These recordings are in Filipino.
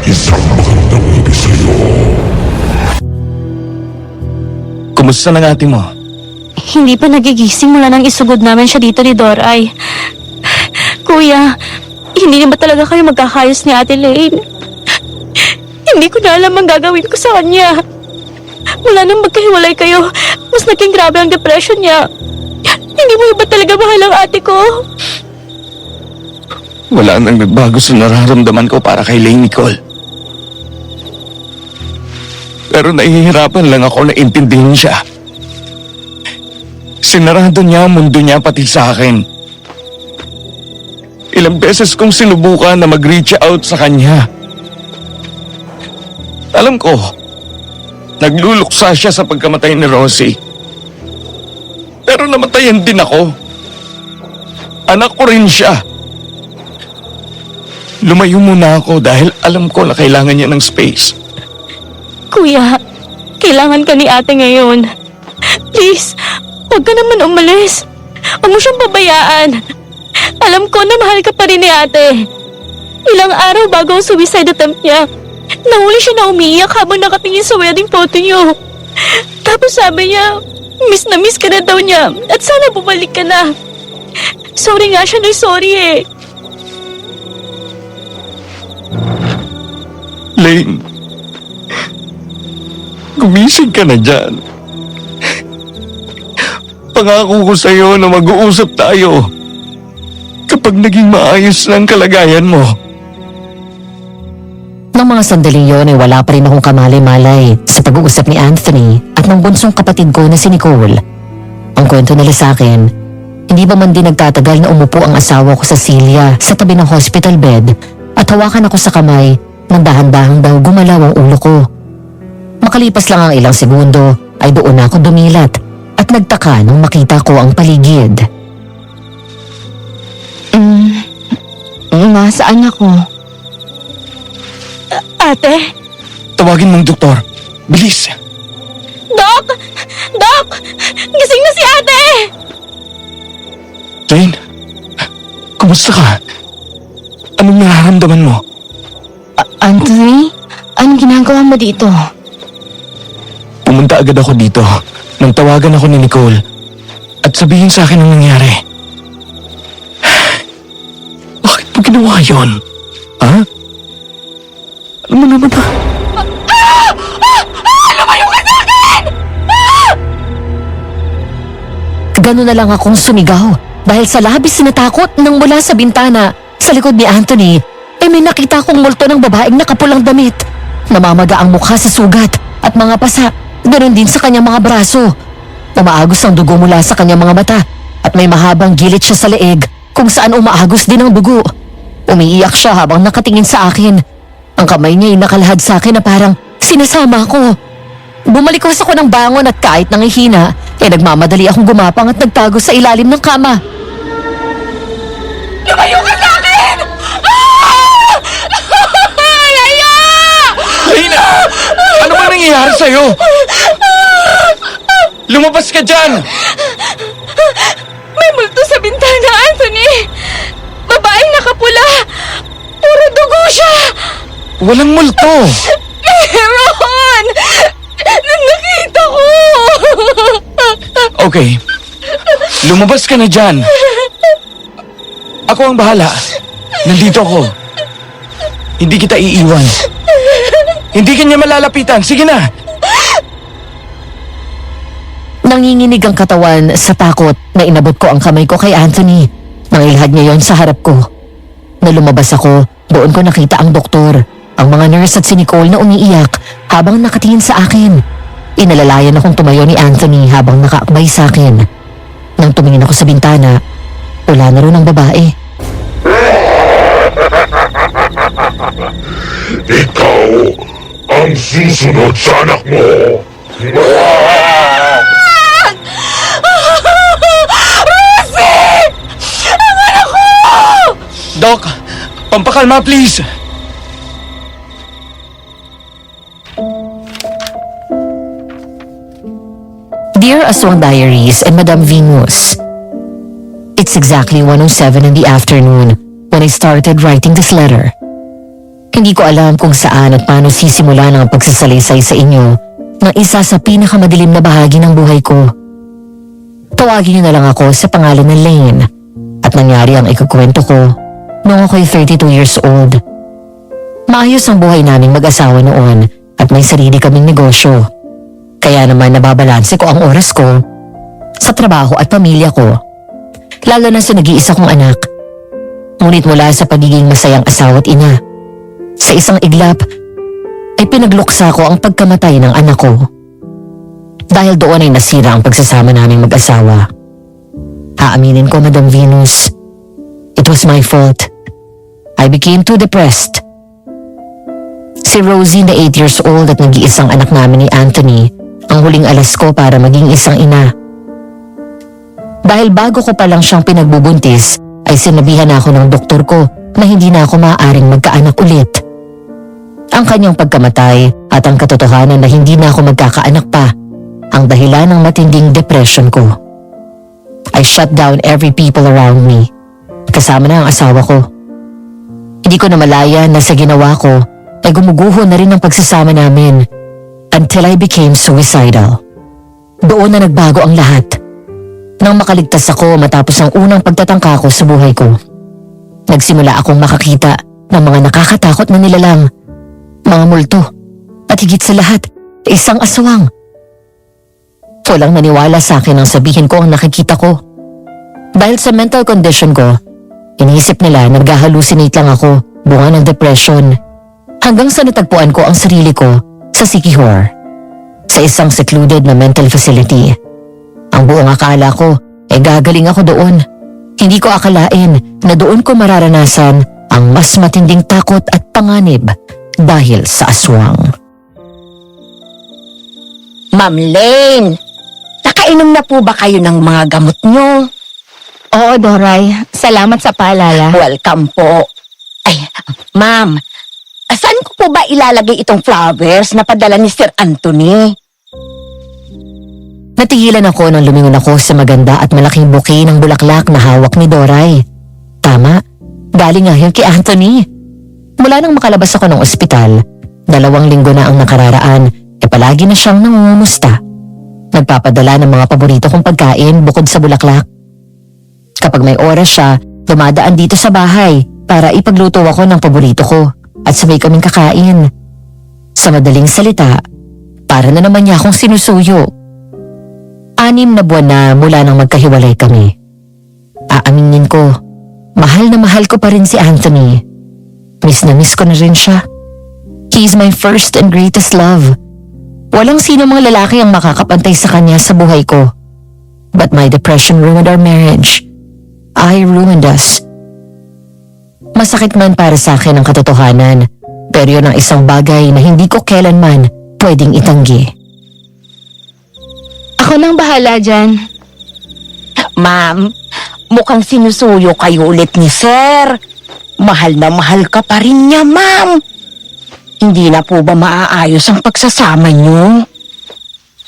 Isang magandang gabi sa'yo. Kumusta ng ate mo? Hindi pa nagigising mula nang isugod namin siya dito ni Doray. Kuya, hindi na ba talaga kayo magkakayos ni Ate Lane? Hindi ko na alam ang gagawin ko sa kanya. Mula nang magkahiwalay kayo, mas naging grabe ang depression niya. Hindi mo ba talaga mahal ang ate ko? Wala nang nagbago sa nararamdaman ko para kay Lane, Nicole. Pero nahihirapan lang ako na intindihin siya. Sinarado niya ang mundo niya pati sa akin. Ilang beses kong sinubukan na mag-reach out sa kanya. Alam ko, nagluluksa siya sa pagkamatay ni Rosie. Pero namatayan din ako. Anak ko rin siya. Lumayo muna ako dahil alam ko na kailangan niya ng space. Kuya, kailangan ka ni ate ngayon. Please, huwag ka naman umalis. Huwag mo siyang pabayaan. Alam ko na mahal ka pa rin ni ate. Ilang araw bago ang suicide attempt niya, nahuli siya na umiiyak habang nakatingin sa wedding photo niyo. Tapos sabi niya, miss na miss ka na daw niya at sana bumalik ka na. Sorry nga siya ng sorry eh. Lane, gumising ka na dyan. Pangako ko sa'yo na mag-uusap tayo kapag naging maayos na ang kalagayan mo. Nang mga sandaling yon ay wala pa rin akong kamalay-malay sa pag-uusap ni Anthony at ng bunsong kapatid ko na si Nicole. Ang kwento nila sa akin, hindi ba man din nagtatagal na umupo ang asawa ko sa silya sa tabi ng hospital bed at hawakan ako sa kamay nang dahan-dahang daw gumalaw ang ulo ko. Makalipas lang ang ilang segundo ay doon na ako dumilat at nagtaka nang makita ko ang paligid. Nasaan ako? Ate? Tawagin mong doktor. Bilis! Doc! Doc! Gising na si ate! Lane, kumusta ka? Anong nararamdaman mo? Anthony? Anong ginagawa mo dito? Pumunta agad ako dito nang tawagan ako ni Nicole at sabihin sa akin ang nangyari. Bakit mo ginawa yun? Ha? Alam mo naman na... Lumayo ka sa akin! Gano'n na lang akong sumigaw dahil sa labis na takot nang mula sa bintana sa likod ni Anthony may nakita kong multo ng babaeng nakapulang damit. Namamaga ang mukha sa sugat at mga pasa, ganoon din sa kanyang mga braso. Umaagos ang dugo mula sa kanyang mga mata at may mahabang gilit siya sa leeg kung saan umaagos din ang dugo. Umiiyak siya habang nakatingin sa akin. Ang kamay niya ay nakalahad sa akin na parang sinasama ko. Bumalikos ako ng bangon at kahit nangihina, nagmamadali akong gumapang at nagtago sa ilalim ng kama. Lumayo ka sa akin! Layo! Lina! Ano ba nangyayari sa'yo? Lumabas ka dyan! May multo sa bintana, Anthony! Babaeng nakapula! Puro dugo siya! Walang multo! Meron! Nakita ko! Okay. Lumabas ka na dyan. Ako ang bahala. Nandito ako. Hindi kita iiwan. Hindi ka niya malalapitan. Sige na. Nanginginig ang katawan sa takot na inabot ko ang kamay ko kay Anthony. Nang ilhad niya yon sa harap ko. Na lumabas ako, doon ko nakita ang doktor, ang mga nurse at si Nicole na umiiyak habang nakatingin sa akin. Inalalayan akong tumayo ni Anthony habang nakaakbay sa akin. Nang tumingin ako sa bintana, wala na rin ang babae. Ikaw ang susunod sa anak mo. Doc, pampakalma please. Dear Aswang Diaries and Madam Venus, it's exactly 1:07 in the afternoon when I started writing this letter. Hindi ko alam kung saan at paano sisimulan ang pagsasalaysay sa inyo ng isa sa pinakamadilim na bahagi ng buhay ko. Tawagin niyo na lang ako sa pangalan ng Lane at nangyari ang ikukwento ko noong ako'y 32 years old. Maayos ang buhay naming mag-asawa noon at may sarili kaming negosyo. Kaya naman nababalanse ko ang oras ko sa trabaho at pamilya ko. Lalo na sa nag-iisa kong anak. Ngunit mula sa pagiging masayang asawa at ina, sa isang iglap ay pinagluksa ko ang pagkamatay ng anak ko. Dahil doon ay nasira ang pagsasama naming mag-asawa. Aaminin ko, Madam Venus, it was my fault. I became too depressed. Si Rosie na 8 years old at nag-iisang anak namin ni Anthony ang huling alas ko para maging isang ina. Dahil bago ko pa lang siyang pinagbubuntis, ay sinabihan ako ng doktor ko na hindi na ako maaaring magkaanak ulit. Ang kanyang pagkamatay at ang katotohanan na hindi na ako magkakaanak pa ang dahilan ng matinding depression ko. I shut down every people around me, kasama na ang asawa ko. Hindi ko na malaya na sa ginawa ko ay gumuguho na rin ang pagsasama namin until I became suicidal. Doon na nagbago ang lahat. Nang makaligtas ako matapos ang unang pagtatangka ko sa buhay ko, nagsimula akong makakita ng mga nakakatakot na nilalang, mga multo, at higit sa lahat, isang aswang. Walang naniwala sa akin ang sabihin ko ang nakikita ko. Dahil sa mental condition ko, iniisip nila nag-hallucinate lang ako, bunga ng depression. Hanggang sa natagpuan ko ang sarili ko sa Siquijor, sa isang secluded na mental facility. Ang buong akala ko ay gagaling ako doon. Hindi ko akalain na doon ko mararanasan ang mas matinding takot at panganib dahil sa aswang. Ma'am Lane, nakainom na po ba kayo ng mga gamot nyo? Oo, Doray. Salamat sa paalala. Welcome po. Ay, ma'am, saan ko po ba ilalagay itong flowers na padala ni Sir Anthony? Natigilan ako nang lumingon ako sa maganda at malaking bouquet ng bulaklak na hawak ni Doray. Tama, galing nga yun kay Anthony. Mula nang makalabas ako ng ospital, 2 linggo na ang nakararaan, palagi na siyang nangungumusta. Nagpapadala ng mga paborito kong pagkain bukod sa bulaklak. Kapag may oras siya, dumadaan dito sa bahay para ipagluto ako ng paborito ko at sabay kaming kakain. Sa madaling salita, para na naman niya akong sinusuyo. 6 na buwan na mula nang magkahiwalay kami. Aaminin ko, mahal na mahal ko pa rin si Anthony. Miss na miss ko na rin siya. He is my first and greatest love. Walang sino mga lalaki ang makakapantay sa kanya sa buhay ko. But my depression ruined our marriage. I ruined us. Masakit man para sa akin ang katotohanan, pero yun ang isang bagay na hindi ko kailanman pwedeng itanggi. Ako nang bahala dyan. Ma'am, mukhang sinusuyo kayo ulit ni Sir. Mahal na mahal ka pa rin niya, ma'am. Hindi na po ba maaayos ang pagsasama niyo?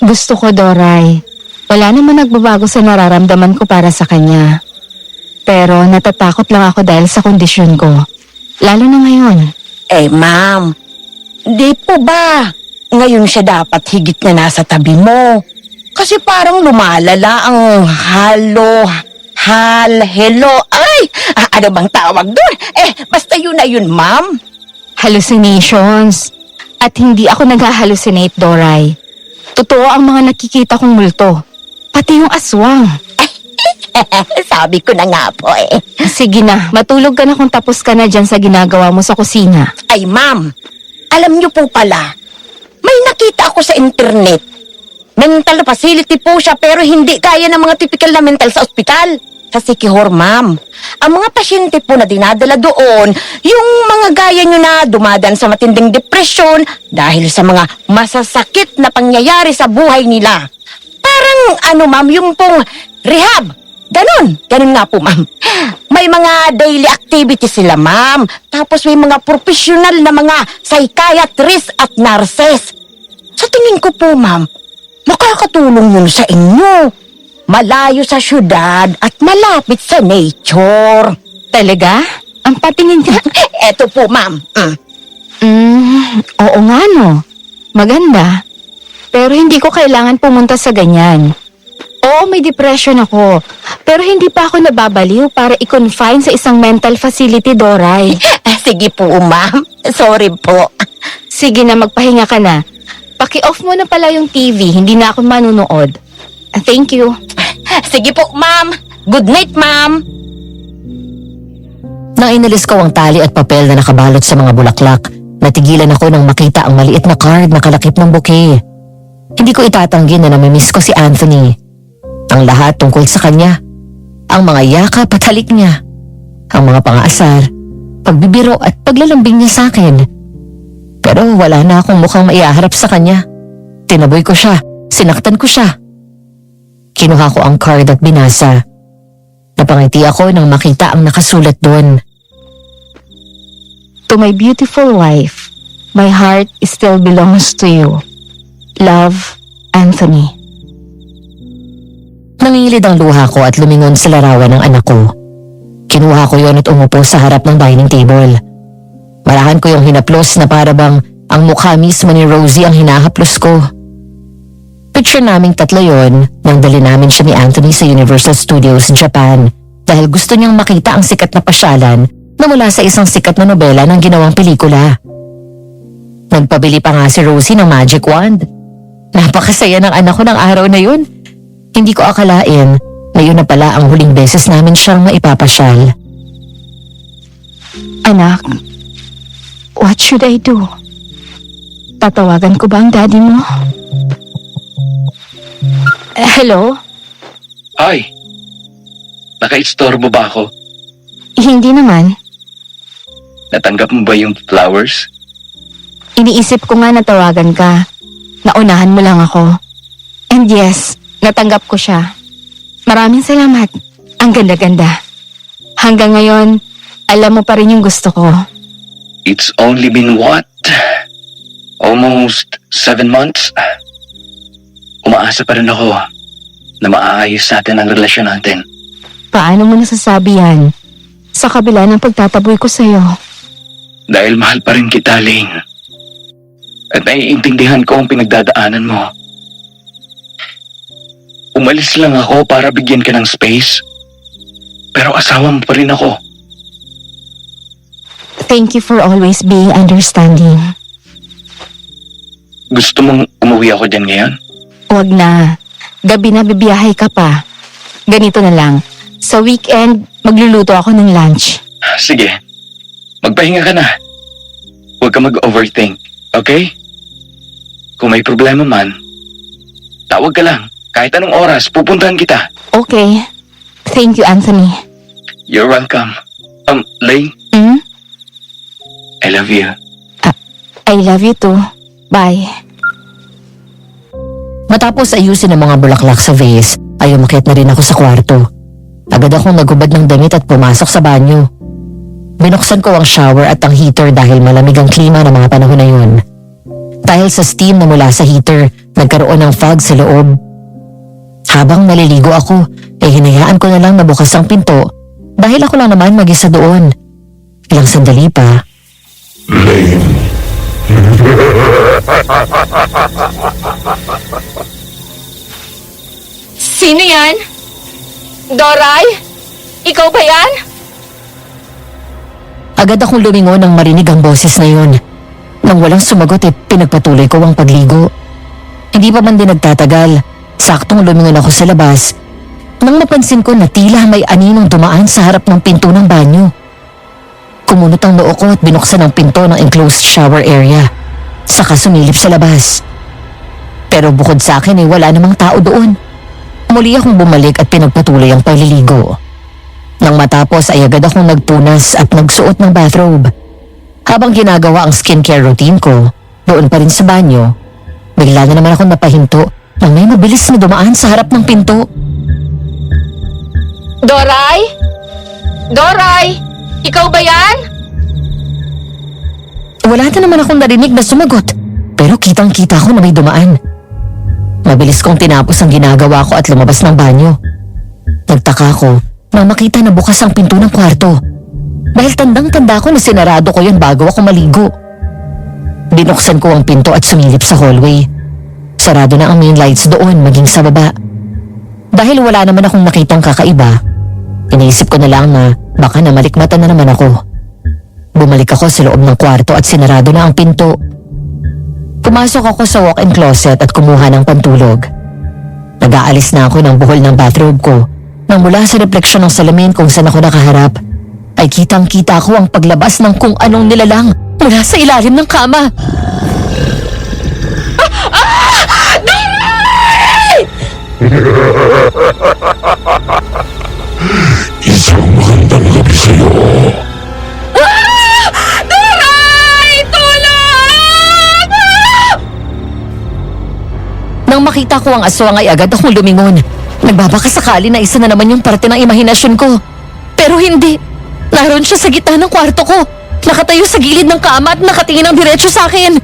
Gusto ko, Doray. Wala naman nagbabago sa nararamdaman ko para sa kanya. Pero natatakot lang ako dahil sa kondisyon ko. Lalo na ngayon. Eh, ma'am, di po ba ngayon siya dapat higit na nasa tabi mo? Kasi parang lumalala ang hello. Ay, ano bang tawag doon? Basta yun na yun, ma'am. Hallucinations. At hindi ako nag-hallucinate, Doray. Totoo ang mga nakikita kong multo. Pati yung aswang. Sabi ko na nga po eh. Sige na, matulog ka na kung tapos ka na dyan sa ginagawa mo sa kusina. Ay, ma'am, alam niyo po pala, may nakita ako sa internet. Mental facility po siya pero hindi kaya ng mga typical na mental sa ospital. Sa Siquijor, ma'am. Ang mga pasyente po na dinadala doon, yung mga gaya nyo na dumadaan sa matinding depresyon dahil sa mga masasakit na pangyayari sa buhay nila. Parang ma'am, yung pong rehab. Ganun nga po, ma'am. May mga daily activities sila, ma'am. Tapos may mga professional na mga psychiatrist at nurses. Sa tingin ko po, ma'am, makakatulong yun sa inyo. Malayo sa syudad at malapit sa nature. Talaga? Ang Patingin ka. Eto po, ma'am. Oo nga no. Maganda. Pero hindi ko kailangan pumunta sa ganyan. Oo, may depression ako. Pero hindi pa ako nababaliw para i-confine sa isang mental facility, Doray. Sige po, ma'am. Sorry po. Sige na, magpahinga ka na. Paki-off mo na pala yung TV, hindi na ako manunood. Thank you. Sige po, ma'am. Good night, ma'am. Nang inalis ko ang tali at papel na nakabalot sa mga bulaklak, natigilan ako nang makita ang maliit na card na kalakip ng bouquet. Hindi ko itatanggi na namimiss ko si Anthony. Ang lahat tungkol sa kanya. Ang mga yakap at halik niya. Ang mga pangaasar, pagbibiro at paglalambing niya sa akin. Pero wala na akong mukhang maiaharap sa kanya. Tinaboy ko siya, sinaktan ko siya. Kinuha ko ang card at binasa. Napangiti ako nang makita ang nakasulat doon. To my beautiful wife, my heart still belongs to you. Love, Anthony. Nangilid ang luha ko at lumingon sa larawan ng anak ko. Kinuha ko yon at umupo sa harap ng dining table. Marahan ko yung hinaplos na para bang ang mukha mismo ni Rosie ang hinahaplos ko. Picture naming tatlo yon nang dali namin siya ni Anthony sa Universal Studios, Japan dahil gusto niyang makita ang sikat na pasyalan na mula sa isang sikat na nobela ng ginawang pelikula. Nagpabili pa nga si Rosie ng magic wand. Napakasaya ng anak ko ng araw na yun. Hindi ko akalain na yun na pala ang huling beses namin siyang maipapasyal. Anak, what should I do? Tatawagan ko ba ang daddy mo? Hello? Ay, naka-istorbo ba ako? Hindi naman. Natanggap mo ba yung flowers? Iniisip ko nga na tawagan ka. Naunahan mo lang ako. And yes, natanggap ko siya. Maraming salamat. Ang ganda-ganda. Hanggang ngayon, alam mo pa rin yung gusto ko. It's only been what? Almost 7 months? Umaasa pa rin ako na maaayos natin ang relasyon natin. Paano mo nasasabi yan? Sa kabila ng pagtataboy ko sa'yo. Dahil mahal pa rin kita, Ling. At naiintindihan ko ang pinagdadaanan mo. Umalis lang ako para bigyan ka ng space. Pero asawa mo pa rin ako. Thank you for always being understanding. Gusto mong umuwi ako dyan ngayon? Huwag na. Gabi na bibiyahe ka pa. Ganito na lang. Sa weekend, magluluto ako ng lunch. Sige. Magpahinga ka na. Huwag ka mag-overthink, okay? Kung may problema man, tawag ka lang. Kahit anong oras, pupuntahan kita. Okay. Thank you, Anthony. You're welcome. Ling, I love you. I love you too. Bye. Matapos ayusin ang mga bulaklak sa vase, ay umakyat na rin ako sa kwarto. Agad akong nagubad ng damit at pumasok sa banyo. Binuksan ko ang shower at ang heater dahil malamig ang klima ng mga panahon na yun. Dahil sa steam na mula sa heater, nagkaroon ng fog sa loob. Habang naliligo ako, hinayaan ko na lang na bukas ang pinto dahil ako lang naman mag-isa doon. Ilang sandali pa. Lane. Sino yan? Doray? Ikaw ba yan? Agad akong lumingon nang marinig ang boses na yun. Nang walang sumagot pinagpatuloy ko ang pagligo. Hindi pa man din nagtatagal, saktong lumingon ako sa labas. Nang mapansin ko na tila may aninong dumaan sa harap ng pinto ng banyo. Kumunot ang noo ko at binuksan ang pinto ng enclosed shower area. Saka sumilip sa labas. Pero bukod sa akin wala namang tao doon. Muli akong bumalik at pinagpatuloy ang paliligo. Nang matapos ay agad akong nagpunas at nagsuot ng bathrobe. Habang ginagawa ang skincare routine ko, doon pa rin sa banyo, bigla na naman akong napahinto nang may mabilis na dumaan sa harap ng pinto. Doray? Doray? Ikaw ba yan? Wala na naman akong narinig na sumagot, pero kitang-kita ko na may dumaan. Mabilis kong tinapos ang ginagawa ko at lumabas ng banyo. Nagtaka ko nang makita na bukas ang pinto ng kwarto. dahil tandang-tanda ko na sinarado ko yun bago ako maligo. Binuksan ko ang pinto at sumilip sa hallway. Sarado na ang main lights doon maging sa baba. Dahil wala naman akong nakitang kakaiba, iniisip ko na lang na baka namalikmatan na naman ako. Bumalik ako sa loob ng kwarto at sinarado na ang pinto. Pumasok ako sa walk-in closet at kumuha ng pantulog. Nag-aalis na ako ng buhol ng bathrobe ko nang mula sa refleksyon ng salamin kung saan ako nakaharap ay kitang-kita ko ang paglabas ng kung anong nilalang mula sa ilalim ng kama. Isang magandang gabi sa'yo. Nang makita ko ang aswang ay agad akong lumingon. Nagbabaka sakali na isa na naman yung parte ng imahinasyon ko. Pero hindi. Naroon siya sa gitna ng kwarto ko. Nakatayo sa gilid ng kama at nakatingin ng diretso sa akin.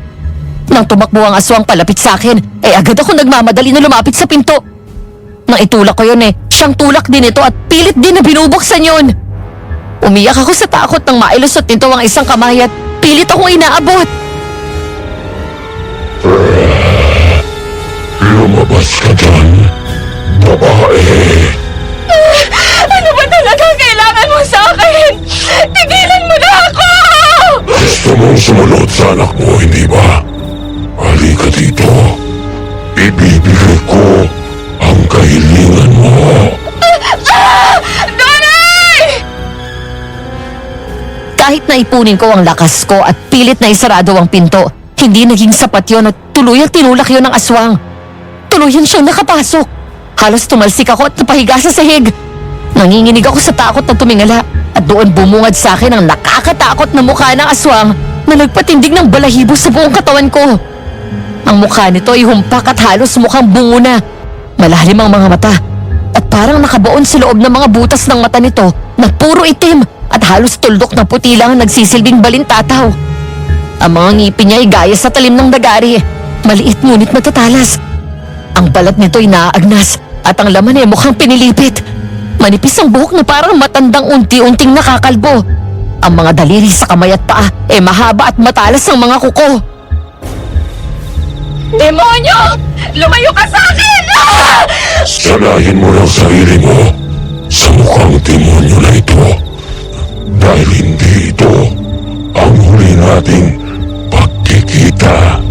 Nang tumakbo ang aswang palapit sa akin, ay agad ako nagmamadali na lumapit sa pinto. Nang itulak ko yun siyang tulak din ito at pilit din na binubuksan yun. Umiyak ako sa takot nang mailusot nito ang isang kamay at pilit akong inaabot. Lumabas ka dyan, babae. Ano ba talaga kailangan mo sa akin? Tigilan mo na ako! Gusto mong sumunod sa anak mo, hindi ba? Halika dito. Ibibigay ko ang kahilingan mo. Donay! Kahit na ipunin ko ang lakas ko at pilit na isarado ang pinto, hindi naging sapat yon at tuluyang tinulak yon ng aswang. Tuluyan siyang nakapasok. Halos tumalsik ako at napahiga sa sahig. Nanginginig ako sa takot na tumingala at doon bumungad sa akin ang nakakatakot na mukha ng aswang na nagpatindig ng balahibo sa buong katawan ko. Ang mukha nito ay humpak at halos mukhang bungo na. Malalim ang mga mata at parang nakabaon sa loob ng mga butas ng mata nito na puro itim at halos tuldok na puti lang ang nagsisilbing balintataw. Ang mga ngipin niya ay gaya sa talim ng dagari. Maliit ngunit matatalas. Ang balat nito ay naaagnas at ang laman ay mukhang pinilipit. Manipis ang buhok na parang matandang unti-unting nakakalbo. Ang mga daliri sa kamay at paa ay mahaba at matalas ang mga kuko. Demonyo! Lumayo ka sa akin! Ah! Sanayin mo ng sarili mo sa mukhang demonyo na ito. Dahil hindi ito ang huli nating pagkikita.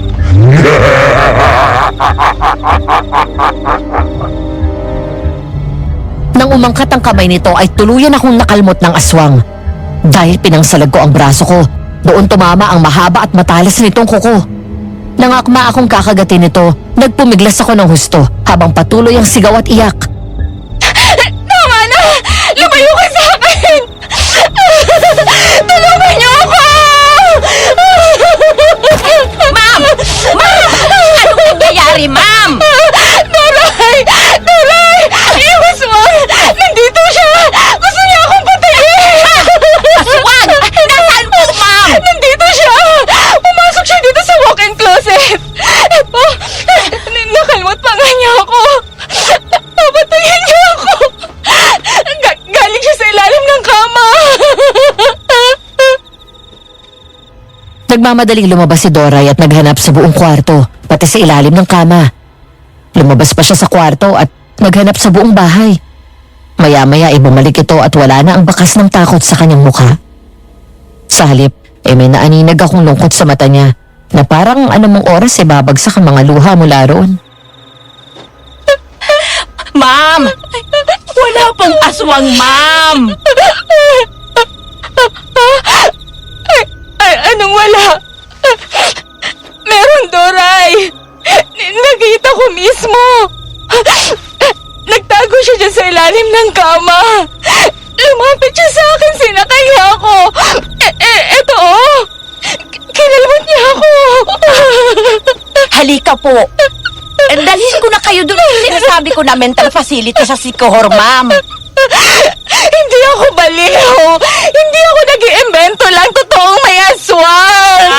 Nang umangkat ang kamay nito ay tuluyan akong nakalmot ng aswang. Dahil pinangsalag ko ang braso ko, doon tumama ang mahaba at matalas nitong kuko. Nang akma akong kakagatin nito, nagpumiglas ako ng husto habang patuloy ang sigaw at iyak. Tama na! Lumayo ka sa akin! Tulungan niyo ako! Ma'am! Ma'am! Anong nangyayari, ma'am? Doray! Doray! Yung aswang! Nandito siya! Gusto niya akong patayin! Aswang! Nasaan po, ma'am? Nandito siya! Pumasok siya dito sa walk-in closet! Eto, nakalmot pa nga niya ako! Papatayin niya ako! Galing siya sa ilalim ng kama! Nagmamadaling lumabas si Doray at naghanap sa buong kwarto, pati sa ilalim ng kama. Lumabas pa siya sa kwarto at naghanap sa buong bahay. Maya-maya ay bumalik ito at wala na ang bakas ng takot sa kanyang mukha. Sa halip, may naaninag akong lungkot sa mata niya na parang anumang oras ay babagsak ang mga luha mula roon. Ma'am! Wala pong aswang, ma'am! Anong wala? Meron, Doray! Nakita ko mismo! Nagtago siya dyan sa ilalim ng kama! Lumapit siya sa akin, sinakay niya ako! Eto oh! Kinalmot niya ako! Halika po! Dalhin ko na kayo doon. Sinasabi ko na mental facility sa Sikihor, ma'am. Hindi ako baliw! Hindi ako nag-iimbento lang! Totoong may aswang!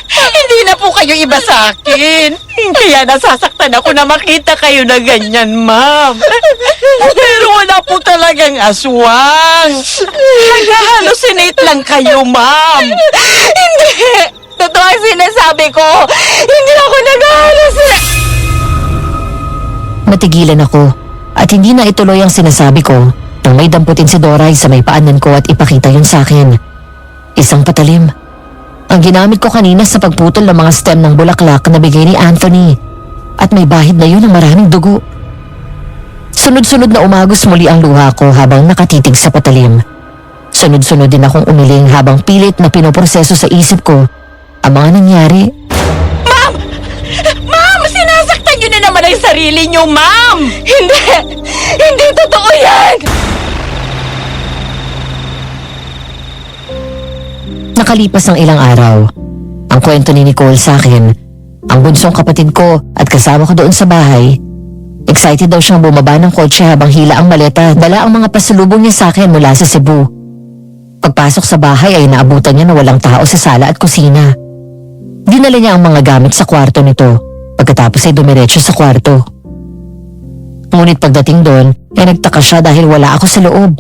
Hindi na po kayo iba sa akin. Kaya Kaya nasasaktan ako na makita kayo na ganyan, ma'am. Pero wala po talagang aswang. Nag-hallucinate lang kayo, ma'am. Hindi! Totoo ang sinasabi ko. Hindi ako nag-hallucinate. Natigilan ako at hindi na ituloy ang sinasabi ko nang may damputin si Doray sa may paanan ko at ipakita yun sa akin. Isang patalim. Ang ginamit ko kanina sa pagputol ng mga stem ng bulaklak na bigay ni Anthony at may bahid na yun ng maraming dugo. Sunod-sunod na umagos muli ang luha ko habang nakatitig sa patalim. Sunod-sunod din akong umiling habang pilit na pinoproseso sa isip ko ang mga nangyari. Ma'am! Ma'am! Sinasaktan niyo na naman ang sarili niyo, ma'am! Hindi! Hindi totoo yan! Nakalipas ng ilang araw, ang kwento ni Nicole sa akin, ang bunsong kapatid ko at kasama ko doon sa bahay. Excited daw siyang bumaba ng kotse habang hila ang maleta, dala ang mga pasalubong niya sa akin mula sa Cebu. Pagpasok sa bahay ay naabutan niya na walang tao sa sala at kusina. Dinala niya ang mga gamit sa kwarto nito, pagkatapos ay dumiretso sa kwarto. Ngunit pagdating doon, ay nagtaka siya dahil wala ako sa loob.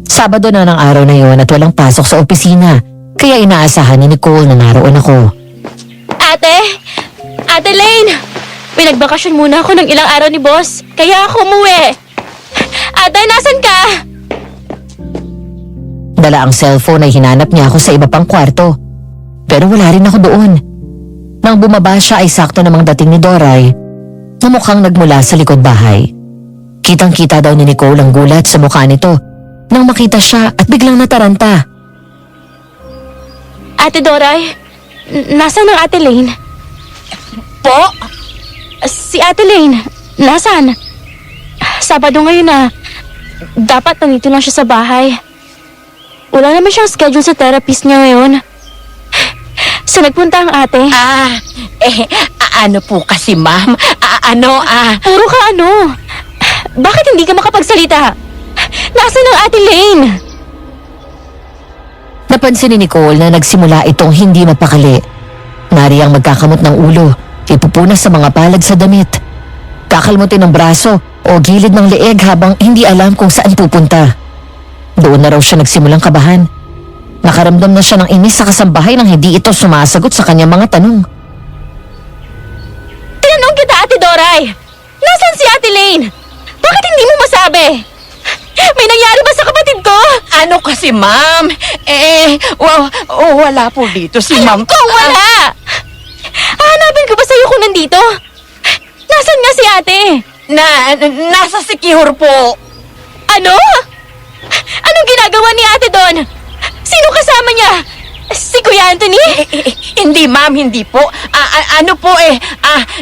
Sabado na ng araw na yon at walang pasok sa opisina. Kaya inaasahan ni Nicole na naroon ako. Ate Lane! Pinagbakasyon muna ako ng ilang araw ni boss, kaya ako umuwi. Ate, nasan ka? Dala ang cellphone ay hinanap niya ako sa iba pang kwarto. Pero wala rin ako doon. Nang bumaba siya ay sakto namang dating ni Doray na mukhang nagmula sa likod bahay. Kitang-kita daw ni Nicole ang gulat sa mukha nito nang makita siya at biglang nataranta. Ate Doray, nasaan ang Ate Lane? Po? Si Ate Lane, nasaan? Sabado ngayon na. Dapat nandito lang siya sa bahay. Wala naman siyang schedule sa therapist niya ngayon. Saan nagpunta ang ate? Ano po kasi, ma'am? Puro ka ano? Bakit hindi ka makapagsalita? Nasaan ang Ate Lane? Napansin ni Nicole na nagsimula itong hindi mapakali. Nariyang magkakamot ng ulo, ipupunas sa mga palad sa damit. Kakalmutin ng braso o gilid ng leeg habang hindi alam kung saan pupunta. Doon na raw siya nagsimulang kabahan. Nakaramdam na siya ng inis sa kasambahay nang hindi ito sumasagot sa kanyang mga tanong. Tinanong kita, Ate Doray! Nasaan si Ate Lane? Bakit hindi mo masabi? May nangyari ba sa kapatid ko? Ano kasi, ma'am? Wala po dito si ma'am. Kung wala! Hahanapin ko ba sa'yo kung nandito? Nasaan nga si ate? Nasa Sikihor po. Ano? Anong ginagawa ni ate doon? Sino kasama niya? Si Kuya Anthony? Hindi, ma'am, hindi po.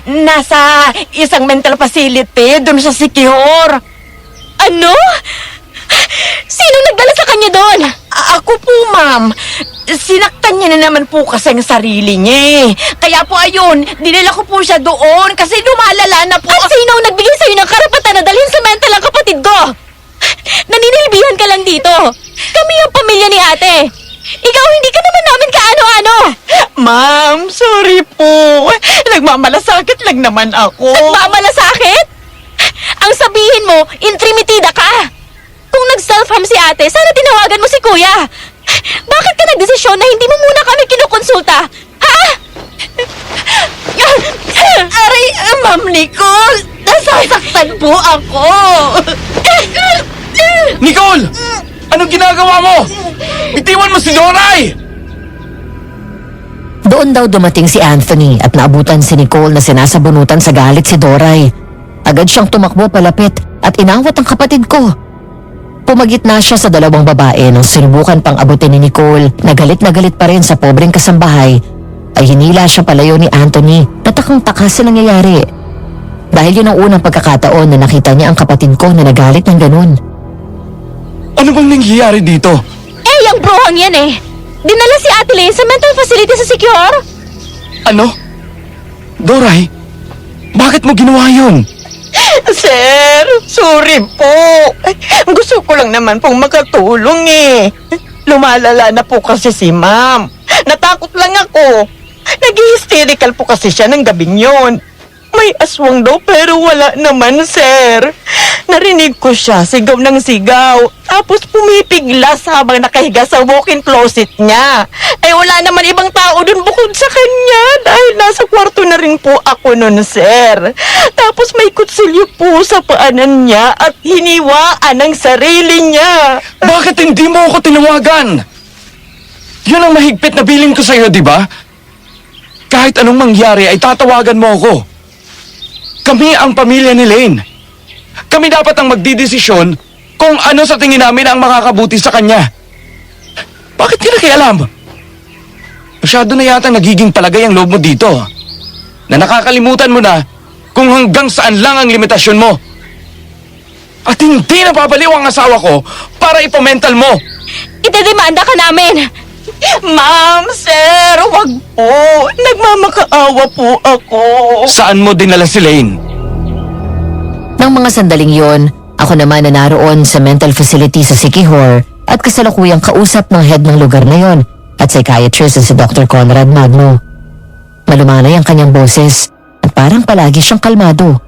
Nasa isang mental facility doon sa Sikihor. Ano? Sino nagdala sa kanya doon? Ako po, ma'am. Sinaktan niya na naman po kasi ang sarili niya. Kaya po ayun, dinala ko po siya doon kasi lumalala na po. At sino ang nagbigay sa'yo ng karapatan na dalhin sa mental ang kapatid ko? Naninilbihan ka lang dito. Kami ang pamilya ni ate. Ikaw hindi ka naman namin kaano-ano. Ma'am, sorry po. Nagmamalasakit lang naman ako. Nagmamalasakit? Ang sabihin mo, intrimitida ka. Kung nag-self-harm si ate, sana tinawagan mo si kuya. Bakit ka nagdesisyon na hindi mo muna kami kinukonsulta? Ha? Aray, Ma'am Nicole, nasasaktan po ako. Nicole! Anong ginagawa mo? Bitiwan mo si Doray! Doon daw dumating si Anthony at naabutan si Nicole na sinasabunutan sa galit si Doray. Agad siyang tumakbo palapit at inawat ang kapatid ko. Pumagitna siya sa dalawang babae nang sinubukan pang abutin ni Nicole na galit pa rin sa pobreng kasambahay ay hinila siya palayo ni Anthony na takang-taka sa nangyayari. Dahil yun ang unang pagkakataon na nakita niya ang kapatid ko na nagalit ng ganun. Ano bang nangyayari dito? Yung brohang yan eh. Dinala si Ate Lane sa mental facility sa Secure. Ano? Doray, bakit mo ginawa yun? Sir, sorry po. Gusto ko lang naman pong makatulong eh. Lumalala na po kasi si ma'am. Natakot lang ako. Nag-hysterical po kasi siya ng gabing yon. May aswang daw pero wala naman, sir. Narinig ko siya, sigaw ng sigaw. Tapos pumipiglas habang nakahiga sa walk-in closet niya. Eh wala naman ibang tao dun bukod sa kanya dahil nasa kwarto na rin po ako nun, sir. Tapos may kutsilyo po sa paanan niya at hiniwaan ang sarili niya. Bakit hindi mo ako tinawagan? Yun ang mahigpit na bilin ko sa'yo, di ba? Kahit anong mangyari ay tatawagan mo ako. Kami ang pamilya ni Lane. Kami dapat ang magdidesisyon kung ano sa tingin namin ang makakabuti sa kanya. Bakit ka nakialam? Masyado na yata nagiging palagay ang loob mo dito. Na nakakalimutan mo na kung hanggang saan lang ang limitasyon mo. At hindi napapaliw ang asawa ko para ipomental mo. Itademanda ka namin! Ma'am, sir, wag po. Nagmamakaawa po ako. Saan mo dinala si Lane? Nang mga sandaling yon, ako naman na naroon sa mental facility sa Siquijor at kasalukuyang kausap ng head ng lugar na yon at psychiatrist na si Dr. Conrad Magno. Malumanay ang kanyang boses at parang palagi siyang kalmado.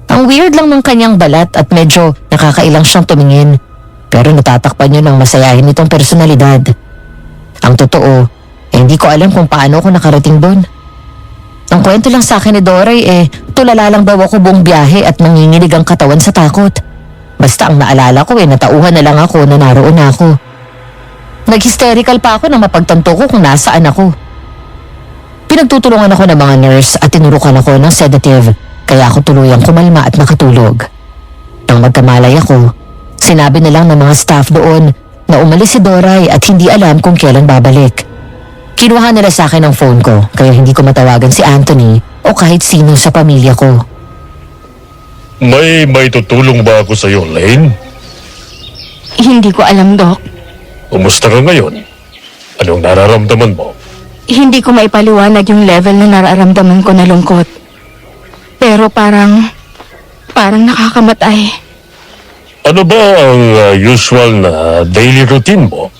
Ang weird lang ng kanyang balat at medyo nakakailang siyang tumingin pero natatakpan niya ng masayahin nitong personalidad. Ang totoo, hindi ko alam kung paano ako nakarating doon. Ang kwento lang sa akin ni Doray tulala lang daw ako buong biyahe at nanginginig ang katawan sa takot. Basta ang naalala ko natauhan na lang ako na naroon ako. Nag-hysterical pa ako nang mapagtanto ko kung nasaan ako. Pinagtutulungan ako ng mga nurse at tinurukan ako ng sedative kaya ako tuluyang kumalma at nakatulog. Nang magkamalay ako, sinabi na lang ng mga staff doon na umalis si Doray at hindi alam kung kailan babalik. Kinuha nila sa akin ang phone ko kaya hindi ko matawagan si Anthony o kahit sino sa pamilya ko. May tutulong ba ako sa iyo, Lane? Hindi ko alam, Doc. Kumusta ka ngayon? Anong nararamdaman mo? Hindi ko maipaliwanag yung level na nararamdaman ko na lungkot. Pero parang nakakamatay. Ano ba ang usual na daily routine mo?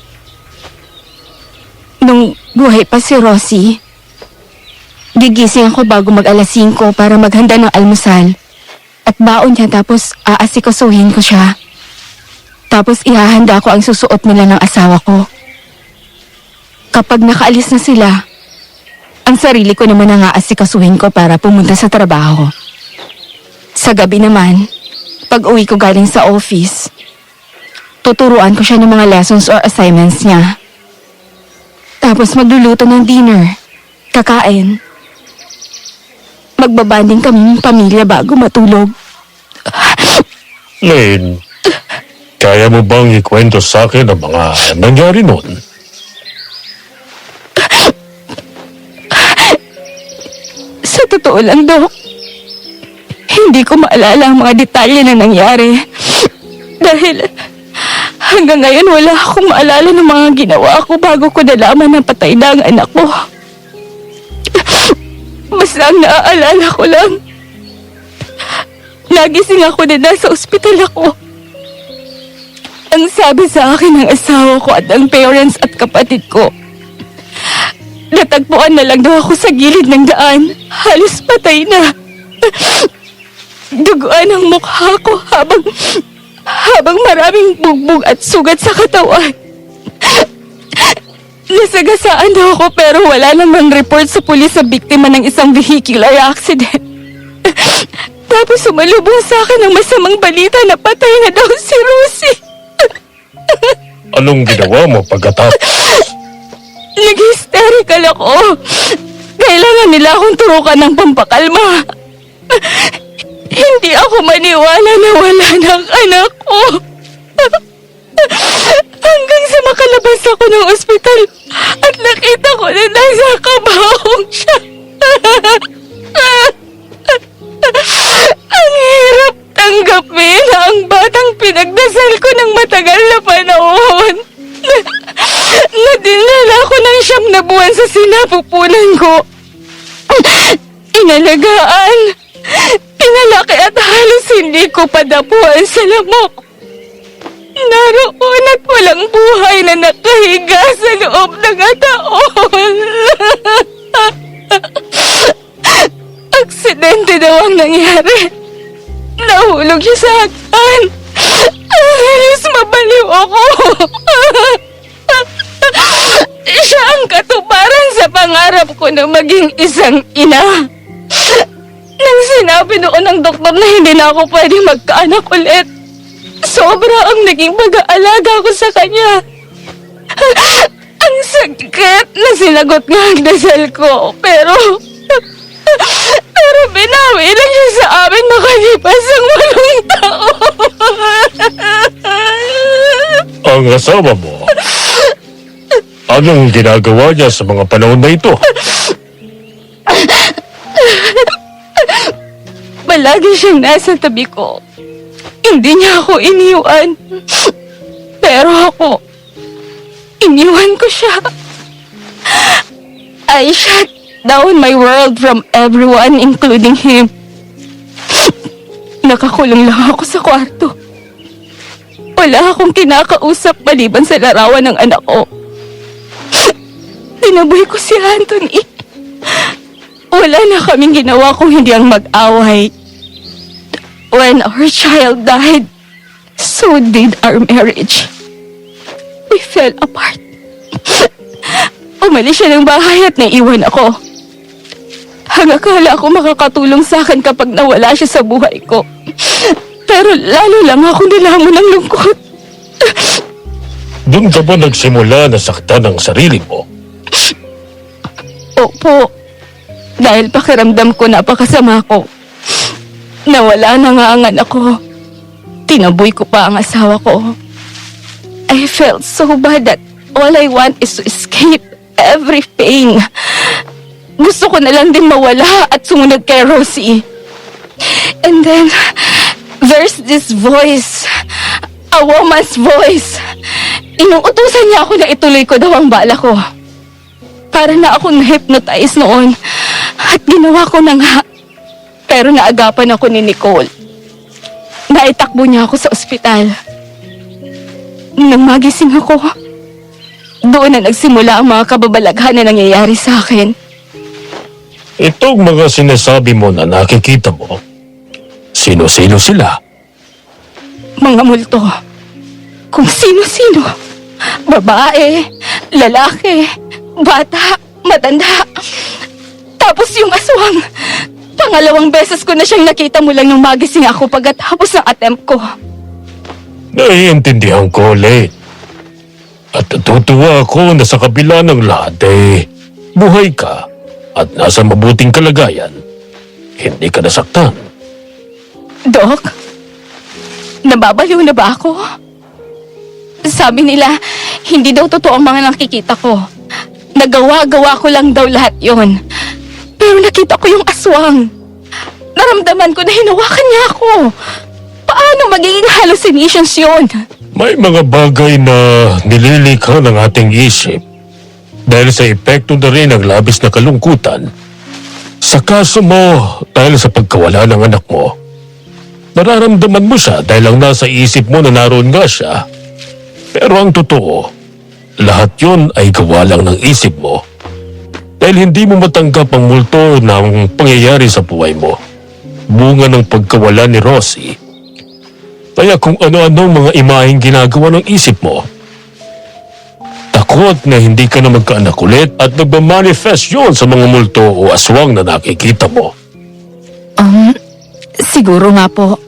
Nung buhay pa si Rosie, gigising ako bago mag-alas 5 para maghanda ng almusal. At baon niya tapos aasikasuhin ko siya. Tapos ihahanda ko ang susuot nila ng asawa ko. Kapag nakaalis na sila, ang sarili ko naman ang aasikasuhin ko para pumunta sa trabaho. Sa gabi naman, pag uwi ko galing sa office, tuturuan ko siya ng mga lessons or assignments niya. Tapos magluluto ng dinner, kakain. Magbabanding kami ng pamilya bago matulog. Lane, kaya mo bang ikwento sa akin ang mga nangyari noon? Sa totoo lang, Doc, hindi ko maalala ang mga detalye na nangyari. Dahil hanggang ngayon wala akong maalala ng mga ginawa ko bago ko nalaman na patay na ang anak ko. Basta ang naaalala ko lang, nagising ako na nasa ospital ako. Ang sabi sa akin ng asawa ko at ang parents at kapatid ko, natagpuan na lang daw ako sa gilid ng daan. Halos patay na. Duguan ang mukha ko habang maraming bugbog at sugat sa katawan. Nasagasaan daw ako pero wala namang report sa pulis sa biktima ng isang vehicular accident. Tapos sumalubong sa akin ang masamang balita na patay na daw si Rosie. Anong ginawa mo pagkatapos? Nag-hysterical ako. Kailangan nila akong turukan ng pampakalma. Hindi ako maniwala na wala ng anak ko. Hanggang sa makalabas ako ng ospital at nakita ko na nasa kabahong siya. Ang hirap tanggapin na ang batang pinagdasal ko ng matagal na panahon. Na dinala ko ng 9 na buwan sa sinapupunan ko. Inalagaan, pinalaki at halos hindi ko padapuan sa lamok. Naroon at walang buhay na nakahiga sa loob ng taon. Aksidente daw ang nangyari. Nahulog siya sa hagdan. Halos mabaliw ako. Siya ang katuparan sa pangarap ko na maging isang ina. Nang sinabi noon ng doktor na hindi na ako pwede magkaanak ulit, sobra ang naging pag-aalaga ko sa kanya. Ang sakit na sinagot nga ang dasal ko, pero binawi lang siya sa amin makalipas ang 8 taon. Ang asawa mo, anong ginagawa niya sa mga panahon na ito? Palagi siyang nasa tabi ko. Hindi niya ako iniwan. Pero ako, iniwan ko siya. I shut down my world from everyone, including him. Nakakulong lang ako sa kwarto. Wala akong kinakausap maliban sa larawan ng anak ko. Tinaboy ko si Anthony. Wala na kaming ginawa kung hindi ang mag-away. When our child died, so did our marriage. We fell apart. Umalis siya ng bahay at naiwan ako. Akala ko makakatulong sa akin kapag nawala siya sa buhay ko. Pero lalo lang ako nilamon ng lungkot. Doon ka ba nagsimula na saktan ang sarili mo? Opo. Dahil pakiramdam ko napakasama ko. Nawala na nga ang anak ko. Tinaboy ko pa ang asawa ko. I felt so bad that all I want is to escape every pain. Gusto ko na lang din mawala at sumunod kay Rosie. And then, there's this voice. A woman's voice. Inuutusan niya ako na ituloy ko daw ang bala ko. Para na akong na-hypnotize noon. At ginawa ko na nga. Pero naagapan ako ni Nicole. Naitakbo niya ako sa ospital. Nang magising ako, doon na nagsimula ang mga kababalaghan na nangyayari sa akin. Itong mga sinasabi mo na nakikita mo, sino-sino sila? Mga multo. Kung sino-sino. Babae, lalaki, bata, matanda. Tapos yung aswang. Pangalawang beses ko na siyang nakita mula nung magising ako pagkatapos ng attempt ko. Naiintindihan ko, Lane. At natutuwa ako na sa kabila ng lahat buhay ka at nasa mabuting kalagayan. Hindi ka nasaktan. Dok, nababaliw na ba ako? Sabi nila, hindi daw totoo ang mga nakikita ko. Nagawa-gawa ko lang daw lahat yon. Pero nakita ko yung aswang. Naramdaman ko na hinawakan niya ako. Paano magiging hallucinations yun? May mga bagay na nililikha ng ating isip dahil sa epekto na rin ng labis na kalungkutan. Sa kaso mo, dahil sa pagkawala ng anak mo, nararamdaman mo siya dahil ang nasa isip mo na naroon nga siya. Pero ang totoo, lahat yun ay gawa lang ng isip mo. Dahil hindi mo matanggap ang multo ng pangyayari sa buhay mo. Bunga ng pagkawala ni Rosie. Kaya kung ano-anong mga imaheng ginagawa ng isip mo, takot na hindi ka na magkaanak ulit at nagmamanifest yun sa mga multo o aswang na nakikita mo. Siguro nga po.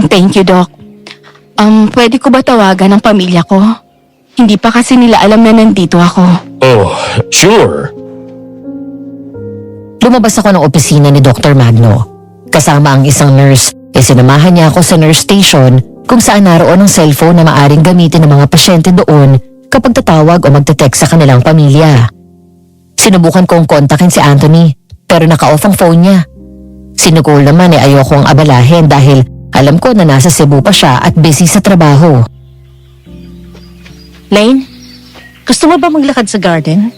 Thank you, Doc. Pwede ko ba tawagan ang pamilya ko? Hindi pa kasi nila alam na nandito ako. Oh, sure. Lumabas ako ng opisina ni Dr. Magno. Kasama ang isang nurse, sinamahan niya ako sa nurse station kung saan naroon ang cellphone na maaring gamitin ng mga pasyente doon kapag tatawag o magte-text sa kanilang pamilya. Sinubukan kong kontakin si Anthony pero naka-off ang phone niya. Si Nicole naman ayoko ang abalahin dahil alam ko na nasa Cebu pa siya at busy sa trabaho. Lane, gusto mo ba maglakad sa garden?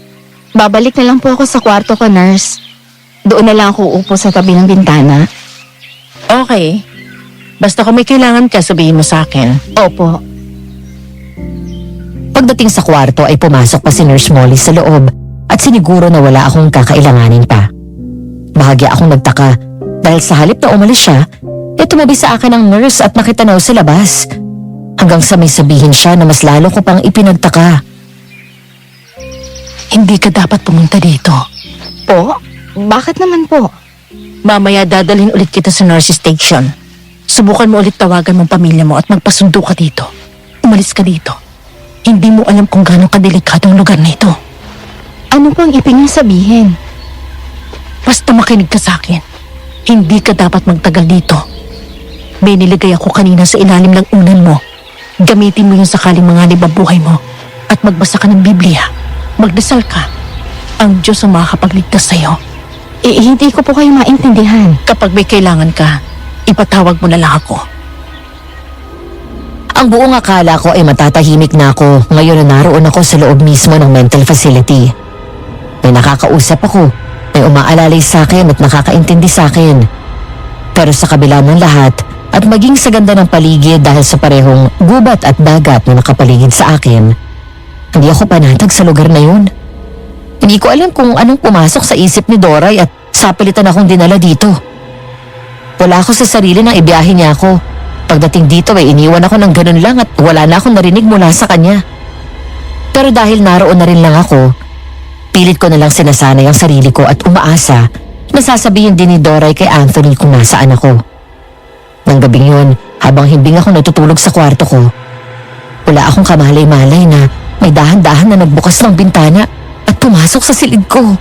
Babalik na lang po ako sa kwarto ko, nurse. Doon na lang ako uupo sa tabi ng bintana. Okay. Basta kung may kailangan ka, sabihin mo sa akin. Opo. Pagdating sa kwarto ay pumasok pa si Nurse Molly sa loob at siniguro na wala akong kakailanganin pa. Bahagya akong nagtaka Dahil sa halip na umalis siya, tumabi sa akin ang nurse at nakitanaw sa labas. Hanggang sa may sabihin siya na mas lalo ko pang ipinagtaka. Hindi ka dapat pumunta dito. Po? Bakit naman po? Mamaya dadalhin ulit kita sa nurse station. Subukan mo ulit tawagan mong pamilya mo at magpasundo ka dito. Umalis ka dito. Hindi mo alam kung gaano kadelikado ang lugar na ito. Ano po ang ibig niyo sabihin? Basta makinig ka sa akin. Hindi ka dapat magtagal dito. May nilagay ako kanina sa ilalim ng unan mo. Gamitin mo yung sakaling manganib ang buhay mo. At magbasa ka ng Biblia. Magdasal ka. Ang Diyos ang makakapagligtas sa'yo. Hindi ko po kayo maintindihan. Kapag may kailangan ka, ipatawag mo na lang ako. Ang buong akala ko ay matatahimik na ako ngayon na naroon ako sa loob mismo ng mental facility. May nakakausap ako, may umaalalay sa akin at nakakaintindi sa akin. Pero sa kabila ng lahat at maging sa ganda ng paligid dahil sa parehong gubat at dagat na nakapaligid sa akin, hindi ako panatag sa lugar na yun. Hindi ko alam kung anong pumasok sa isip ni Doray at sapilitan akong dinala dito. Wala ako sa sarili nang ibiyahe niya ako. Pagdating dito ay iniwan ako ng ganun lang at wala na akong narinig mula sa kanya. Pero dahil naroon na rin lang ako, pilit ko na lang sinasanay ang sarili ko at umaasa na sasabihin din ni Doray kay Anthony kung nasaan ako. Nang gabing yun, habang himbing ako natutulog sa kwarto ko, wala akong kamalay-malay na may dahan-dahan na nagbukas ng bintana at pumasok sa silid ko.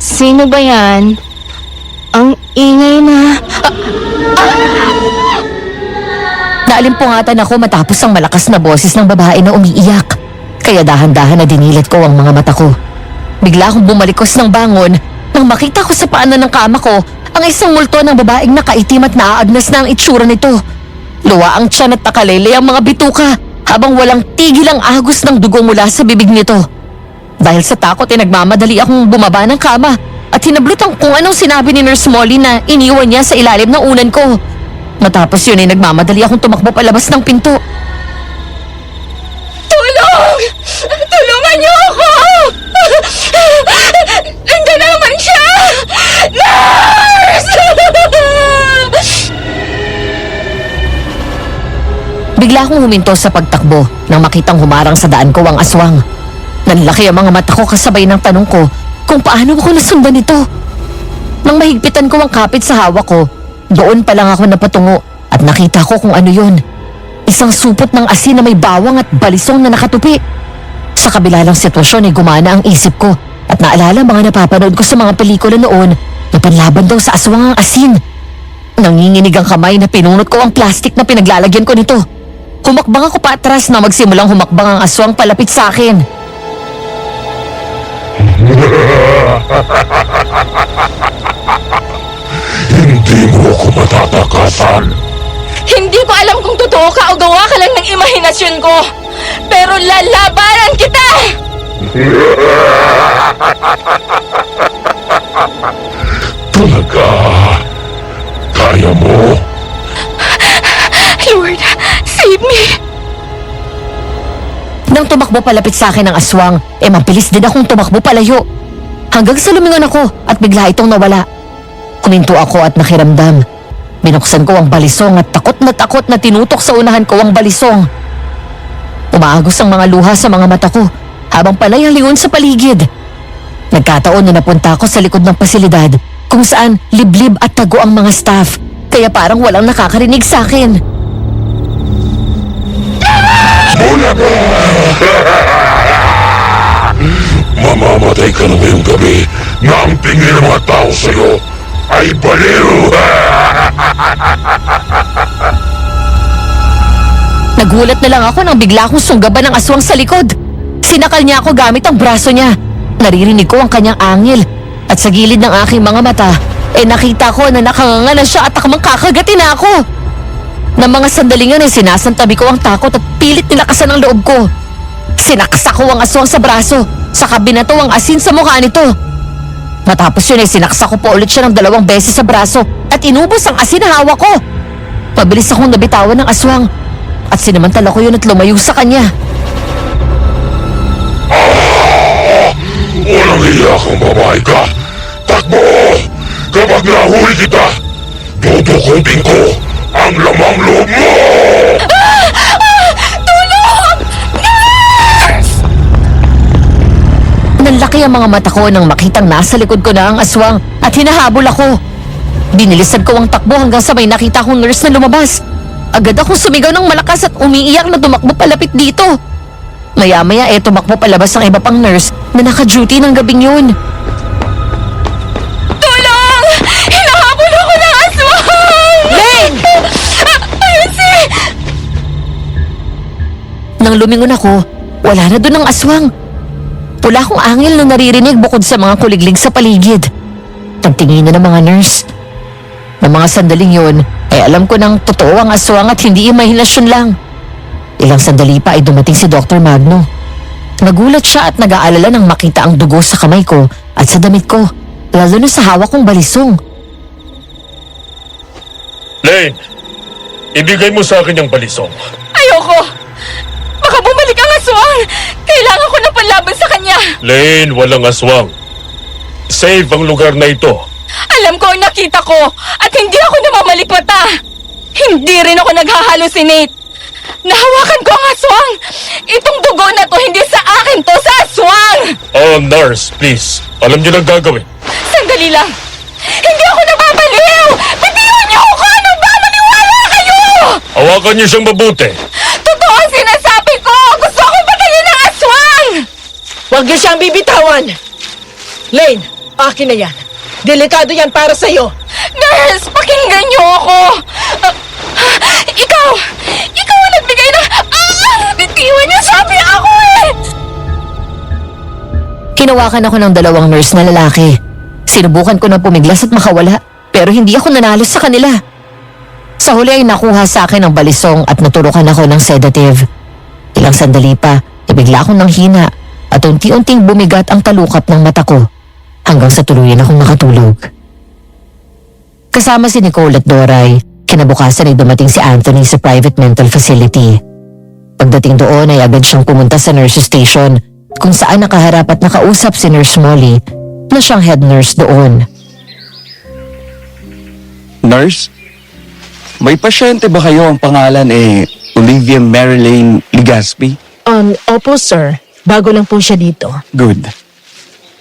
Sino ba yan? Ang ingay na... Naalimpungatan ako matapos ang malakas na boses ng babae na umiiyak. Kaya dahan-dahan na dinilat ko ang mga mata ko. Bigla akong bumalikos ng bangon nang makita ko sa paanan ng kama ko ang isang multo ng babaeng nakaitim at naaagnas na ang itsura nito. Luwa ang tiyan at nakalele ang mga bituka habang walang tigil ang agos ng dugo mula sa bibig nito. Dahil sa takot ay nagmamadali akong bumaba ng kama at hinablutan kung anong sinabi ni Nurse Molly na iniwan niya sa ilalim ng unan ko. Matapos yun ay nagmamadali akong tumakbo palabas ng pinto. Tulong! Tulungan niyo ako! Nandiyan na naman siya! Nurse! Bigla akong huminto sa pagtakbo nang makitang humarang sa daan ko ang aswang. Nanlaki ang mga mata ko kasabay ng tanong ko kung paano ako nasundan ito. Nang mahigpitan ko ang kapit sa hawak ko, doon pa lang ako napatungo at nakita ko kung ano yun. Isang supot ng asin na may bawang at balisong na nakatupi. Sa kabila ng sitwasyon ay gumana ang isip ko at naalala mga napapanood ko sa mga pelikula noon na panlaban daw sa aswang ang asin. Nanginginig ang kamay na pinunot ko ang plastik na pinaglalagyan ko nito. Humakbang ako paatras na magsimulang humakbang ang aswang palapit sa akin. Hindi mo ko matatakasan. Hindi ko alam kung totoo ka o gawa ka lang ng imahinasyon ko. Pero lalabanan kita! Talaga? Kaya mo? Lord, save me! Nang tumakbo palapit sa akin ang aswang, mabilis din akong tumakbo palayo. Hanggang sa lumingon ako at bigla itong nawala. Kuminto ako at nakiramdam. Binuksan ko ang balisong at takot na tinutok sa unahan ko ang balisong. Umaagos ang mga luha sa mga mata ko habang palay ang lingon sa paligid. Nagkataon na napunta ako sa likod ng pasilidad kung saan liblib at tago ang mga staff kaya parang walang nakakarinig sa akin. Mamamatay ka na ngayong gabi na ang tingin ng mga tao sa'yo ay baliw! Nagulat na lang ako nang bigla akong sunggaban ng aswang sa likod. Sinakal niya ako gamit ang braso niya. Naririnig ko ang kanyang angil at sa gilid ng aking mga mata, nakita ko na nakanganga na siya at takmang kakagatin na ako. Nang mga sandalingan ay sinasantabi ko ang takot at pilit nilakasan ang loob ko. Sinaksak ko ang aswang sa braso, saka binato ang asin sa mukha nito. Matapos yun ay sinaksak ko pa ulit siya ng 2 beses sa braso at inubos ang asin na hawak ko. Mabilis akong nabitawan ng aswang at sinamantala ko yun at lumayo sa kanya. Walang hiya kang babae ka! Takbo! Kapag nahuli kita, dudukutin ko ang lamang loob mo! Nanlaki ang mga mata ko nang makitang nasa likod ko na ang aswang at hinahabol ako. Binilisan ko ang takbo hanggang sa may nakita kong nurse na lumabas. Agad akong sumigaw ng malakas at umiiyak na tumakbo palapit dito. Maya-maya tumakbo palabas ang iba pang nurse na naka-duty ng gabing yun. Tulong! Hinahabol ako ng aswang! Len! Nang lumingon ako, wala na doon ang aswang. Wala akong angel na naririnig bukod sa mga kuliglig sa paligid. Nagtingin na ng mga nurse. Ng mga sandaling yun, ay alam ko nang totoo ang aswang at hindi imahinasyon lang. Ilang sandali pa ay dumating si Dr. Magno. Nagulat siya at nag-aalala nang makita ang dugo sa kamay ko at sa damit ko, lalo na sa hawak kong balisong. Lane, ibigay mo sa akin yung balisong. Ayoko! Baka bumalik ang aswang! Kailangan ko ng panlaban sa kanya! Lane, walang aswang. Save ang lugar na ito. Alam ko ang nakita ko at hindi ako namamalikmata. Hindi rin ako naghahalusinate. Nahawakan ko ang aswang. Itong dugo na to hindi sa akin to, sa aswang! Oh, nurse, please. Alam niyo na gagawin. Sandali lang. Hindi ako nababaliw! Bitiwan niyo ako! Ano ba? Maniwala kayo! Hawakan niyo siyang mabuti. Totoo ang sinasabi ko! Gusto akong patayin ng aswang! Huwag niyo siyang bibitawan! Lane, akin na yan. Delikado yan para sa'yo. Nurse, pakinggan niyo ako! Ikaw! Ikaw ang nagbigay ng... Bitiwan niyo, sabi ako eh! Hinawakan ako ng dalawang nurse na lalaki. Sinubukan ko na pumiglas at makawala, pero hindi ako nanalo sa kanila. Sa huli ay nakuha sa akin ang balisong at naturukan ako ng sedative. Ilang sandali pa, bigla akong nanghina at unti-unting bumigat ang talukap ng mata ko hanggang sa tuluyan akong makatulog. Kasama si Nicole at Doray, kinabukasan ay dumating si Anthony sa private mental facility. Pagdating doon ay agad siyang pumunta sa nurse station kung saan nakaharap at nakausap si Nurse Molly na siyang head nurse doon. Nurse? May pasyente ba kayo ang pangalan Olivia Marilyn Ligaspi? Opo, sir. Bago lang po siya dito. Good.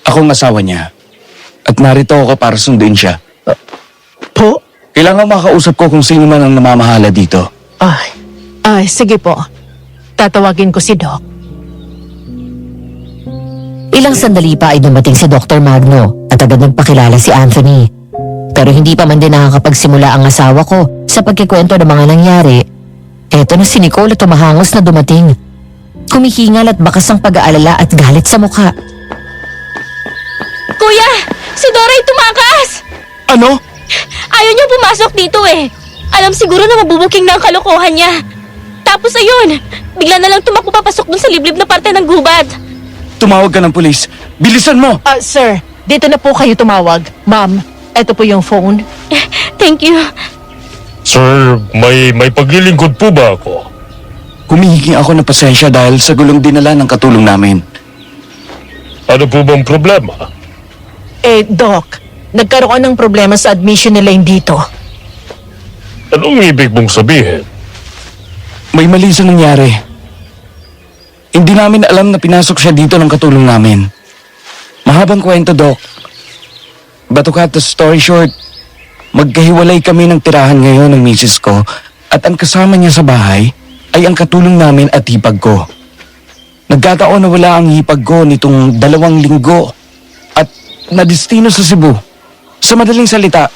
Ako ang asawa niya. At narito ako para sundin siya. Po? Kailangan makausap ko kung sino man ang namamahala dito. Ay, sige po. Tatawagin ko si Doc. Ilang sandali pa ay dumating si Dr. Magno at agad nagpakilala si Anthony. Pero hindi pa man din nakakapagsimula ang asawa ko sa pagkikwento ng mga nangyari. Eto na si Nicole at tumahangos na dumating. Kumihingal at bakas ang pag-aalala at galit sa mukha. Kuya! Si Doray tumakas! Ano? Ayaw niya pumasok dito eh. Alam siguro na mabubuking na ang kalokohan niya. Tapos ayun, bigla na lang tumakbo papasok dun sa liblib na parte ng gubat. Tumawag ka ng pulis. Bilisan mo! Sir, dito na po kayo tumawag. Ma'am, eto po yung phone. Thank you. Sir, may paglilingkod po ba ako? Humihingi ako ng pasensya dahil sa gulong dinala ng katulong namin. Ano po bang problema? Doc, nagkaroon ng problema sa admission ni Lane dito. Anong ibig mong sabihin? May mali sa nangyari. Hindi namin alam na pinasok siya dito ng katulong namin. Mahabang kwento, Doc. But to cut the story short, magkahiwalay kami ng tirahan ngayon ng misis ko at ang kasama niya sa bahay ay ang katulong namin at hipag ko. Nagkataon na wala ang hipag ko nitong 2 linggo at nadistino sa Cebu. Sa madaling salita,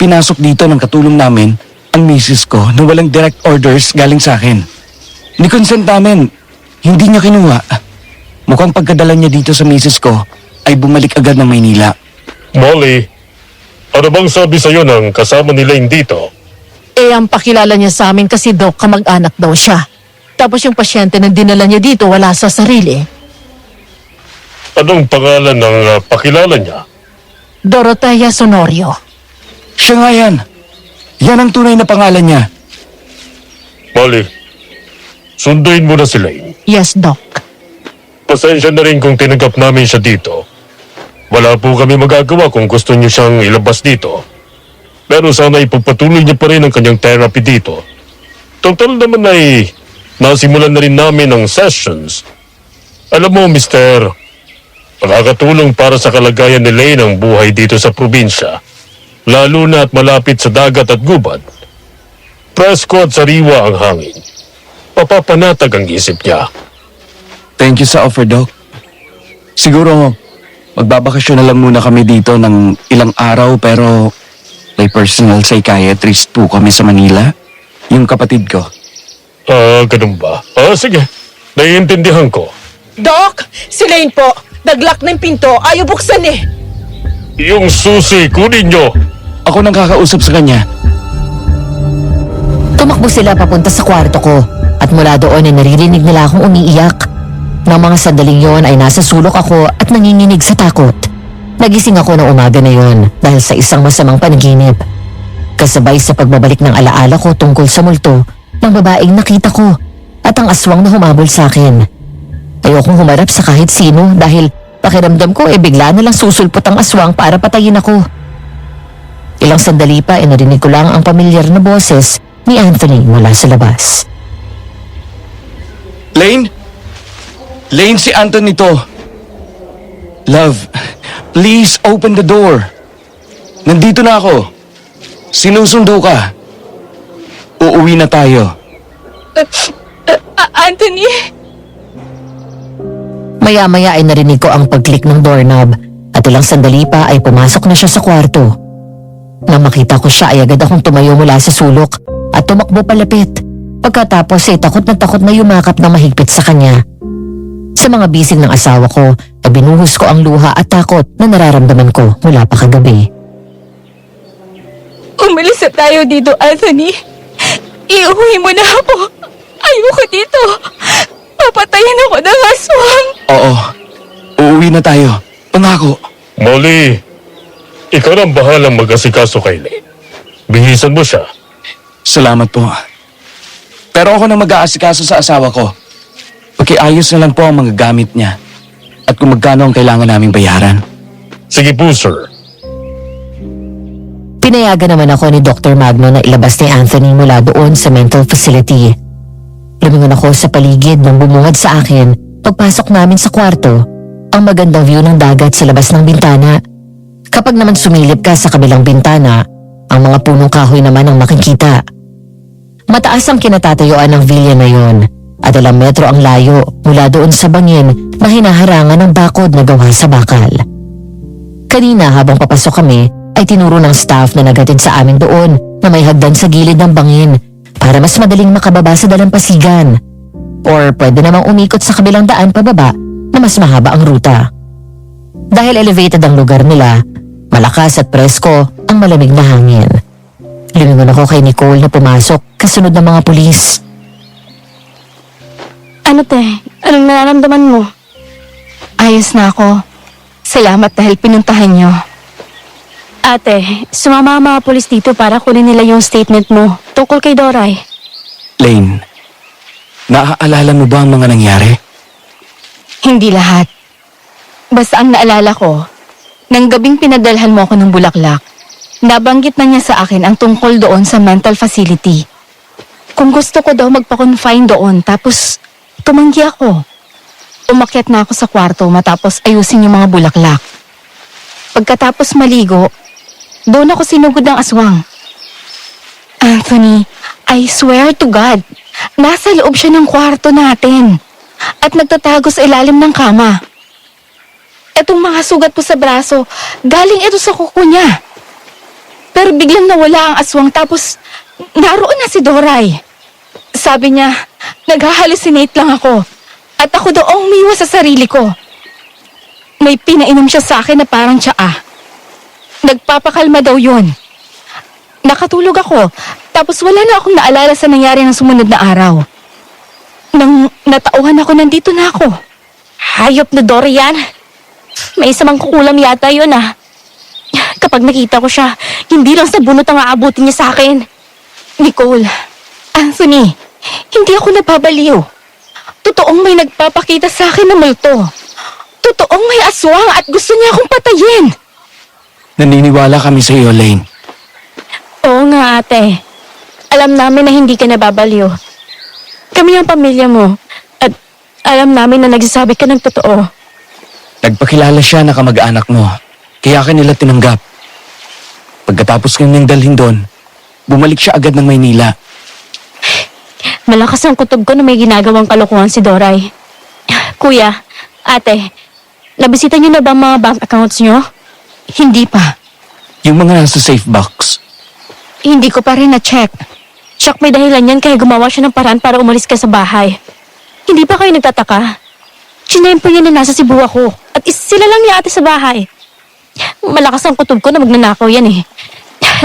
pinasok dito ng katulong namin ang misis ko na walang direct orders galing sa akin. Ni consent namin, hindi niya kinuha. Mukhang pagkadala niya dito sa misis ko ay bumalik agad ng Maynila. Molly, ano bang sabi sa'yo ng kasama ni Lane dito? Ang pakilala niya sa amin kasi Doc, kamag-anak daw siya. Tapos yung pasyente na dinala niya dito wala sa sarili. Anong pangalan ng pakilala niya? Dorotea Sonorio. Siya nga yan. Yan ang tunay na pangalan niya. Molly, sunduin mo na si Lane. Yes, Doc. Pasensya na rin kung tinanggap namin siya dito. Wala po kami magagawa kung gusto niyo siyang ilabas dito. Pero sana ipagpatuloy niya pa rin ang kanyang therapy dito. Total naman ay nasimulan na rin namin ang sessions. Alam mo, mister, makakatulong para sa kalagayan ni Lane ang buhay dito sa probinsya. Lalo na at malapit sa dagat at gubat. Presko at sariwa ang hangin. Papapanatag ang isip niya. Thank you sa offer, Doc. Siguro, magbabakasyon na lang muna kami dito ng ilang araw pero may personal psychiatrist po kami sa Manila. Yung kapatid ko. Ganun ba? Sige. Naiintindihan ko. Doc, si Lane po. Naglock ng pinto. Ayaw buksan eh. Yung susi, kunin niyo. Ako nang kakausap sa kanya. Tumakbo sila papunta sa kwarto ko at mula doon ay naririnig nila akong umiiyak. Nang mga sandaling yon ay nasa sulok ako at nanginginig sa takot. Nagising ako ng umaga na yon dahil sa isang masamang panaginip. Kasabay sa pagbabalik ng alaala ko tungkol sa multo ng babaeng nakita ko at ang aswang na humabol sa akin. Ayokong humarap sa kahit sino dahil pakiramdam ko bigla na lang susulpot ang aswang para patayin ako. Ilang sandali pa narinig ko lang ang pamilyar na boses ni Anthony mula sa labas. Lane? Lane, si Anton ito. Love, please open the door. Nandito na ako. Sinusundo ka. Uuwi na tayo. Anthony? Maya-maya ay narinig ko ang pag-click ng doorknob at ilang sandali pa ay pumasok na siya sa kwarto. Nang makita ko siya ay agad akong tumayo mula sa sulok at tumakbo palapit. Pagkatapos ay takot na yumakap ng mahigpit sa kanya. Sa mga bisig ng asawa ko ay binuhos ko ang luha at takot na nararamdaman ko mula pa kagabi. Umalis na tayo dito, Anthony. Iuwi mo na ako. Ayoko dito. Papatayin ako ng aswang. Oo, uuwi na tayo. Pangako. Molly, ikaw ang bahalang mag-asikaso kay Lane. Bihisan mo siya. Salamat po. Pero ako na mag-aasikaso sa asawa ko. Pakiayos na lang po ang mga gamit niya. At kung magkano ang kailangan naming bayaran. Sige po, sir. Pinayagan naman ako ni Dr. Magno na ilabas ni Anthony mula doon sa mental facility. Lumingon ako sa paligid nang bumungad sa akin pagpasok namin sa kwarto ang magandang view ng dagat sa labas ng bintana. Kapag naman sumilip ka sa kabilang bintana, ang mga punong kahoy naman ang makikita. Mataas ang kinatatayuan ng villa na yon at ilang metro ang layo mula doon sa bangin na hinaharangan ng bakod na gawa sa bakal. Kanina habang papasok kami ay tinuro ng staff na nagatid sa amin doon na may hagdan sa gilid ng bangin para mas madaling makababa sa dalampasigan. Or pwede namang umikot sa kabilang daan pababa na mas mahaba ang ruta. Dahil elevated ang lugar nila, malakas at presko ang malamig na hangin. Lumingon ako kay Nicole na pumasok kasunod ng mga pulis. Ano te? Anong nararamdaman mo? Ayos na ako. Salamat dahil pinuntahan niyo. Ate, sumama ang mga pulis dito para kunin nila yung statement mo tungkol kay Doray. Lane, naaalala mo ba ang mga nangyari? Hindi lahat. Basta ang naalala ko, nang gabing pinadalhan mo ako ng bulaklak, nabanggit na niya sa akin ang tungkol doon sa mental facility. Kung gusto ko daw magpa-confine doon tapos tumanggi ako. Umakyat na ako sa kwarto matapos ayusin yung mga bulaklak. Pagkatapos maligo, doon ako sinugod ng aswang. Anthony, I swear to God, nasa loob siya ng kwarto natin at nagtatago sa ilalim ng kama. Etong mga sugat po sa braso, galing ito sa kuko niya. Pero biglang nawala ang aswang tapos naroon na si Doray. Sabi niya, nag-hallucinate lang ako at ako daw ang umiwas sa sarili ko. May pinainom siya sa akin na parang tsaa. Nagpapakalma daw yun. Nakatulog ako, tapos wala na akong naalala sa nangyari ng sumunod na araw. Nang natauhan ako, nandito na ako. Hayop na Dorian. May isamang kukulam yata yun ah. Kapag nakita ko siya, hindi lang sa bunot ang aabutin niya sa akin. Nicole, Anthony, hindi ako nababaliw. Totoong may nagpapakita sa akin na multo. Totoong may aswang at gusto niya akong patayin. Naniniwala kami sa iyo, Lane. Oo nga, ate. Alam namin na hindi ka nababaliw. Kami ang pamilya mo. At alam namin na nagsasabi ka ng totoo. Nagpakilala siya na kamag-anak mo, kaya ka nila tinanggap. Pagkatapos kanyang dalhin doon, bumalik siya agad ng Maynila. Malakas ang kutob ko na may ginagawang kalokohan si Doray. Kuya, ate, nabisita niyo na ba ang mga bank accounts niyo? Hindi pa. Yung mga nasa safe box, Hindi ko pa rin na-check. Siyak may dahilan yan kaya gumawa siya ng paraan para umalis ka sa bahay. Hindi pa kayo nagtataka? Chinempo niya na nasa Cebu ako at sila lang ni ate sa bahay. Malakas ang kutob ko na magnanakaw yan eh.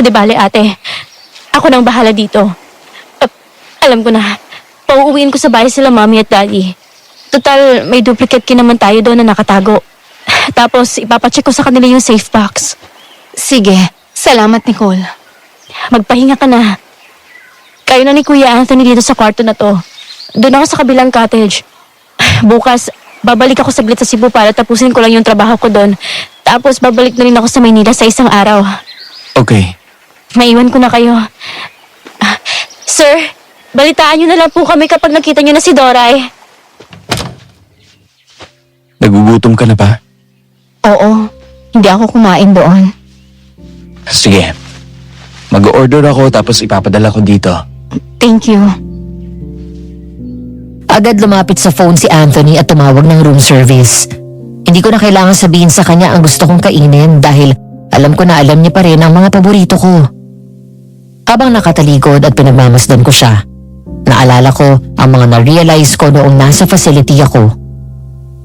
Di bale ate, ako nang bahala dito. Alam ko na, pauuwiin ko sa bahay sila mami at daddy. Total, may duplicate key naman tayo doon na nakatago. Tapos ipapacheck ko sa kanila yung safe box. Sige, salamat Nicole. Magpahinga ka na. Kayo na ni Kuya Anthony dito sa kwarto na to. Doon ako sa kabilang cottage. Bukas, babalik ako saglit sa Cebu para tapusin ko lang yung trabaho ko doon. Tapos babalik na rin ako sa Maynila sa isang araw. okay. Maiwan ko na kayo. Sir, balitaan niyo na lang po kami kapag nakita niyo na si Doray. Nagugutom ka na ba? Oo, hindi ako kumain doon. Sige. Mag-order ako tapos ipapadala ko dito. Thank you. Agad lumapit sa phone si Anthony at tumawag ng room service. Hindi ko na kailangan sabihin sa kanya ang gusto kong kainin dahil alam ko na alam niya pa rin ang mga paborito ko. Habang nakatalikod at pinagmamasdan ko siya, naalala ko ang mga na-realize ko noong nasa facility ako.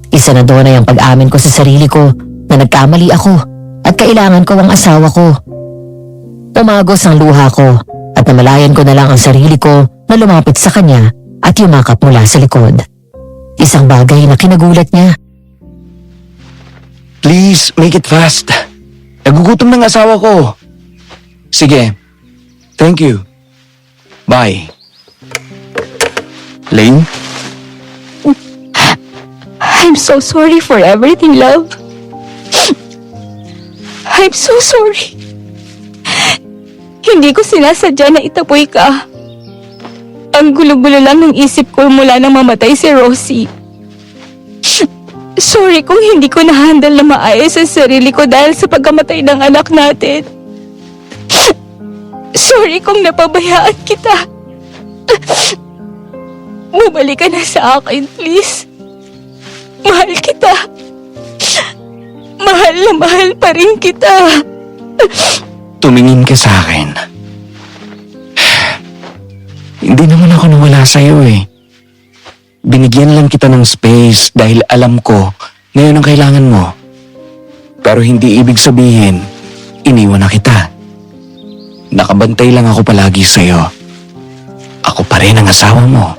Isa na doon ay ang pag-amin ko sa sarili ko na nagkamali ako at kailangan ko ang asawa ko. Umagos ang luha ko at namalayan ko na lang ang sarili ko na lumapit sa kanya at yumakap mula sa likod. Isang bagay na kinagulat niya. Please, make it fast. Nagugutom ng asawa ko. Sige. Thank you. Bye. Lane? I'm so sorry for everything, love. I'm so sorry. Hindi ko sinasadya na itapoy ka. Ang gulo-gulo lang ng isip ko mula nang mamatay si Rosie. Sorry kung hindi ko na-handle na maayos sa sarili ko dahil sa pagkamatay ng anak natin. Sorry kung napabayaan kita. Bumalik ka na sa akin, please. Mahal kita. Mahal na mahal pa rin kita. Tumingin ka sa akin. Hindi naman ako nawala sa'yo eh. Binigyan lang kita ng space dahil alam ko na yun ang kailangan mo. Pero hindi ibig sabihin, iniwan na kita. Nakabantay lang ako palagi sa'yo. Ako pa rin ang asawa mo.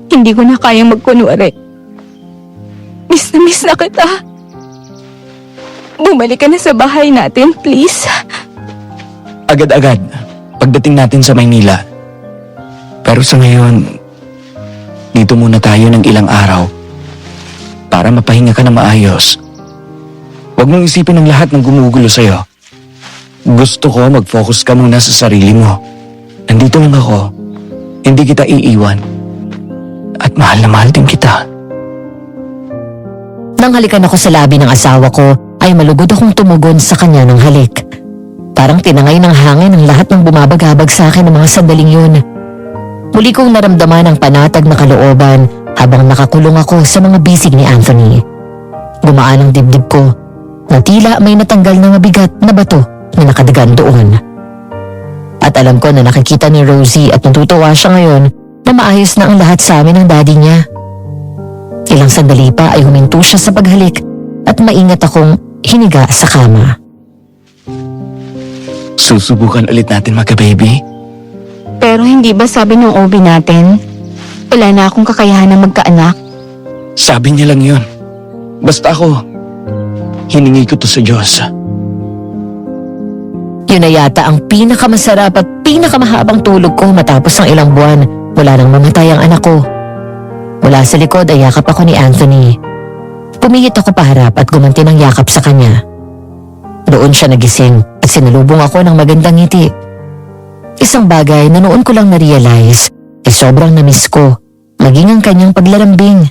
Hindi ko na kayang magkunwari. Miss na kita. Bumalik ka na sa bahay natin, please. Agad-agad, pagdating natin sa Maynila. Pero sa ngayon, dito muna tayo ng ilang araw para mapahinga ka na maayos. Huwag mong isipin ang lahat ng gumugulo sa'yo. Gusto ko mag-focus ka muna sa sarili mo. Nandito lang ako. Hindi kita iiwan. At mahal na mahal din kita. Nang halikan ako sa labi ng asawa ko, ay malugod akong tumugon sa kanya ng halik. Parang tinangay ng hangin ang lahat ng bumabagabag sa akin ng mga sandaling yun. Muli kong naramdaman ang panatag na kalooban habang nakakulong ako sa mga bisig ni Anthony. Gumaan ang dibdib ko na tila may natanggal na mabigat na bato na nakadagan doon. At alam ko na nakikita ni Rosie at natutuwa siya ngayon na maayos na ang lahat sa amin ng daddy niya. Ilang sandali pa ay huminto siya sa paghalik at maingat akong hiniga sa kama. Susubukan ulit natin magka-baby. Pero hindi ba sabi ng OB natin, wala na akong kakayahan na magkaanak? Sabi niya lang yun. Basta ako, hiningi ko to sa Diyos. Yun na yata ang pinakamasarap at pinakamahabang tulog ko matapos ng ilang buwan mula nang mamatay ang anak ko. Mula sa likod ay yakap ako ni Anthony. Pumihit ako paharap at gumanti ng yakap sa kanya. Doon siya nagising at sinalubong ako ng magandang ngiti. Isang bagay na noon ko lang na-realize ay sobrang namiss ko, maging ang kanyang paglalambing.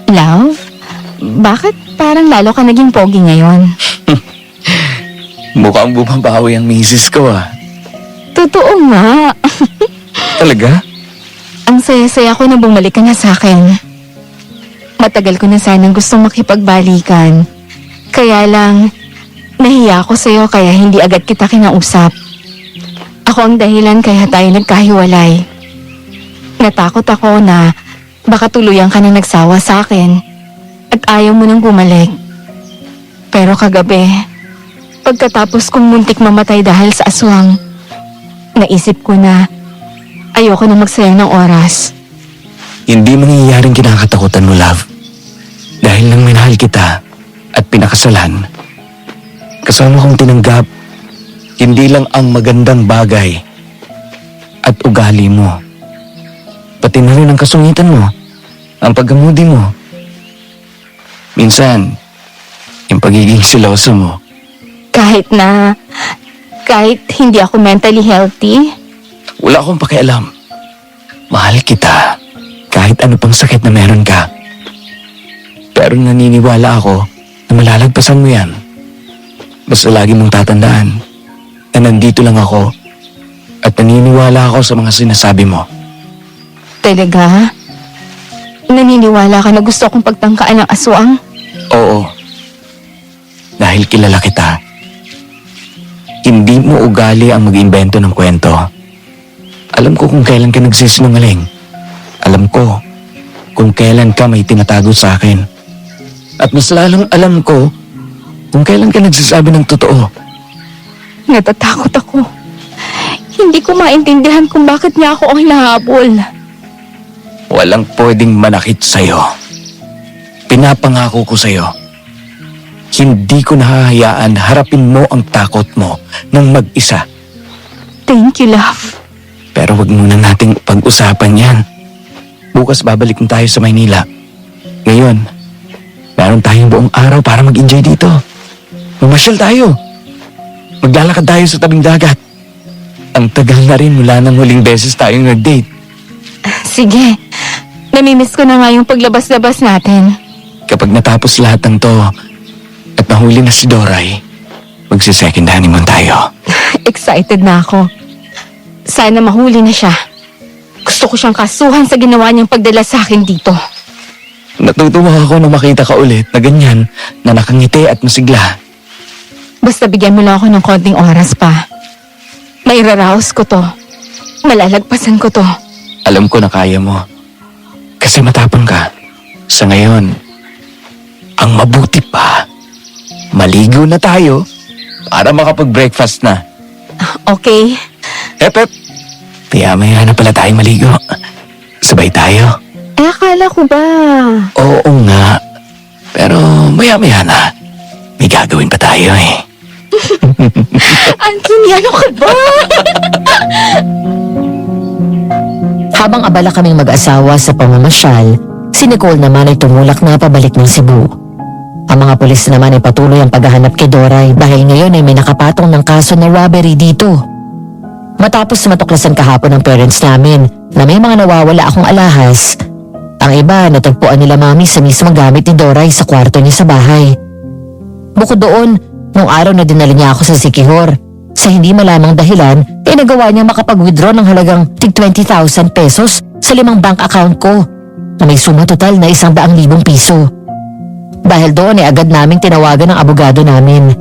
Love, bakit parang lalo ka naging pogi ngayon? Mukhang bumabawi ang misis ko ah. Totoo nga. Talaga? Ang saya-saya ko na bumalik ka na sa akin. Matagal ko na sanang gustong makipagbalikan. Kaya lang, nahiya ako sa'yo kaya hindi agad kita kinausap. Ako ang dahilan kaya tayo nagkahiwalay. Natakot ako na baka tuluyan ka na nagsawa sa akin at ayaw mo nang bumalik. Pero kagabi, pagkatapos kong muntik mamatay dahil sa aswang, naisip ko na ayoko na magsayang ng oras. Hindi mangyayaring kinakatakutan mo, love. Dahil nang minahal kita at pinakasalan, kasama kong tinanggap hindi lang ang magandang bagay at ugali mo, pati na rin ang kasungitan mo, ang paggamudi mo. Minsan, yung pagiging siloso mo. Kahit hindi ako mentally healthy, Wala akong pakialam. Mahal kita kahit ano pang sakit na meron ka. Pero naniniwala ako na malalagpasan mo yan. Basta lagi mong tatandaan na nandito lang ako at naniniwala ako sa mga sinasabi mo. talaga? Naniniwala ka na gusto kong pagtangkaan ng aswang? Oo. Dahil kilala kita. Hindi mo ugali ang mag-imbento ng kwento. Alam ko kung kailan ka nagsisinungaling. Alam ko kung kailan ka may tinatago sa akin. At mas lalong alam ko kung kailan ka nagsasabi ng totoo. Natatakot ako. Hindi ko maintindihan kung bakit niya ako ang hinahabol. Walang pwedeng manakit sa'yo. Pinapangako ko sa'yo. Hindi ko nahahayaan harapin mo ang takot mo ng mag-isa. Thank you, love. Pero wag muna nating pag-usapan yan. Bukas babalik na tayo sa Maynila. Ngayon, meron tayong buong araw para mag-enjoy dito. Mamasyal tayo. Maglalakad tayo sa tabing dagat. Ang tagal na rin mula nang huling beses tayong nag-date. Sige. Namimiss ko na nga yung paglabas-labas natin. Kapag natapos lahat ng to at nahuli na si Doray, magsi-second honeymoon tayo. Excited na ako. Sana mahuli na siya. Gusto ko siyang kasuhan sa ginawa niyang pagdala sa akin dito. Natutuwa ako na makita ka ulit na ganyan, na nakangiti at masigla. Basta bigyan mo lang ako ng konting oras pa. Mairaraos ko to. Malalagpasan ko to. Alam ko na kaya mo. Kasi matapang ka. Sa ngayon, ang mabuti pa, maligo na tayo para makapag-breakfast na. Okay. Hep. Maya-maya na pala tayo maligo. Sabay tayo. Akala ko ba? Oo nga. Pero maya-maya na. May gagawin pa tayo eh. Anthony, ano ka ba? Habang abala kaming mag-asawa sa pamamasyal, si Nicole naman ay tumulak na pabalik ng Cebu. Ang mga pulis naman ay patuloy ang paghahanap kay Doray dahil ngayon ay may nakapatong ng kaso na robbery dito. Matapos matuklasan kahapon ng parents namin na may mga nawawala akong alahas, ang iba natagpuan nila mami sa mismong gamit ni Doray sa kwarto niya sa bahay. Bukod doon, nung araw na dinala niya ako sa Siquijor, sa hindi malamang dahilan, ay nagawa niya makapag-withdraw ng halagang tig 20,000 pesos sa 5 bank account ko na may suma total na 100,000 piso. Dahil doon ay agad naming tinawagan ng abogado namin.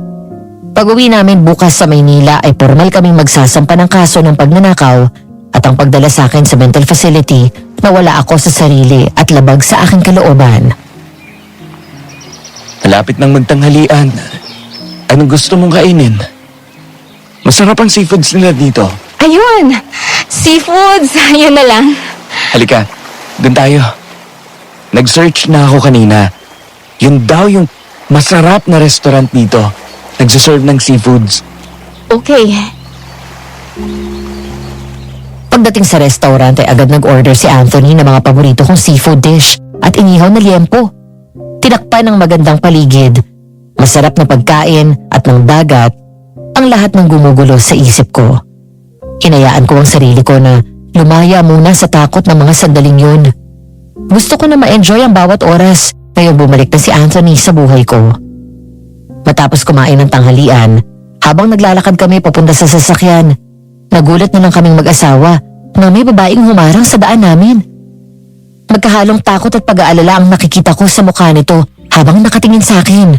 Pag-uwi namin bukas sa Maynila ay formal kaming magsasampa ng kaso ng pagnanakaw at ang pagdala sa akin sa mental facility na wala ako sa sarili at labag sa aking kalooban. Malapit ng magtanghalian. Anong gusto mong kainin? Masarap ang seafoods nila dito. Ayun! Seafoods! Ayun na lang. Halika, dun tayo. Nag-search na ako kanina. Yun daw yung masarap na restaurant dito. Nagsiserve ng seafoods. Okay. Pagdating sa restaurant ay agad nag-order si Anthony ng mga paborito kong seafood dish at inihaw na liempo. Tinakpan ng magandang paligid, masarap na pagkain at ng dagat, ang lahat ng gumugulo sa isip ko. Hinayaan ko ang sarili ko na lumaya muna sa takot ng mga sandaling yun. Gusto ko na ma-enjoy ang bawat oras ngayong bumalik na si Anthony sa buhay ko. Matapos kumain ng tanghalian, habang naglalakad kami papunta sa sasakyan, nagulat na lang kaming mag-asawa na may babaeng humarang sa daan namin. Magkahalong takot at pag-aalala ang nakikita ko sa mukha nito habang nakatingin sa akin.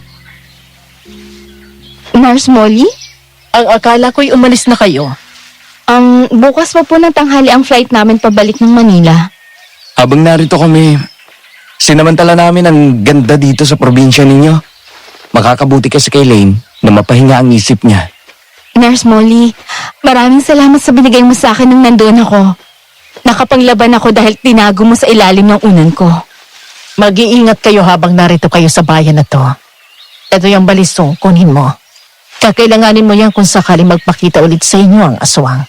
Nurse Molly? Ang akala ko'y umalis na kayo. Bukas pa po ng tanghali ang flight namin pabalik ng Manila. Habang narito kami, sinamantala namin ang ganda dito sa probinsya ninyo. Makakabuti kasi kay Lane na mapahinga ang isip niya. Nurse Molly, maraming salamat sa binigay mo sa akin nung nandoon ako. Nakapanglaban ako dahil tinago mo sa ilalim ng unan ko. Mag-iingat kayo habang narito kayo sa bayan na to. Ito yung balisong, kunin mo. Kakailanganin mo yan kung sakaling magpakita ulit sa inyo ang aswang.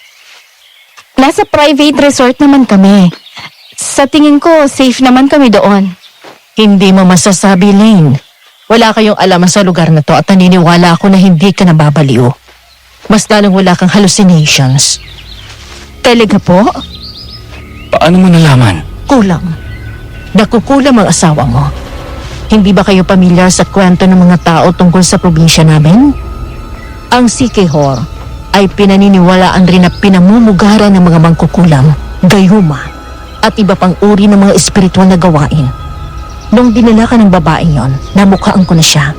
Nasa private resort naman kami. Sa tingin ko, safe naman kami doon. Hindi mo masasabi, Lane. Wala kayong alam sa lugar na to at naniniwala ako na hindi ka nababaliw. Mas lalong wala kang hallucinations. Talaga po? Paano mo nalaman? Kulang. Nakukulam ang asawa mo. Hindi ba kayo pamilyar sa kwento ng mga tao tungkol sa probinsya namin? Ang Sikihor ay pinaniniwalaan rin na pinamumugaran ng mga mangkukulam, gayuma, at iba pang uri ng mga espiritual na gawain. Nung dinala ka ng babaeng yon, namukhaan ko na siya.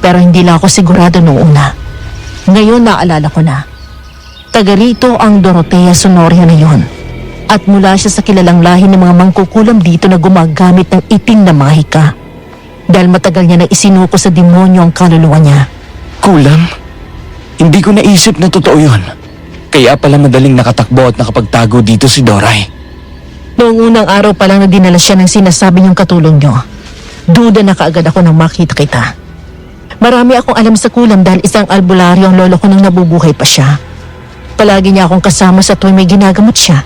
Pero hindi lang ako sigurado noong una. Ngayon naalala ko na. Taga rito ang Dorotea Sonoria na yon. At mula siya sa kilalang lahi ng mga mangkukulam dito na gumagamit ng itim na mahika. Dahil matagal niya na isinuko sa demonyo ang kaluluwa niya. Kulam? Hindi ko naisip na totoo yun. Kaya pala madaling nakatakbo at nakapagtago dito si Doray. Noong unang araw pa lang na dinala siya ng sinasabi niyong katulong niyo, duda na kaagad ako nang makita kita. Marami akong alam sa kulam dahil isang albularyo ang lolo ko nang nabubuhay pa siya. Palagi niya akong kasama sa tuwing may ginagamot siya.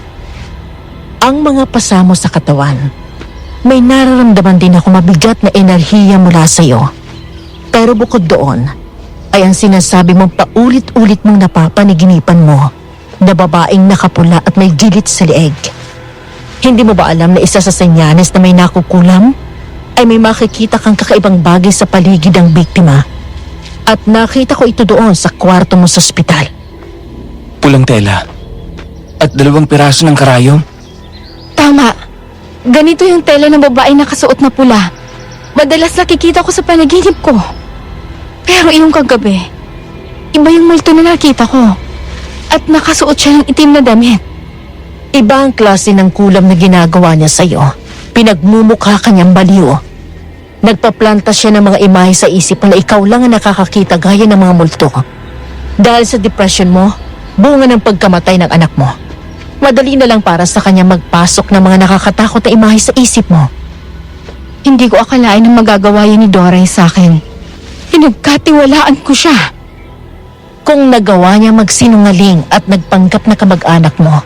Ang mga pasamo sa katawan, may nararamdaman din ako mabigat na enerhiya mula sa iyo. Pero bukod doon, ay ang sinasabi mong paulit-ulit mong napapaniginipan mo na babaeng nakapula at may gilit sa leeg. Hindi mo ba alam na isa sa senyales na may nakukulam ay may makikita kang kakaibang bagay sa paligid ng biktima? At nakita ko ito doon sa kwarto mo sa ospital. Pulang tela. At 2 piraso ng karayom. Tama. Ganito yung tela ng babaeng nakasuot na pula. Madalas nakikita ko sa panaginip ko. Pero yung kagabi, iba yung multo na nakita ko. At nakasuot siya ng itim na damit. Iba ang klase ng kulam na ginagawa niya sa iyo. Pinagmumukha kanyang baliw. Nagpaplanta siya ng mga imahe sa isip mo na ikaw lang ang nakakakita gaya ng mga multo. Dahil sa depression mo, bunga ng pagkamatay ng anak mo. Madali na lang para sa kanya magpasok ng mga nakakatakot na imahe sa isip mo. Hindi ko akalain na magagawa yan ni Doray sa akin. Pinagkatiwalaan ko siya. Kung nagawa niya magsinungaling at nagpanggap na kamag-anak mo,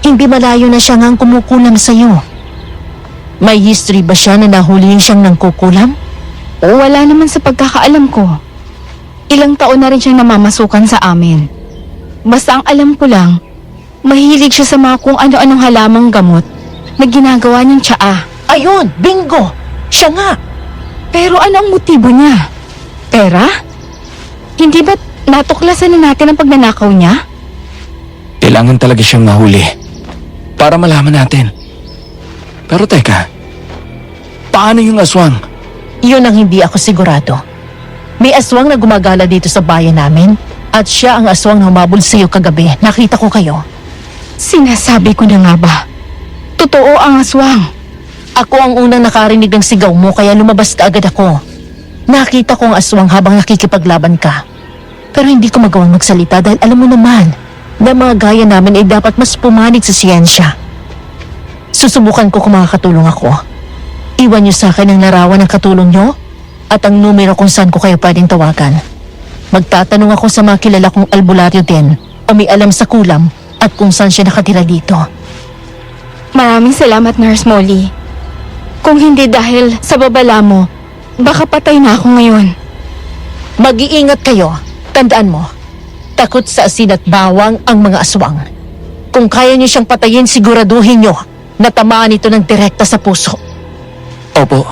hindi malayo na siya ngang kumukulam sa iyo. May history ba siya na nahulihin siyang nangkukulam? Wala naman sa pagkakaalam ko. Ilang taon na rin siyang namamasukan sa amin. Basta ang alam ko lang, mahilig siya sa mga kung ano-anong halamang gamot na ginagawa niyang tsaa. Ayun, bingo! Siya nga! Pero ano ang motibo niya? Pera? Hindi ba natuklasan na natin ang pagnanakaw niya? Kailangan talaga siyang mahuli. Para malaman natin. Pero teka, paano yung aswang? Yun ang hindi ako sigurado. May aswang na gumagala dito sa bayan namin at siya ang aswang na humabol sa iyo kagabi. Nakita ko kayo. Sinasabi ko na nga ba? Totoo ang aswang. Ako ang unang nakarinig ng sigaw mo kaya lumabas ka agad ako. Nakita ko ang aswang habang nakikipaglaban ka. Pero hindi ko magawang magsalita dahil alam mo naman na mga gaya namin ay dapat mas pumanig sa siyensya. Susubukan ko kung makakatulong ako. Iwan niyo sa akin ang larawan ng katulong niyo at ang numero kung saan ko kayo pwedeng tawagan. Magtatanong ako sa mga kilala kong albularyo din o may alam sa kulam at kung saan siya nakatira dito. Maraming salamat, Nurse Molly. Kung hindi dahil sa babala mo, Baka patay na ako ngayon. Mag-iingat kayo. Tandaan mo, takot sa asin at bawang ang mga aswang. Kung kaya niyo siyang patayin, siguraduhin niyo na tamaan ito ng direkta sa puso. Opo.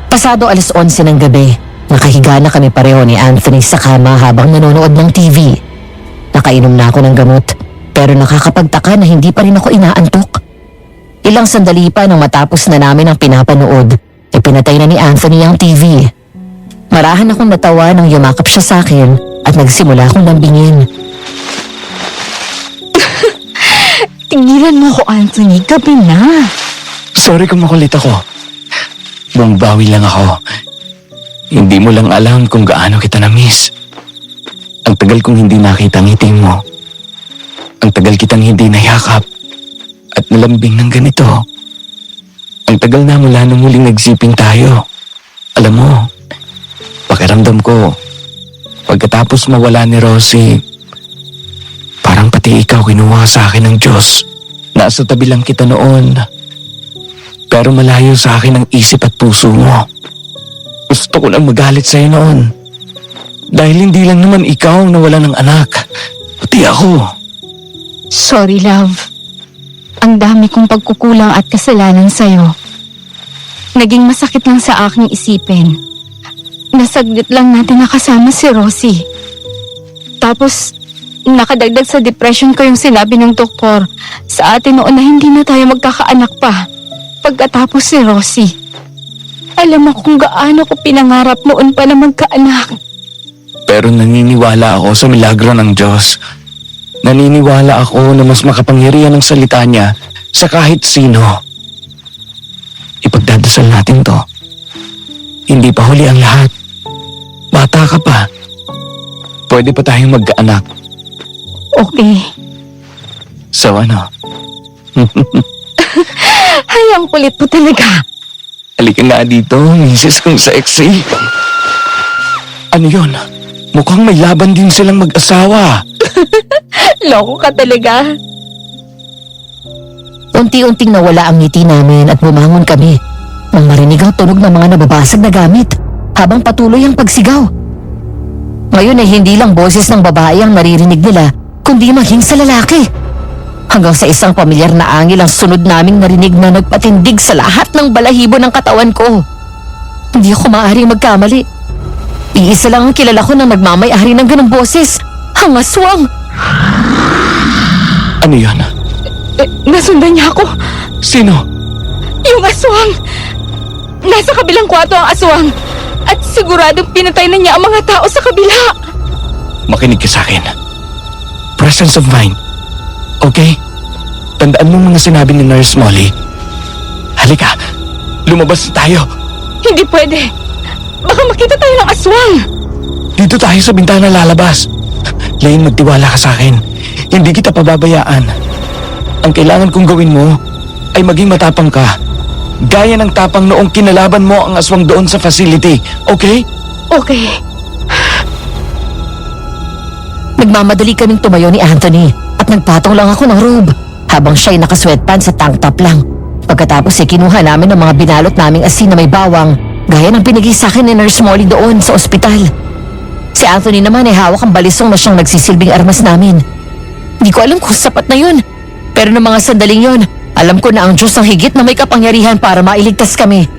Pasado 11:11 ng gabi, nakahiga na kami pareho ni Anthony sa kama habang nanonood ng TV. Nakainom na ako ng gamot, pero nakakapagtaka na hindi pa rin ako inaantok. Ilang sandali pa nang matapos na namin ang pinapanood, pinatay na ni Anthony ang TV. Marahan akong natawa nang yumakap siya sa akin at nagsimula akong lambingin. Tingilan mo ko, Anthony. Gabi na. Sorry kung makulit ako. Bumabawi lang ako. Hindi mo lang alam kung gaano kita na-miss. Ang tagal kong hindi nakita ang ngiti mo. Ang tagal kitang hindi nayakap at nalambing ng ganito. Ang tagal na mula nung muling nagsiping tayo. Alam mo, pakiramdam ko, pagkatapos mawala ni Rosie, parang pati ikaw kinuha sa akin ng Diyos. Nasa tabi lang kita noon, pero malayo sa akin ang isip at puso mo. Gusto ko lang magalit sa'yo noon. Dahil hindi lang naman ikaw ang nawala ng anak, pati ako. Sorry, love. Ang dami kong pagkukulang at kasalanan sa'yo. Naging masakit lang sa aking isipin. Nasaglit lang natin nakasama si Rosie. Tapos, nakadagdag sa depression ko yung sinabi ng doktor sa atin noon na hindi na tayo magkakaanak pa pagkatapos si Rosie. Alam mo kung gaano ko pinangarap noon pa na magkaanak. Pero naniniwala ako sa milagro ng Diyos. Naniniwala ako na mas makapangyarihan ang salita niya sa kahit sino. Ipagdadasal natin to. Hindi pa huli ang lahat. Bata ka pa. Pwede pa tayong magkaanak. Okay. So ano? Ay, ang kulit po talaga. Halika nga dito, misis kong sexy. Ano yun? Mukhang may laban din silang mag-asawa. Loko ka talaga. Unti-unting nawala ang ngiti namin at bumangon kami nang marinig ang tunog ng mga nababasag na gamit habang patuloy ang pagsigaw. Ngayon ay hindi lang boses ng babae ang naririnig nila, kundi maging sa lalaki. Hanggang sa isang pamilyar na angil ang sunod naming narinig na nagpatindig sa lahat ng balahibo ng katawan ko. Hindi ako maaaring magkamali. Iisa lang ang kilala ko na nagmamay-ari ng ganong boses, ang aswang. Ano yun? Nasundan niya ako. Sino? Yung aswang. Nasa kabilang kwarto ang aswang. At siguradong pinatay na niya ang mga tao sa kabila. Makinig ka sa akin. Presence of mind. Okay? Tandaan mo mga sinabi ni Nurse Molly. Halika, lumabas na tayo. Hindi pwede. Baka makita tayo ng aswang. Dito tayo sa bintana lalabas. Lane, magtiwala ka sa akin. Hindi kita pababayaan. Ang kailangan kong gawin mo ay maging matapang ka. Gaya ng tapang noong kinalaban mo ang aswang doon sa facility. Okay? Okay. Nagmamadali kaming tumayo ni Anthony at nagpatong lang ako ng robe habang siya'y naka-sweatpants at tank top lang. Pagkatapos ay kinuha namin ang mga binalot naming asin na may bawang gaya ng binigay sa akin ni Nurse Molly doon sa ospital. Si Anthony naman ay hawak ang balisong na siyang nagsisilbing armas namin. Hindi ko alam kung sapat na yun, pero ng mga sandaling yun, alam ko na ang Diyos ang higit na may kapangyarihan para mailigtas kami.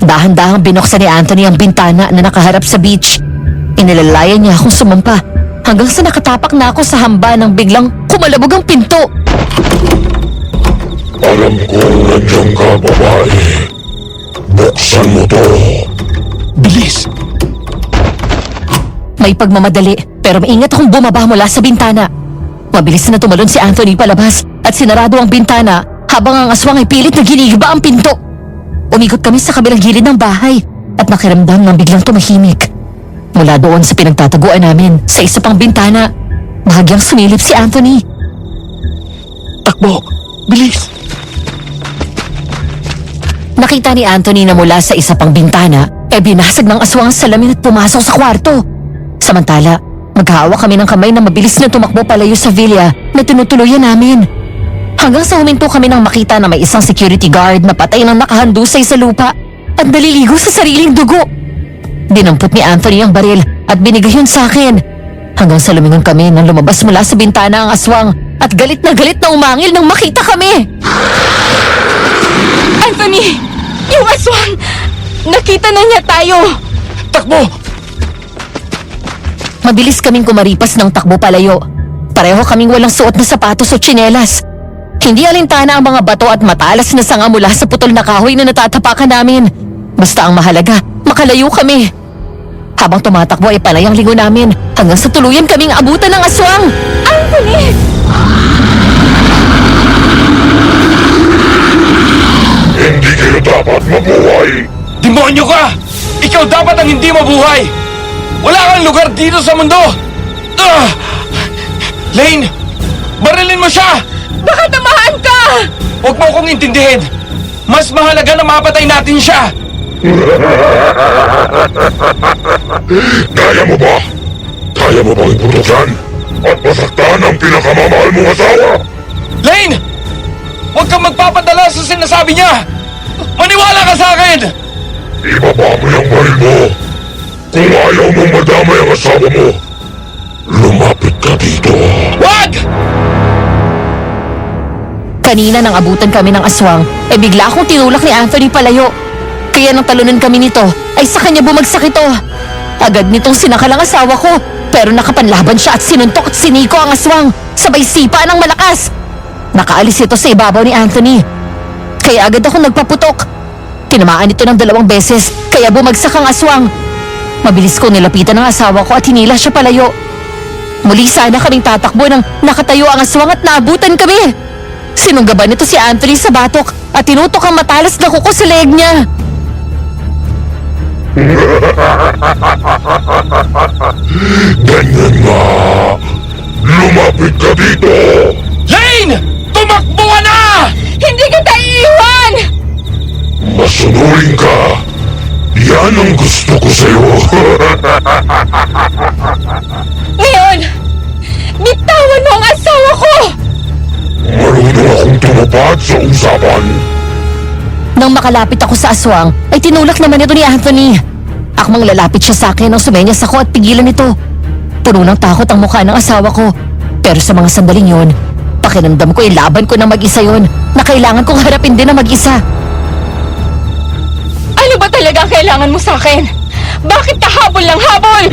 Dahan-dahang binuksan ni Anthony ang bintana na nakaharap sa beach. Inilalayan niya akong sumampa hanggang sa nakatapak na ako sa hamba nang biglang kumalabog ang pinto. Alam ko nandiyan ka, babae. Buksan mo to. Bilis! May pagmamadali pero maingat akong bumaba mula sa bintana. Mabilis na tumalon si Anthony palabas at sinarado ang bintana habang ang aswang ay pilit na ginigiba ang pinto. Umikot kami sa kabilang gilid ng bahay at nakiramdam ng biglang tumahimik. Mula doon sa pinagtataguan namin sa isa pang bintana, bahagyang sumilip si Anthony. Takbo! Bilis! Nakita ni Anthony na mula sa isa pang bintana binasag ng aswang ang salamin at pumasok sa kwarto. Samantala, maghahawak kami ng kamay na mabilis na tumakbo palayo sa villa na tinutuluyan namin. Hanggang sa huminto kami nang makita na may isang security guard na patay nang nakahandusay sa lupa. at naliligo sa sariling dugo. Dinampot ni Anthony ang baril at binigay yun sa akin. Hanggang sa lumingon kami nang lumabas mula sa bintana ang aswang at galit na umangil nang makita kami. Anthony! Yung aswang! Nakita na niya tayo! Takbo! Mabilis kaming kumaripas ng takbo palayo. Pareho kaming walang suot na sapatos o tsinelas. Hindi alintana ang mga bato at matalas na sanga mula sa putol na kahoy na natatapakan namin. Basta ang mahalaga, makalayo kami. Habang tumatakbo ay panay ang lingo namin hanggang sa tuluyan kaming abutan ng aswang. Anthony! Hindi kayo dapat mabuhay. Demonyo ka! Ikaw dapat ang hindi mabuhay! Wala kang lugar dito sa mundo! Lane! Barilin mo siya! Baka tamahan ka! Huwag mo akong intindihin! Mas mahalaga na mapatay natin siya! Kaya mo ba? Kaya mo bang iputukan at masaktan ang pinakamamahal mong asawa? Lane! Huwag kang magpapadala sa sinasabi niya! Maniwala ka sa akin! Ibaba mo yung baril mo. Kung ayaw mong madamay ang asawa mo, lumapit ka dito. Wag! Kanina nang abutan kami ng aswang, ay bigla akong tinulak ni Anthony palayo. Kaya nang talunan kami nito, ay sa kanya bumagsak ito. Agad nitong sinakal ang asawa ko, pero nakapanlaban siya at sinuntok at siniko ang aswang, sabay sipa ng malakas. Nakaalis ito sa ibabaw ni Anthony. Kaya agad ako nagpaputok. Tinamaan ito ng 2 beses, kaya bumagsak ang aswang. Mabilis ko nilapitan ang asawa ko at hinila siya palayo. Muli sana kaming tatakbo nang nakatayo ang aswang at naabutan kami. Sinunggaban nito si Anthony sa batok at tinutok ang matalas na kuko sa leeg niya. Ganyan nga. Lumapit ka dito. Lane! Tumakbo ka na! Hindi kita iiwan! Masunurin ka. Yan ang gusto ko sa'yo. Ngayon, bitawan mo ang asawa ko! Marunong akong tumupad sa usapan. Nang makalapit ako sa aswang, ay tinulak naman ito ni Anthony. Akmang lalapit siya sa akin nang sumenyas ako at pigilan ito. Puno ng takot ang mukha ng asawa ko. Pero sa mga sandaling yon, pakiramdam ko ay laban ko na mag-isa yon na kailangan kong harapin din na mag-isa. Ano ba talaga ang kailangan mo sa akin? Bakit ka habol ng habol?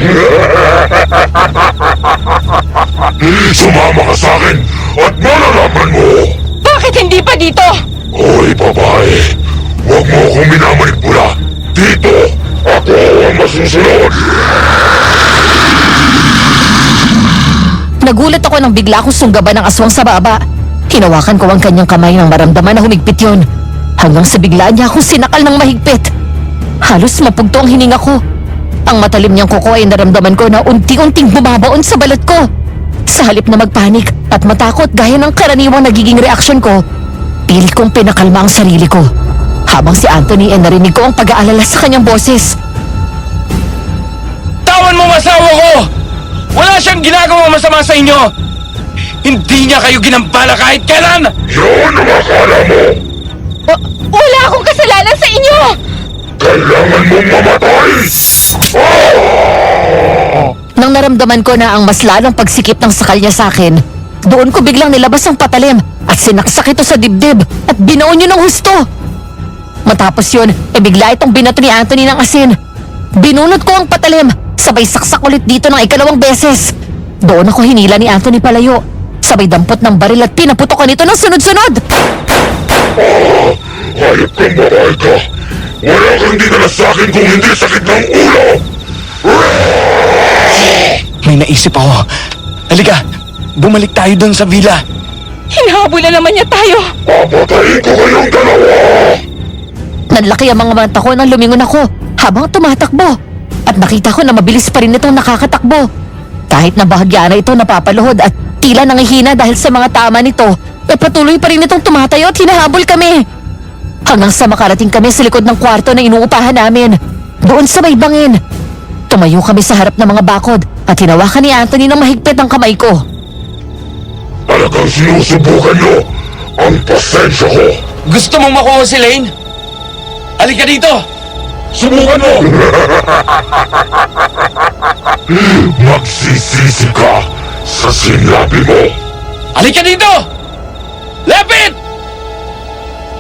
Sumama ka sa akin at malalaman mo. Bakit hindi pa dito? Hoy, babae. Huwag mo akong minamanipula. Dito, ako ang masusunod. Nagulat ako nang bigla akong sunggaban ng aswang sa baba. Hinawakan ko ang kanyang kamay nang maramdaman na humigpit yon. Hanggang sa bigla niya akong sinakal ng mahigpit. Halos mapugto ang hininga ko. Ang matalim niyang kuko ay naramdaman ko na unti-unting bumabaon sa balat ko. Sa halip na magpanik at matakot gaya ng karaniwang nagiging reaksyon ko, pilit kong pinakalma ang sarili ko. Habang si Anthony ay narinig ko ang pag-aalala sa kanyang boses. Tawan mo ang asawa ko! Wala siyang ginagawa masama sa inyo! Hindi niya kayo ginampala kahit kailan! Yun ang akala mo. Wala akong kasalanan sa inyo! Kailangan mong mamatay. Nang naramdaman ko na ang mas lalong pagsikip ng sakal niya sa akin, doon ko biglang nilabas ang patalim at sinaksak ito sa dibdib at binuon yun ng husto. Matapos yun, bigla itong binato ni Anthony ng asin. Binunot ko ang patalim, sabay saksak ulit dito ng 2 beses. Doon ako hinila ni Anthony palayo, sabay dampot ng baril at pinaputokan ito ng sunod-sunod. Hayop kang babae ka. Wala kang dinala sa akin kung hindi sakit ng ulo. May naisip ako. Halika, bumalik tayo doon sa villa. Hinahabol na naman niya tayo! Papatayin ko kayong dalawa. Nanlaki ang mga mata ko nang lumingon ako habang tumatakbo. At nakita ko na mabilis pa rin itong nakakatakbo. Kahit na bahagya na ito napapaluhod at tila nangihina dahil sa mga tama nito, patuloy pa rin itong tumatayo at hinahabol kami. Hanggang sa makarating kami sa likod ng kwarto na inuupahan namin. Doon sa may bangin. Tumayo kami sa harap ng mga bakod at hinawakan ni Anthony ng mahigpit ang kamay ko. Talagang sinusubukan nyo ang pasensya ko. Gusto mong makuha si Lane? Halika dito! Subukan mo! Magsisisi ka sa sinabi mo! Halika dito! Lapit!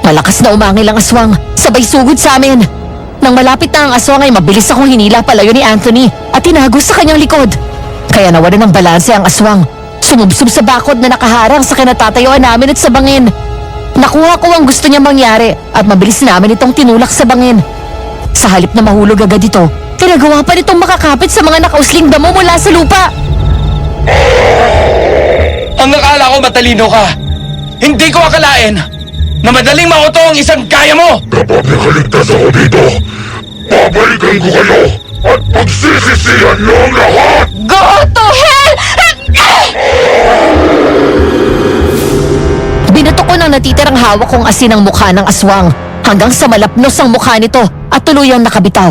Malakas na umangil ang aswang, sabay sugod sa amin. Nang malapit na ang aswang ay mabilis akong hinila palayo ni Anthony at tinago sa kanyang likod. Kaya nawalan ng balanse ang aswang. Sumubsob sa bakod na nakaharang sa kinatatayuan namin at sa bangin. Nakuha ko ang gusto niya mangyari at mabilis namin itong tinulak sa bangin. Sa halip na mahulog agad ito, tinagawa pa nitong makakapit sa mga nakausling damo mula sa lupa. Ang akala ko matalino ka. Hindi ko akalain na madaling mauto ang isang kaya mo! Kapag nakaligtas ako dito, babalikan ko kayo at pagsisisihan niyo ang lahat! Go to hell! Binato ko ng natitirang hawak kong asin ang mukha ng aswang hanggang sa malapnos ang mukha nito at tuluyang nakabitaw.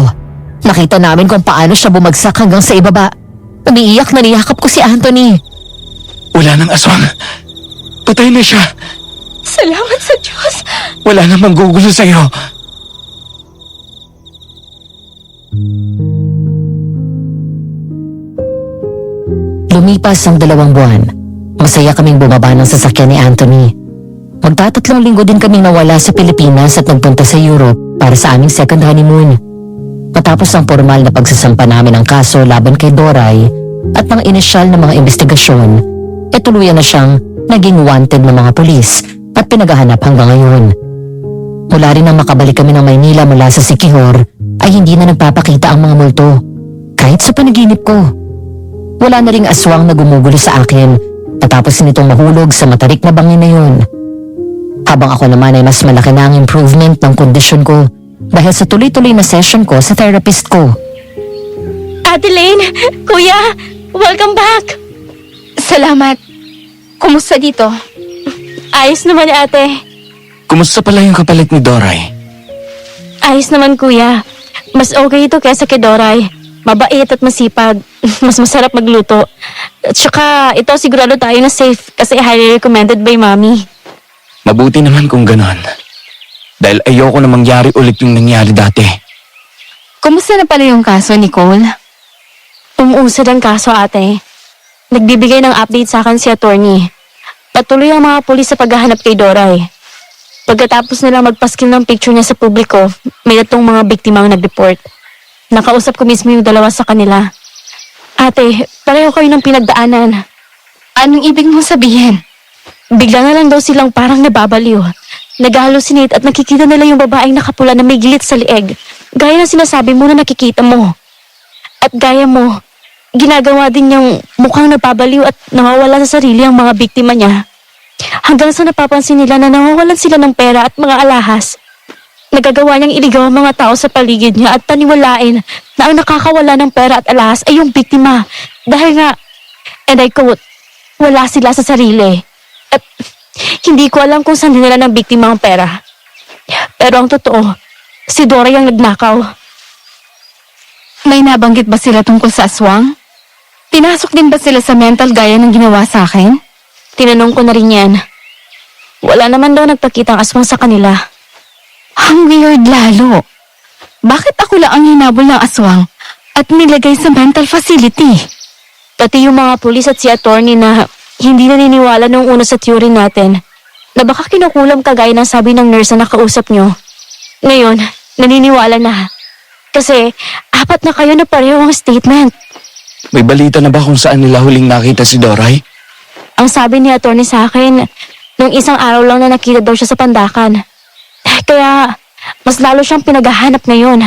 Nakita namin kung paano siya bumagsak hanggang sa ibaba. Umiiyak na niyakap ko si Anthony. Wala nang aswang. Patay na siya. Salamat sa Diyos! Wala nang manggugulo sa'yo. Lumipas ang 2 buwan. Masaya kaming bumaba ng sasakyan ni Anthony. Magtatatlong linggo din kaming nawala sa Pilipinas at nagpunta sa Europe para sa aming second honeymoon. Matapos ang formal na pagsasampa namin ng kaso laban kay Doray at mga inisyal na mga investigasyon, tuluyan na siyang naging wanted ng mga pulis at pinaghahanap hanggang ngayon. Mula rin nang makabalik kami ng Maynila mula sa Siquijor ay hindi na nagpapakita ang mga multo. Kahit sa panaginip ko. Wala na ring aswang na gumugulo sa akin matapos nitong mahulog sa matarik na bangin na yun. Habang ako naman ay mas malaki na ang improvement ng kondisyon ko dahil sa tuloy-tuloy na session ko sa therapist ko. Ate Lane! Kuya! Welcome back! Salamat. Kumusta dito? Ayos naman, ate. Kumusta pala yung kapalit ni Doray? Ayos naman, kuya. Mas okay ito kaysa kay Doray. Mabait at masipag. Mas masarap magluto. At saka, ito sigurado tayo na safe kasi highly recommended by mommy. Mabuti naman kung ganon. Dahil ayoko na mangyari ulit yung nangyari dati. Kumusta na pala yung kaso, Nicole? Umuusad ang kaso, ate. Nagbibigay ng update sa akin si attorney. Patuloy ang mga pulis sa paghahanap kay Doray. Pagkatapos nilang magpaskil ng picture niya sa publiko, may datong mga biktima ang nag-report. Nakausap ko mismo yung 2 sa kanila. Ate, pareho kayo ng pinagdaanan. Anong ibig mong sabihin? Bigla na lang daw silang parang nababaliw. Nag-hallucinate at nakikita nila yung babaeng nakapula na may gilit sa lieg. Gaya na sinasabi mo na nakikita mo. At gaya mo, ginagawa din niyang mukhang nababaliw at nawawala sa sarili ang mga biktima niya. Hanggang sa napapansin nila na nawawalan sila ng pera at mga alahas. Nagagawa niyang iligaw ang mga tao sa paligid niya at paniwalain na ang nakakawala ng pera at alahas ay yung biktima. Dahil nga, and I quote, wala sila sa sarili. At hindi ko alam kung saan dinala ng biktima ang pera. Pero ang totoo, si Doray ang nagnakaw. May nabanggit ba sila tungkol sa aswang? Pinasok din ba sila sa mental gaya ng ginawa sa akin? Tinanong ko na rin yan. Wala naman daw nagpakita ang aswang sa kanila. Ang weird lalo. Bakit ako lang ang hinabol ng aswang at nilagay sa mental facility? Pati yung mga pulis at si attorney na hindi naniniwala nung una sa theory natin na baka kinukulam kagaya ng sabi ng nurse na nakausap nyo. Ngayon, naniniwala na. Kasi 4 na kayo na pareho ang statement. May balita na ba kung saan nila huling nakita si Doray? Ang sabi ni attorney sa akin, nung isang araw lang na nakita daw siya sa Pandakan. Kaya, mas lalo siyang pinaghahanap ngayon.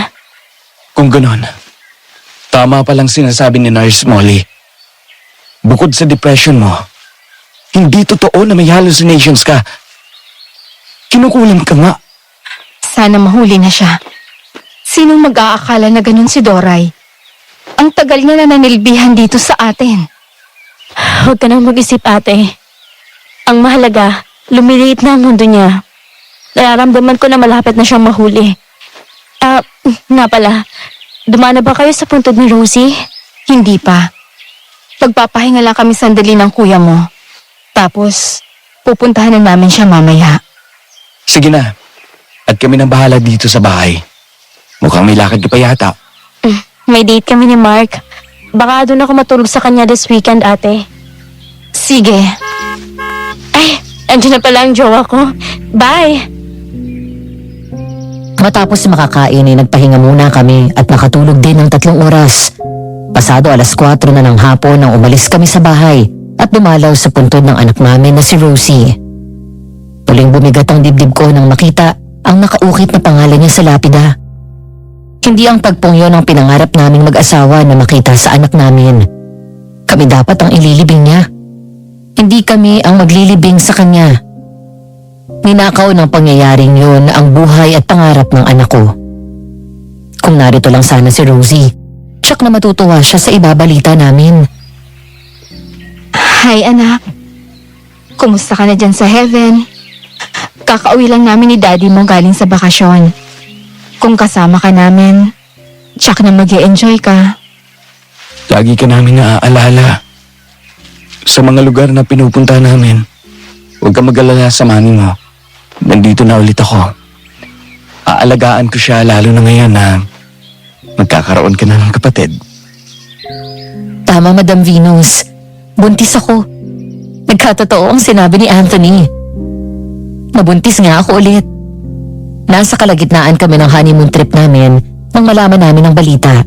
Kung ganon, tama palang sinasabi ni Nurse Molly. Bukod sa depression mo, hindi totoo na may hallucinations ka. Kinukulam ka nga. Sana mahuli na siya. Sinong mag-aakala na ganun si Doray? Ang tagal niya na nanilbihan dito sa atin. Huwag ka nang mag-isip, ate. Ang mahalaga, lumiliit na ang mundo niya. Nararamdaman ko na malapit na siyang mahuli. Nga pala, dumaan na ba kayo sa puntod ni Rosie? Hindi pa. Pagpapahinga lang kami sandali ng kuya mo. Tapos, pupuntahan na namin siya mamaya. Sige na. At kami nang bahala dito sa bahay. Mukhang may lakad ka pa yata. May date kami ni Mark. Baka doon ako matulog sa kanya this weekend, ate. Sige. Ay, andyan na pala ang jowa ko. Bye! Matapos makakain ay nagpahinga muna kami at nakatulog din ng 3 oras. Pasado 4:00 na ng hapon nang umalis kami sa bahay at dumalaw sa puntod ng anak namin na si Rosie. Muling bumigat ang dibdib ko nang makita ang nakaukit na pangalan niya sa lapida. Hindi ang tagpong yon ang pinangarap naming mag-asawa na makita sa anak namin. Kami dapat ang ililibing niya. Hindi kami ang maglilibing sa kanya. Ninakaw ng pangyayaring yun ang buhay at pangarap ng anak ko. Kung narito lang sana si Rosie, tsak na matutuwa siya sa ibabalita namin. Hi, anak. Kumusta ka na dyan sa heaven? Kakauwi lang namin ni daddy mo galing sa bakasyon. Kung kasama ka namin, tsak na mag-e-enjoy ka. Lagi ka namin naaalala. Sa mga lugar na pinupunta namin, huwag ka mag-alala sa mami mo. Nandito na ulit ako. Aalagaan ko siya lalo na ngayon na magkakaroon ka na ng kapatid. Tama, Madam Venus. Buntis ako. Nagkatotoo ang sinabi ni Anthony. Nabuntis nga ako ulit. Nasa kalagitnaan kami ng honeymoon trip namin nang malaman namin ang balita.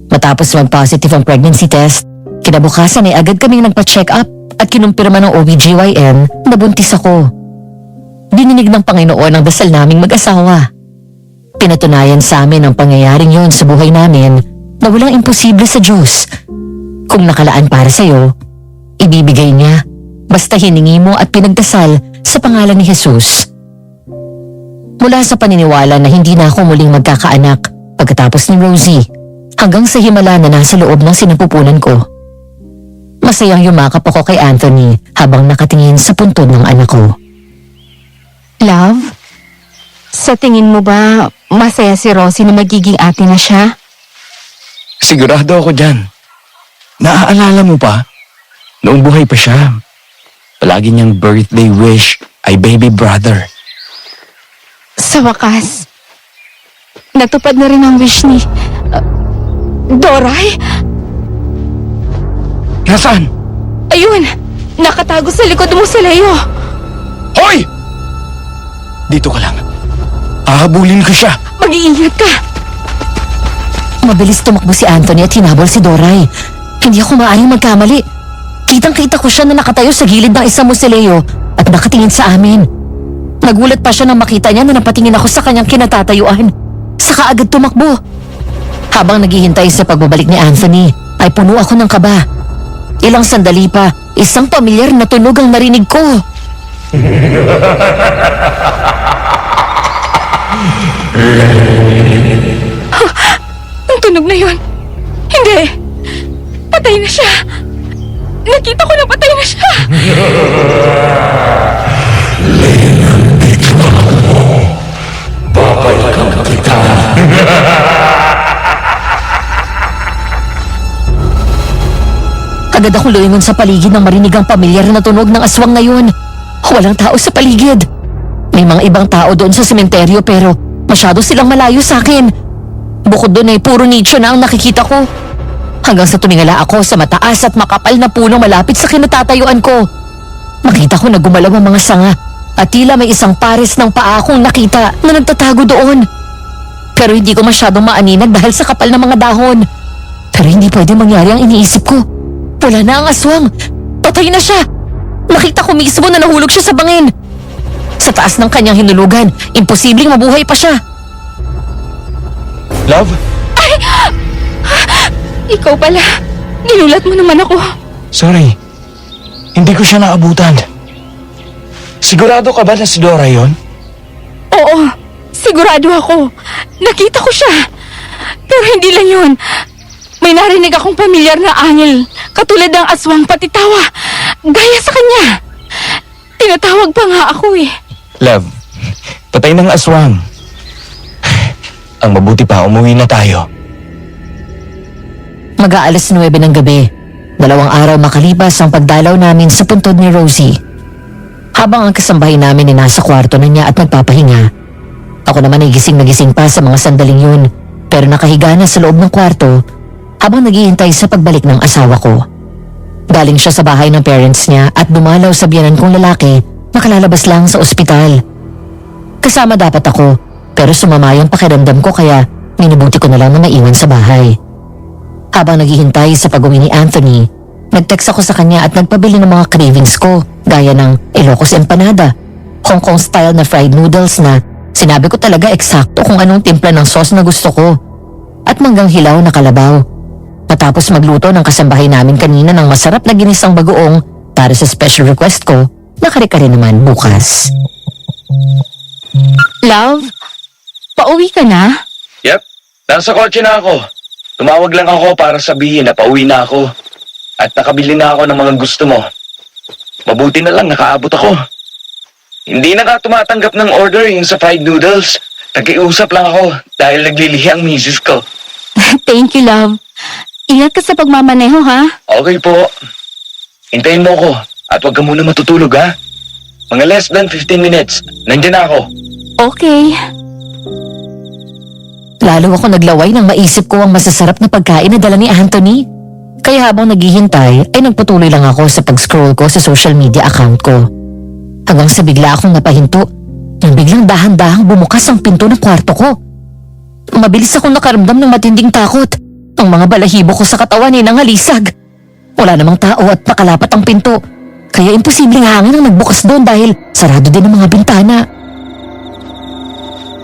Matapos mag-positive ang pregnancy test, kinabukasan ay agad kaming nagpa-check up at kinumpirma ng OBGYN na buntis ako. Dininig ng Panginoon ang dasal naming mag-asawa. Pinatunayan sa amin ang pangyayaring yon sa buhay namin na walang imposible sa Diyos. Kung nakalaan para sa'yo, ibibigay niya basta hiningi mo at pinagdasal sa pangalan ni Jesus. Mula sa paniniwala na hindi na ako muling magkakaanak pagkatapos ni Rosie hanggang sa himala na nasa loob ng sinapupunan ko. Masayang yumakap ako kay Anthony habang nakatingin sa puntod ng anak ko. Love, sa tingin mo ba masaya si Rosie na magiging ate na siya? Sigurado ako dyan. Naaalala mo pa? Noong buhay pa siya, palagi niyang birthday wish ay baby brother. Sa wakas, natupad na rin ang wish ni Doray? Nasaan? Ayun! Nakatago sa likod mo si Leo! Hoy! Dito ka lang. Hahabulin ko siya. Mag-iingat ka! Mabilis tumakbo si Anthony at hinabol si Doray. Hindi ako maaaring magkamali. Kitang-kita ko siya na nakatayo sa gilid ng isang musileo at nakatingin sa amin. Nagulat pa siya nang makita niya na napatingin ako sa kanyang kinatatayuan. Saka agad tumakbo. Habang naghihintay sa pagbabalik ni Anthony, ay puno ako ng kaba. Ilang sandali pa, isang pamilyar na tunog ang narinig ko. Ang tunog na yun! Hindi! Patay na siya! Nakita ko na patay na siya! Babalikan kita. Agad akong lumingon sa paligid nang marinig ang pamilyar na tunog ng aswang na yun. Walang tao sa paligid. May mga ibang tao doon sa sementeryo pero masyado silang malayo sa akin. Bukod doon ay puro nicho na ang nakikita ko. Hanggang sa tumingala ako sa mataas at makapal na punong malapit sa kinatatayuan ko. Makita ko na gumalaw ang mga sanga at tila may isang pares ng paa akong nakita na nagtatago doon. Pero hindi ko masyadong maaninag dahil sa kapal ng mga dahon. Pero hindi pwede mangyari ang iniisip ko. Wala na ang aswang. Patay na siya. Nakita ko mismo na nahulog siya sa bangin. Sa taas ng kanyang hinulugan, imposibleng mabuhay pa siya. Love? Ikaw pala. Ginulat mo naman ako. Sorry. Hindi ko siya naabutan. Sigurado ka ba na si Dora yon? Oo, sigurado ako. Nakita ko siya. Pero hindi lang yun. May narinig akong pamilyar na angel, katulad ng aswang pati tawa. Gaya sa kanya. Tinatawag pa nga ako eh. Love, patay ng aswang. Ang mabuti pa, umuwi na tayo. Mag-aalas 9 ng gabi. 2 araw makalipas ang pagdalaw namin sa puntod ni Rosie. Habang ang kasambahay namin ay nasa kwarto na niya at nagpapahinga, Ako naman ay gising na gising pa sa mga sandaling yun, pero nakahiga na sa loob ng kwarto habang naghihintay sa pagbalik ng asawa ko. Galing siya sa bahay ng parents niya at dumalaw sa biyanan kong lalaki na kalalabas lang sa ospital. Kasama dapat ako, pero sumama yung pakiramdam ko kaya minabuti ko na lang na maiwan sa bahay. Habang naghihintay sa pag-uwi ni Anthony, nag-text ako sa kanya at nagpabili ng mga cravings ko gaya ng Ilocos Empanada, Hong Kong style na fried noodles na sinabi ko talaga eksakto kung anong timpla ng sauce na gusto ko, at manggang hilaw na kalabaw. Matapos magluto ng kasambahay namin kanina ng masarap na ginisang bagoong para sa special request ko, nakare-kare naman bukas. Love, pauwi ka na? Yep, nasa kotse na ako. Tumawag lang ako para sabihin na pauwi na ako. At nakabili na ako ng mga gusto mo. Mabuti na lang nakaabot ako. Hindi na ka tumatanggap ng order yung sa fried noodles. Takiusap lang ako dahil naglilihi ang misis ko. Thank you, love. Ingat ka sa pagmamaneho, ha? Okay po. Hintayin mo ako at huwag ka muna matutulog ha. Mga less than 15 minutes. Nandiyan na ako. Okay. Lalo ako naglaway nang maisip ko ang masasarap na pagkain na dala ni Anthony. Kaya habang naghihintay ay nagpatuloy lang ako sa pag-scroll ko sa social media account ko. Hanggang sa bigla akong napahinto nang biglang dahan-dahang bumukas ang pinto ng kwarto ko. Mabilis akong nakaramdam ng matinding takot. Ang mga balahibo ko sa katawan ay nangalisag. Wala namang tao at nakalapat ang pinto. Kaya imposibleng hangin ang nagbukas doon dahil sarado din ang mga bintana.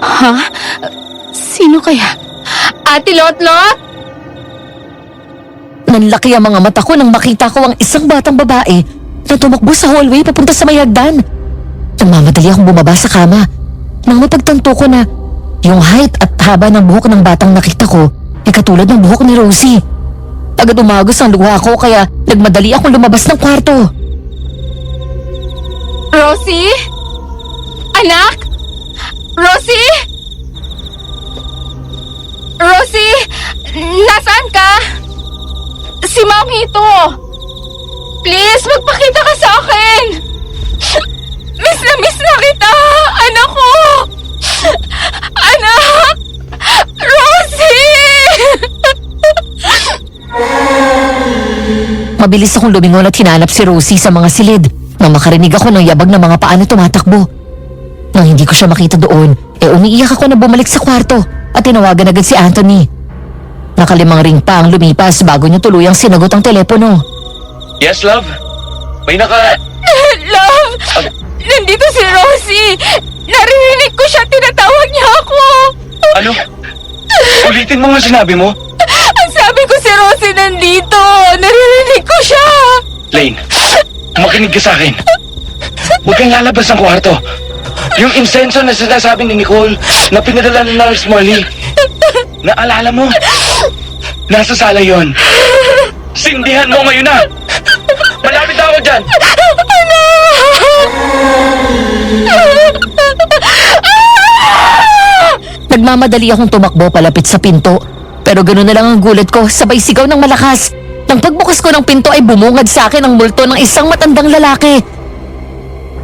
Ha? Sino kaya? Ate Lotlot? Nanlaki ang mga mata ko nang makita ko ang isang batang babae na tumakbo sa hallway papunta sa may hagdan. Nagmamadali akong bumaba sa kama nang mapagtanto ko na yung height at haba ng buhok ng batang nakita ko ay katulad ng buhok ni Rosie. Agad umagos ang luha ko kaya nagmadali akong lumabas ng kwarto. Rosie? Anak? Rosie? Rosie? Nasaan ka? Si Mami ito. Please, magpakita ka sa akin. Miss na kita. Anak ko. Anak! Rosie! Mabilis akong lumingon at hinanap si Rosie sa mga silid nang makarinig ako ng yabag ng mga paa na tumatakbo. Nang hindi ko siya makita doon, umiiyak ako na bumalik sa kwarto at tinawagan agad si Anthony. Nakalimang ring pa ang lumipas bago niya tuluyang sinagot ang telepono. Yes, love? May Love! Nandito si Rosie! Naririnig ko siya, tinatawag niya ako! Ano? Ulitin mo nga sinabi mo? Ang sabi ko si Rosie nandito! Naririnig ko siya! Lane, makinig ka sa akin. Huwag kang lalabas ng kwarto. Yung insenso na sinasabi ni Nicole na pinadala ni Nurse Molly. Naalala mo? Nasa sala yon. Sindihan mo ngayon na! Malapit na ako dyan! Nagmamadali akong tumakbo palapit sa pinto. Pero ganoon na lang ang gulat ko, sabay sigaw ng malakas. Nang pagbukas ko ng pinto ay bumungad sa akin ang multo ng isang matandang lalaki.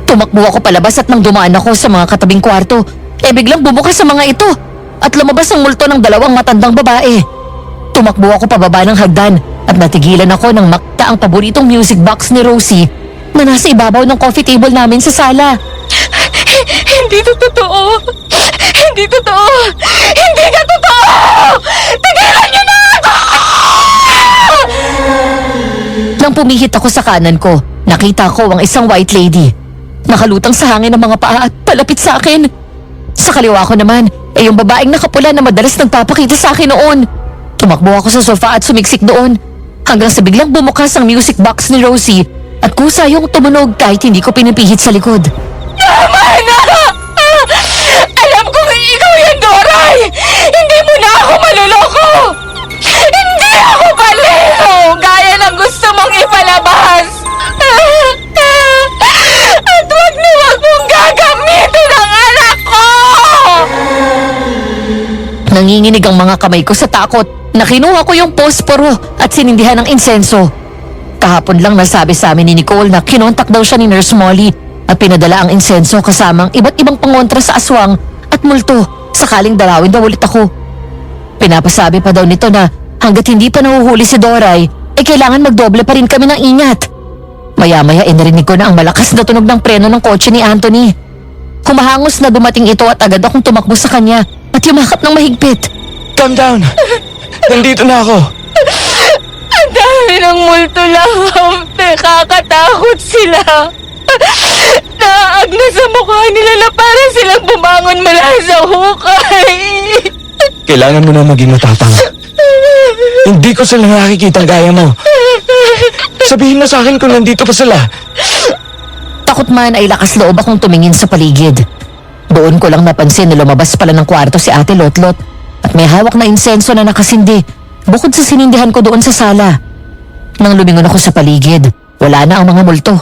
Tumakbo ako palabas at nang dumaan ako sa mga katabing kwarto, biglang bumukas sa mga ito at lumabas ang multo ng dalawang matandang babae. Tumakbo ako pababa ng hagdan at natigilan ako nang makita ang paboritong music box ni Rosie na nasa ibabaw ng coffee table namin sa sala. Hindi to totoo! Hindi totoo! Hindi ka totoo! Tigilan niyo na ako! Nang pumihit ako sa kanan ko, nakita ko ang isang white lady. Nakalutang sa hangin ang mga paa at palapit sa akin. Sa kaliwa ko naman, yung babaeng nakapula na madalas nagpapakita sa akin noon. Tumakbo ako sa sofa at sumiksik doon hanggang sa biglang bumukas ang music box ni Rosie at kusa yung tumunog kahit hindi ko pinipihit sa likod. Tama na! Alam kong ikaw yan, Doray! Hindi mo na ako maluloko! Hindi ako baliw! Gaya ng gusto mong ipalabas! At wag na wag mong gagamitin ang anak ko! Nanginginig ang mga kamay ko sa takot na kinuha ko yung posporo at sinindihan ng insenso. Kahapon lang nasabi sa amin ni Nicole na kinontak daw siya ni Nurse Molly at pinadala ang insenso kasamang iba't ibang pangontra sa aswang at multo sakaling dalawin daw ulit ako. Pinapasabi pa daw nito na hanggat hindi pa nahuhuli si Doray, kailangan magdoble pa rin kami ng ingat. Maya-maya narinig ko na ang malakas na tunog ng preno ng kotse ni Anthony. Kumahangos na dumating ito at agad akong tumakbo sa kanya at yumakap ng mahigpit. Calm down. Nandito na ako. Ang dami ng multo lang. Nakakatakot sila. Naag na sa mukha nila na parang silang bumangon mula sa hukay. Kailangan mo na maging matapang. Hindi ko sila nakikita gaya mo. Sabihin na sa akin kung nandito pa sila. Takot man ay lakas loob akong tumingin sa paligid. Doon ko lang napansin na lumabas pala ng kwarto si Ate Lotlot at may hawak na insenso na nakasindi bukod sa sinindihan ko doon sa sala. Nang lumingon ako sa paligid, wala na ang mga multo.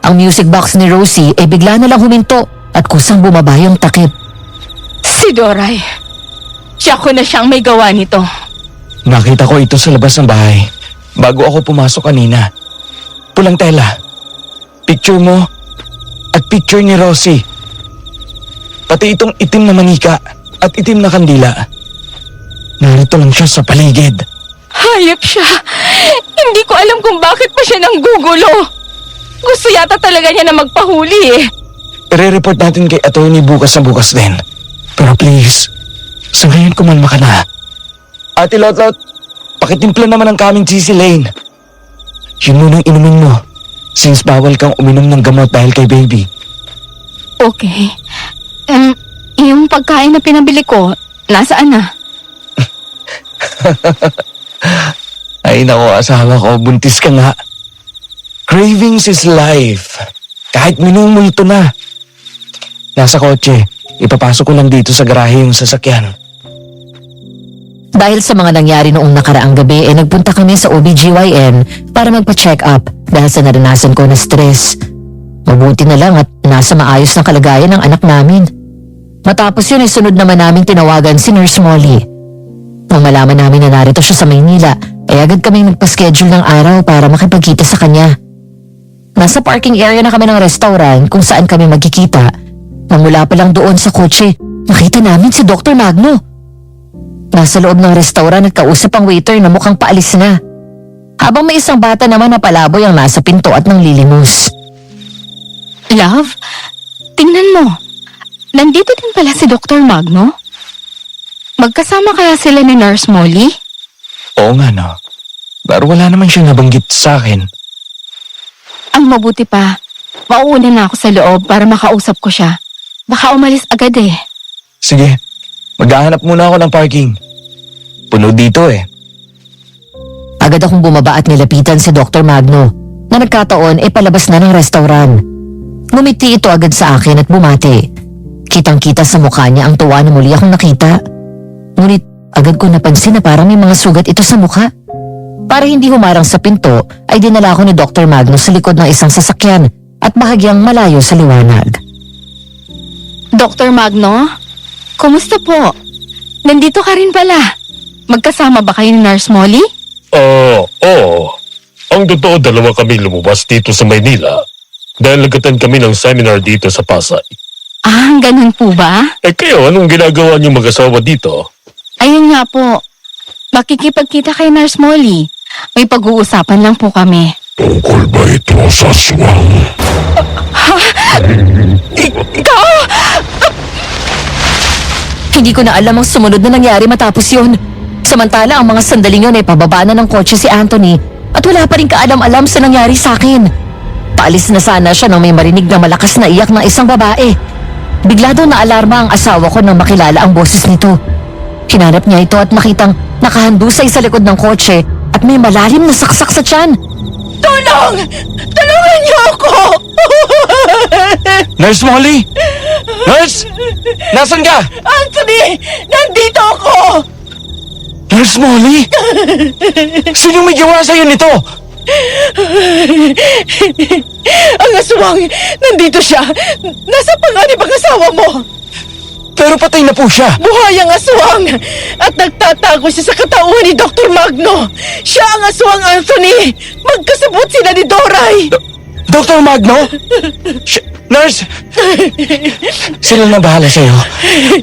Ang music box ni Rosie ay bigla na lang huminto at kusang bumaba yung takip. Si Doray. Siya ko na siyang may gawa nito. Nakita ko ito sa labas ng bahay bago ako pumasok kanina. Pulang tela. Picture mo at picture ni Rosie. Pati itong itim na manika at itim na kandila. Narito lang siya sa paligid. Hayop siya. Hindi ko alam kung bakit pa siya nanggugulo. Gusto yata talaga niya na magpahuli eh. Ire-report natin kay attorney bukas na bukas din. Pero please, sa ngayon kumalma ka na. Ate Lotlot, pakitimpla naman ang kaming Sisi Lane. Yun munang inumin mo, since bawal kang uminom ng gamot dahil kay baby. Okay. Yung pagkain na pinabili ko, nasaan na? Ay nako, asawa ko, buntis ka nga. Cravings is life. Kahit minumulto na. Nasa kotse, ipapasok ko lang dito sa garahe yung sasakyan. Dahil sa mga nangyari noong nakaraang gabi nagpunta kami sa OBGYN para magpa-check up dahil sa naranasan ko na stress. Mabuti na lang at nasa maayos na kalagayan ng anak namin. Matapos yun sunod naman namin tinawagan si Nurse Molly. Nang malaman namin na narito siya sa Maynila ay agad kaming nagpa-schedule ng araw para makipagkita sa kanya. Nasa parking area na kami ng restaurant kung saan kami magkikita. Nang mula pa lang doon sa kotse, nakita namin si Dr. Magno. Nasa loob ng restaurant at kausap ang waiter na mukhang paalis na. Habang may isang bata naman na palaboy ang nasa pinto at nanglilimos. Love, tingnan mo. Nandito din pala si Dr. Magno. Magkasama kaya sila ni Nurse Molly? Oo nga no. Pero wala naman siya nabanggit sa akin. Ang mabuti pa, mauuna na ako sa loob para makausap ko siya. Baka umalis agad eh. Sige, maghahanap muna ako ng parking. Puno dito eh. Agad akong bumaba at nilapitan si Dr. Magno na nagkataon palabas na ng restaurant. Ngumiti ito agad sa akin at bumati. Kitang-kita sa mukha niya ang tuwa na muli akong nakita. Ngunit agad ko napansin na parang may mga sugat ito sa mukha. Para hindi humarang sa pinto ay dinala ko ni Dr. Magno sa likod ng isang sasakyan at bahagyang malayo sa liwanag. Dr. Magno, kumusta po? Nandito ka rin pala. Magkasama ba kayo ni Nurse Molly? Oo. Ang totoo, dalawa kami lumabas dito sa Maynila dahil nagatan kami ng seminar dito sa Pasay. Ah, ganun po ba? Kayo, anong ginagawa niyong mag-asawa dito? Ayun nga po. Makikipagkita kay Nurse Molly. May pag-uusapan lang po kami. Tungkol ba ito sa aswang? Ikaw! Hindi ko na alam ang sumunod na nangyari matapos yun. Samantala ang mga sandaling yun ay pababa na ng kotse si Anthony at wala pa rin kaalam-alam sa nangyari sa akin. Paalis na sana siya nang may marinig na malakas na iyak ng isang babae. Bigla daw na alarma ang asawa ko nang makilala ang boses nito. Hinanap niya ito at nakitang nakahandusay sa likod ng kotse at may malalim na saksak sa tiyan. Tulong! Tulungan niyo ako! Nurse Molly! Nurse! Nasaan ka? Anthony! Nandito ako! Nurse Molly? Sino may gawa sa'yo nito? Ang aswang! Nandito siya! Nasa panganib ang asawa mo! Pero patay na po siya. Buhay ang aswang! At nagtatago siya sa katauhan ni Dr. Magno! Siya ang aswang, Anthony! Magkasabot sila ni Doray! Dr. Magno? Nurse! Sila na bahala sa'yo.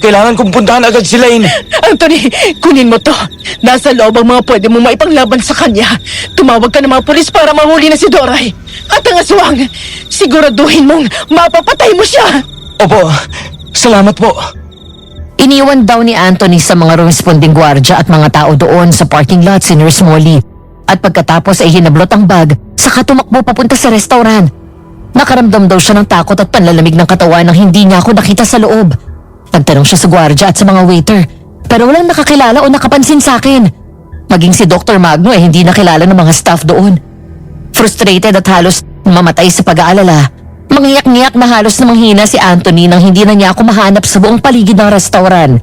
Kailangan kong puntahan agad si Lane. Anthony, kunin mo to. Nasa loob ang mga pwede mo maipanglaban sa kanya. Tumawag ka ng mga pulis para mahuli na si Doray. At ang aswang, siguraduhin mong mapapatay mo siya. Opo, salamat po. Iniwan daw ni Anthony sa mga responding gwardya at mga tao doon sa parking lot si Nurse Molly. At pagkatapos ay hinablot ang bag, saka tumakbo papunta sa restaurant. Nakaramdam daw siya ng takot at panlalamig ng katawan nang hindi niya ako nakita sa loob. Nagtanong siya sa gwardya at sa mga waiter, pero walang nakakilala o nakapansin sa akin. Maging si Dr. Magno ay hindi nakilala ng mga staff doon. Frustrated at halos mamatay sa pag-aalala, mangiyak-ngiyak na halos na manghina si Anthony nang hindi na niya ako mahanap sa buong paligid ng restaurant.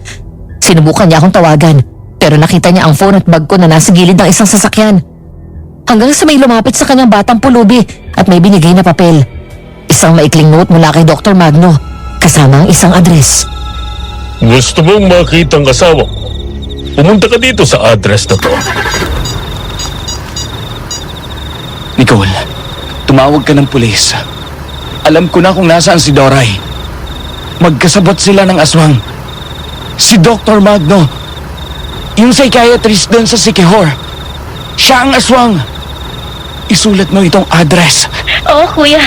Sinubukan niya akong tawagan, pero nakita niya ang phone at bag ko na nasa gilid ng isang sasakyan. Hanggang sa may lumapit sa kanyang batang pulubi at may binigay na papel. Isang maikling note mula kay Dr. Magno, kasama ang isang address. Gusto mong makita ang asawa mo? Pumunta ka dito sa address na to. Nicole, tumawag ka ng pulis. Alam ko na kung nasaan si Doray. Magkasabot sila ng aswang. Si Dr. Magno, yung psychiatrist doon sa Sikihor. Siya ang aswang. Isulat mo itong address. Oo, kuya.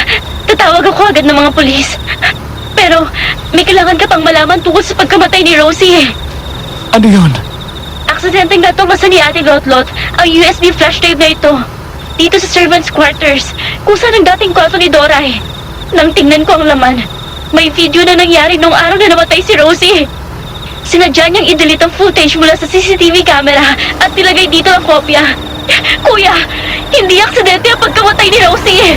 Tatawag ako agad ng mga pulis. Pero may kailangan ka pang malaman tungkol sa pagkamatay ni Rosie. Ano yun? Aksidenteng natumasa ni Ate Lotlot ang USB flash drive na ito. Dito sa servants' quarters, kung saan ang dating kwarto ni Doray. Nang tingnan ko ang laman, may video na nangyari nung araw na namatay si Rosie. Sinadya niyang i-delete ang footage mula sa CCTV camera at nilagay dito ang kopya. Kuya, hindi aksidente ang pagkamatay ni Rosie.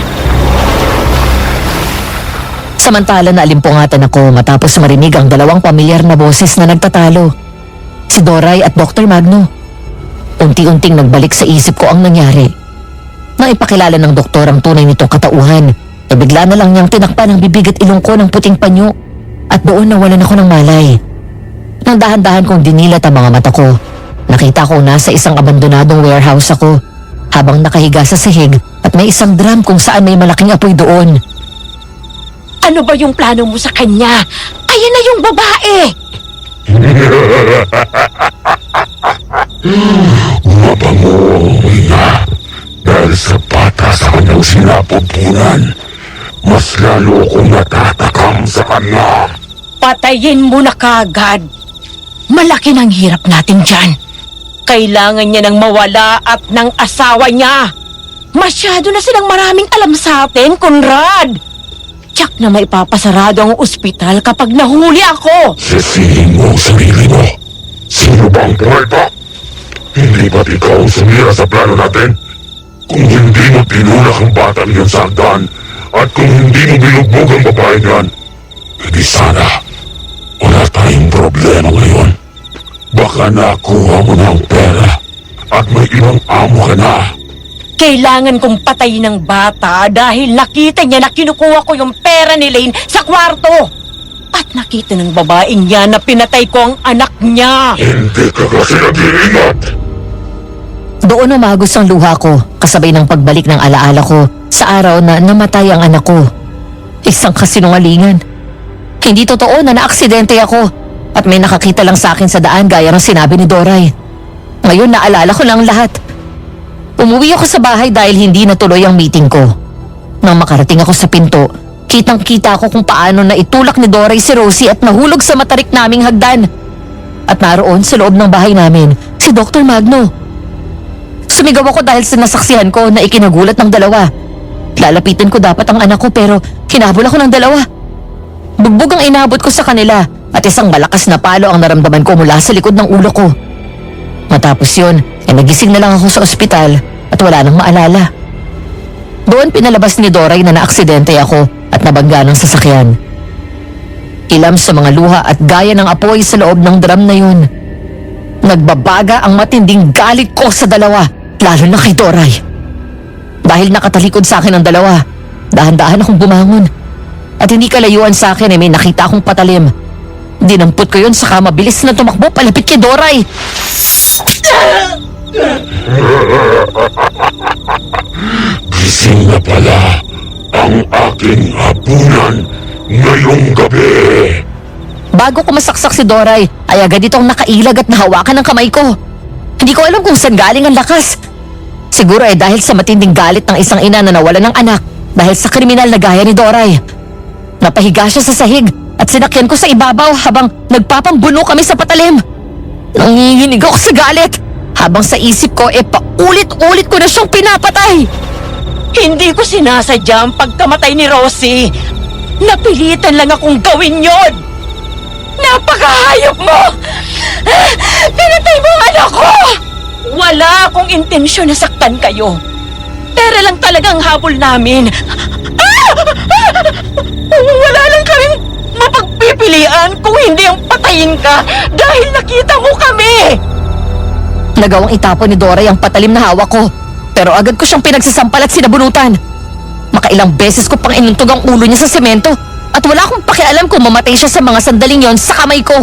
Samantala naalimpungatan ako matapos marinig ang dalawang pamilyar na boses na nagtatalo. Si Doray at Dr. Magno. Unti-unting nagbalik sa isip ko ang nangyari. Nang ipakilala ng doktor ang tunay nitong katauhan, e bigla na lang niyang tinakpan ang bibig at ilong ko ng puting panyo at doon nawalan ako ng malay. Nang dahan-dahan kong dinilat ang mga mata ko, nakita ko nasa isang abandonadong warehouse ako habang nakahiga sa sahig at may isang drum kung saan may malaking apoy doon. Ano ba yung plano mo sa kanya? Ayan na yung babae! Mabango ang huminga dahil sa bata sa kanyang sinapupunan. Mas lalo akong natatakam sa kanya. Patayin mo na kagad. Malaki ng hirap natin dyan. Kailangan niya nang mawala at ng asawa niya. Masyado na silang maraming alam sa atin, Conrad. Tiyak na may papasarado ang ospital kapag nahuli ako. Sisihin mo ang sarili mo. Sino ba ang pumaypa? Hindi ba't ikaw ang sumira sa plano natin? Kung hindi mo tinulak ang bata niyon sa hagdan at kung hindi mo binugbog ang babae niyan, hindi sana wala tayong problema ngayon. Baka nakuha mo na ang pera at may ibang amo ka na. Kailangan kong patayin ng bata dahil nakita niya na kinukuha ko yung pera ni Lane sa kwarto. At nakita ng babaeng niya na pinatay ko ang anak niya. Hindi ka kasi nag-iingat. Doon umagos ang luha ko kasabay ng pagbalik ng alaala ko sa araw na namatay ang anak ko. Isang kasinungalingan. Hindi totoo na naaksidente ako at may nakakita lang sa akin sa daan gaya ng sinabi ni Doray. Ngayon naalala ko lang lahat. Umuwi ako sa bahay dahil hindi natuloy ang meeting ko. Nang makarating ako sa pinto, kitang-kita ko kung paano na itulak ni Doray si Rosie at nahulog sa matarik naming hagdan. At naroon sa loob ng bahay namin, si Dr. Magno. Sumigaw ako dahil sa nasaksihan ko na ikinagulat ng dalawa. Lalapitin ko dapat ang anak ko pero hinabol ako ng dalawa. Bugbog ang inabot ko sa kanila at isang malakas na palo ang naramdaman ko mula sa likod ng ulo ko. Matapos yun, nagising na lang ako sa ospital at wala nang maalala. Doon pinalabas ni Doray na naaksidente ako at nabangga ng sasakyan. Ilam sa mga luha at gaya ng apoy sa loob ng drum na yun. Nagbabaga ang matinding galit ko sa dalawa, lalo na kay Doray. Dahil nakatalikod sa akin ang dalawa, dahan-dahan akong bumangon. At hindi kalayuan sa akin ay may nakita akong patalim. Dinampot ko yun saka mabilis na tumakbo palapit kay Doray. Gising na pala. ang aking hapunan ngayong gabi. Bago ko masaksak si Doray, ay agad itong nakailag at nahawakan ng kamay ko. Hindi ko alam kung saan galing ang lakas. Siguro ay dahil sa matinding galit ng isang ina na nawala ng anak dahil sa kriminal na gaya ni Doray. Napahiga siya sa sahig at sinakyan ko sa ibabaw habang nagpapambuno kami sa patalim. Nanginginig ako sa galit habang sa isip ko paulit-ulit ko na siyang pinapatay. Hindi ko sinasadya ang pagkamatay ni Rosie. Napilitan lang akong gawin yon. Napakahayop mo! Pinatay mo ang anak ko! Wala akong intensyon na saktan kayo. Pera lang talagang habol namin. Wala lang kaming mapagpipilian kung hindi ang patayin ka dahil nakita mo kami! Nagawang itapon ni Doray ang patalim na hawak ko, pero agad ko siyang pinagsasampal at sinabunutan. Makailang beses ko pang inuntog ang ulo niya sa semento at wala akong pakialam kung mamatay siya sa mga sandaling yon sa kamay ko.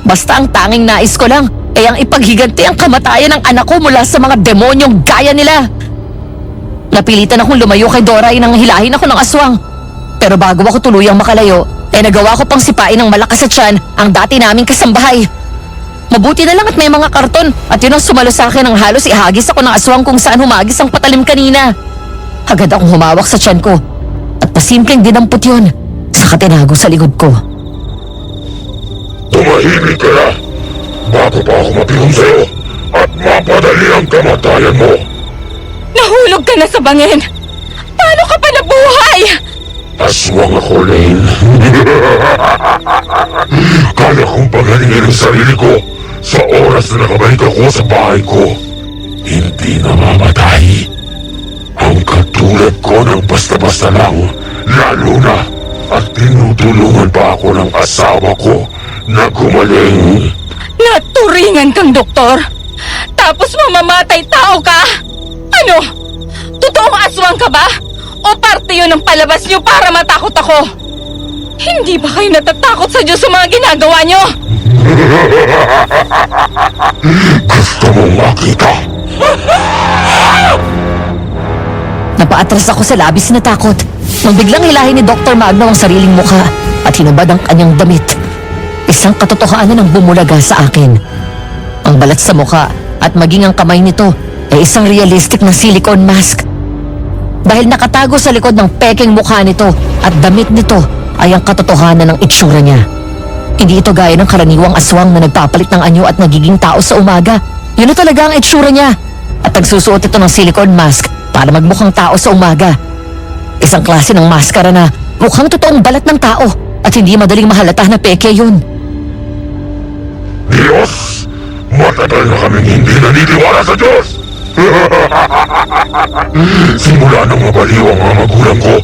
Basta ang tanging nais ko lang ay ang ipaghiganti ang kamatayan ng anak ko mula sa mga demonyong gaya nila. Napilitan akong lumayo kay Doray nang hilahin ako ng aswang. Pero bago ako tuluyang makalayo, ay nagawa ko pang sipain ng malakas sa tiyan ang dati naming kasambahay. Mabuti na lang at may mga karton at yun ang sumalo sa akin nang halos ihagis ako ng aswang kung saan humagis ang patalim kanina. Agad akong humawak sa tiyan ko at pasimpleng dinampot yun sa tinago sa likod ko. Tumahimik ka na bago pa ako mapilong sa'yo at mapadali ang kamatayan mo. Nahulog ka na sa bangin! Paano ka pa nabuhay? Aswang ako, Lane. Kaya kong pagalingin ang sarili ko sa oras na nakabalik ako sa bahay ko. Hindi namamatay. Ang katulad ko ng basta-basta lang, lalo na at tinutulungan pa ako ng asawa ko na gumaling. Naturingan kang doktor? Tapos mamamatay tao ka? Ano? Totoong aswang ka ba? O parte yun ng palabas niyo para matakot ako? Hindi ba kayo natatakot sa Diyos sa mga ginagawa niyo? Gusto mong makita? Napaatras ako sa labis na takot nang biglang hilahin ni Dr. Magno ang sariling mukha at hinubad ang kanyang damit. Isang katotohanan ang bumulaga sa akin. Ang balat sa mukha at maging ang kamay nito ay isang realistic na silicone mask. Dahil nakatago sa likod ng pekeng mukha nito at damit nito ay ang katotohanan ng itsura niya. Hindi ito gaya ng karaniwang aswang na nagpapalit ng anyo at nagiging tao sa umaga. Yun na talaga ang itsura niya. At nagsusuot ito ng silicone mask para magmukhang tao sa umaga. Isang klase ng maskara na mukhang totoong balat ng tao at hindi madaling mahalata na peke yun. Diyos! Matagal na kaming hindi naniniwala sa Diyos! Simula nang mabaliw ang mga magulang ko,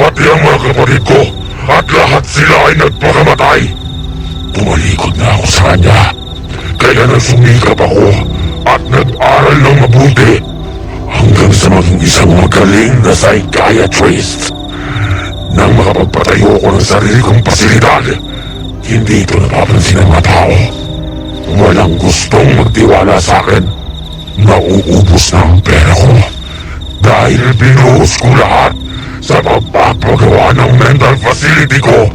pati ang mga kapatid ko, at lahat sila ay nagpakamatay. Tumalikod na ako sa kanya, kaya nang sumikap ako at nag-aral ng mabuti hanggang sa maging isang magaling na psychiatrist. Nang makapagpatayo ko ng sarili kong pasilidad, hindi ito napapansin ng mga tao. Walang gustong magtiwala sa akin. Nauubos na ang pera ko dahil binuhos ko lahat sa pagpapagawa ng mental facility ko.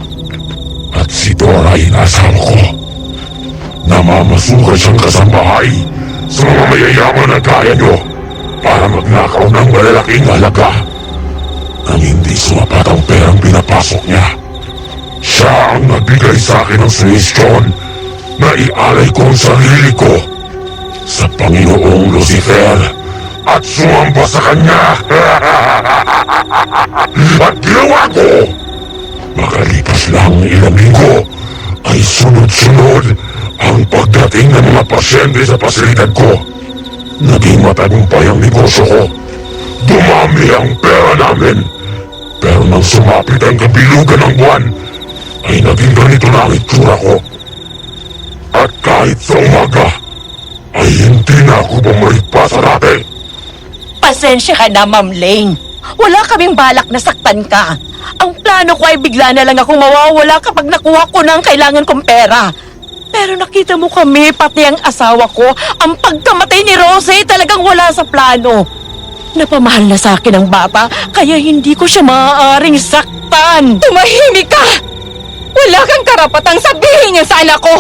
At si Dora ay inasawa ko. Namamasukan siyang kasambahay sa mga mayayaman na gaya nyo para magnakaw ng malalaking halaga. Nang hindi sumapat ang perang pinapasok niya, siya ang nagbigay sa akin ng suwestyon na ialay ko ang sarili ko sa Panginoong Lucifer at sumamba sa kanya. At ginawa ko. Makalipas lang ilang linggo ay sunod-sunod ang pagdating ng mga pasyente sa pasilidad ko. Naging matagumpay ang negosyo ko. Dumami ang pera namin. Pero nang sumapit ang kabilugan ng buwan, ay naging ganito na ang itsura ko. At kahit sa umaga, ay hindi na ako bumalik pa sa dati. Pasensya ka na, Ma'am Lane. Wala kaming balak na saktan ka. Ang plano ko ay bigla na lang akong mawawala kapag nakuha ko na ang kailangan kong pera. Pero nakita mo kami, pati ang asawa ko, ang pagkamatay ni Rosie talagang wala sa plano. Napamahal na sa akin ang bata, kaya hindi ko siya maaaring saktan. Tumahimik ka! Wala kang karapatang sabihin yan sa anak ko!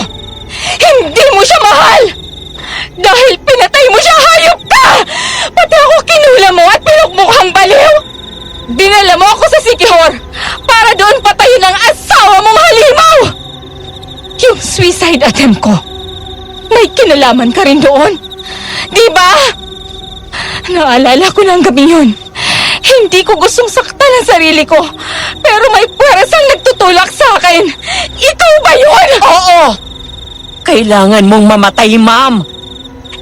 Hindi mo siya mahal! Dahil pinatay mo siya, hayop ka! Pati ako kinula mo at pinukmukhang baliw! Dinala mo ako sa Sikihor para doon patayin ang asawa mong halimaw! Yung suicide attempt ko, may kinalaman ka rin doon. Di ba? Naalala ko ng gabi yun. Hindi ko gustong saktan ang sarili ko, pero may puwersang nagtutulak sa akin. Ikaw ba yun? Oo! Kailangan mong mamatay, ma'am.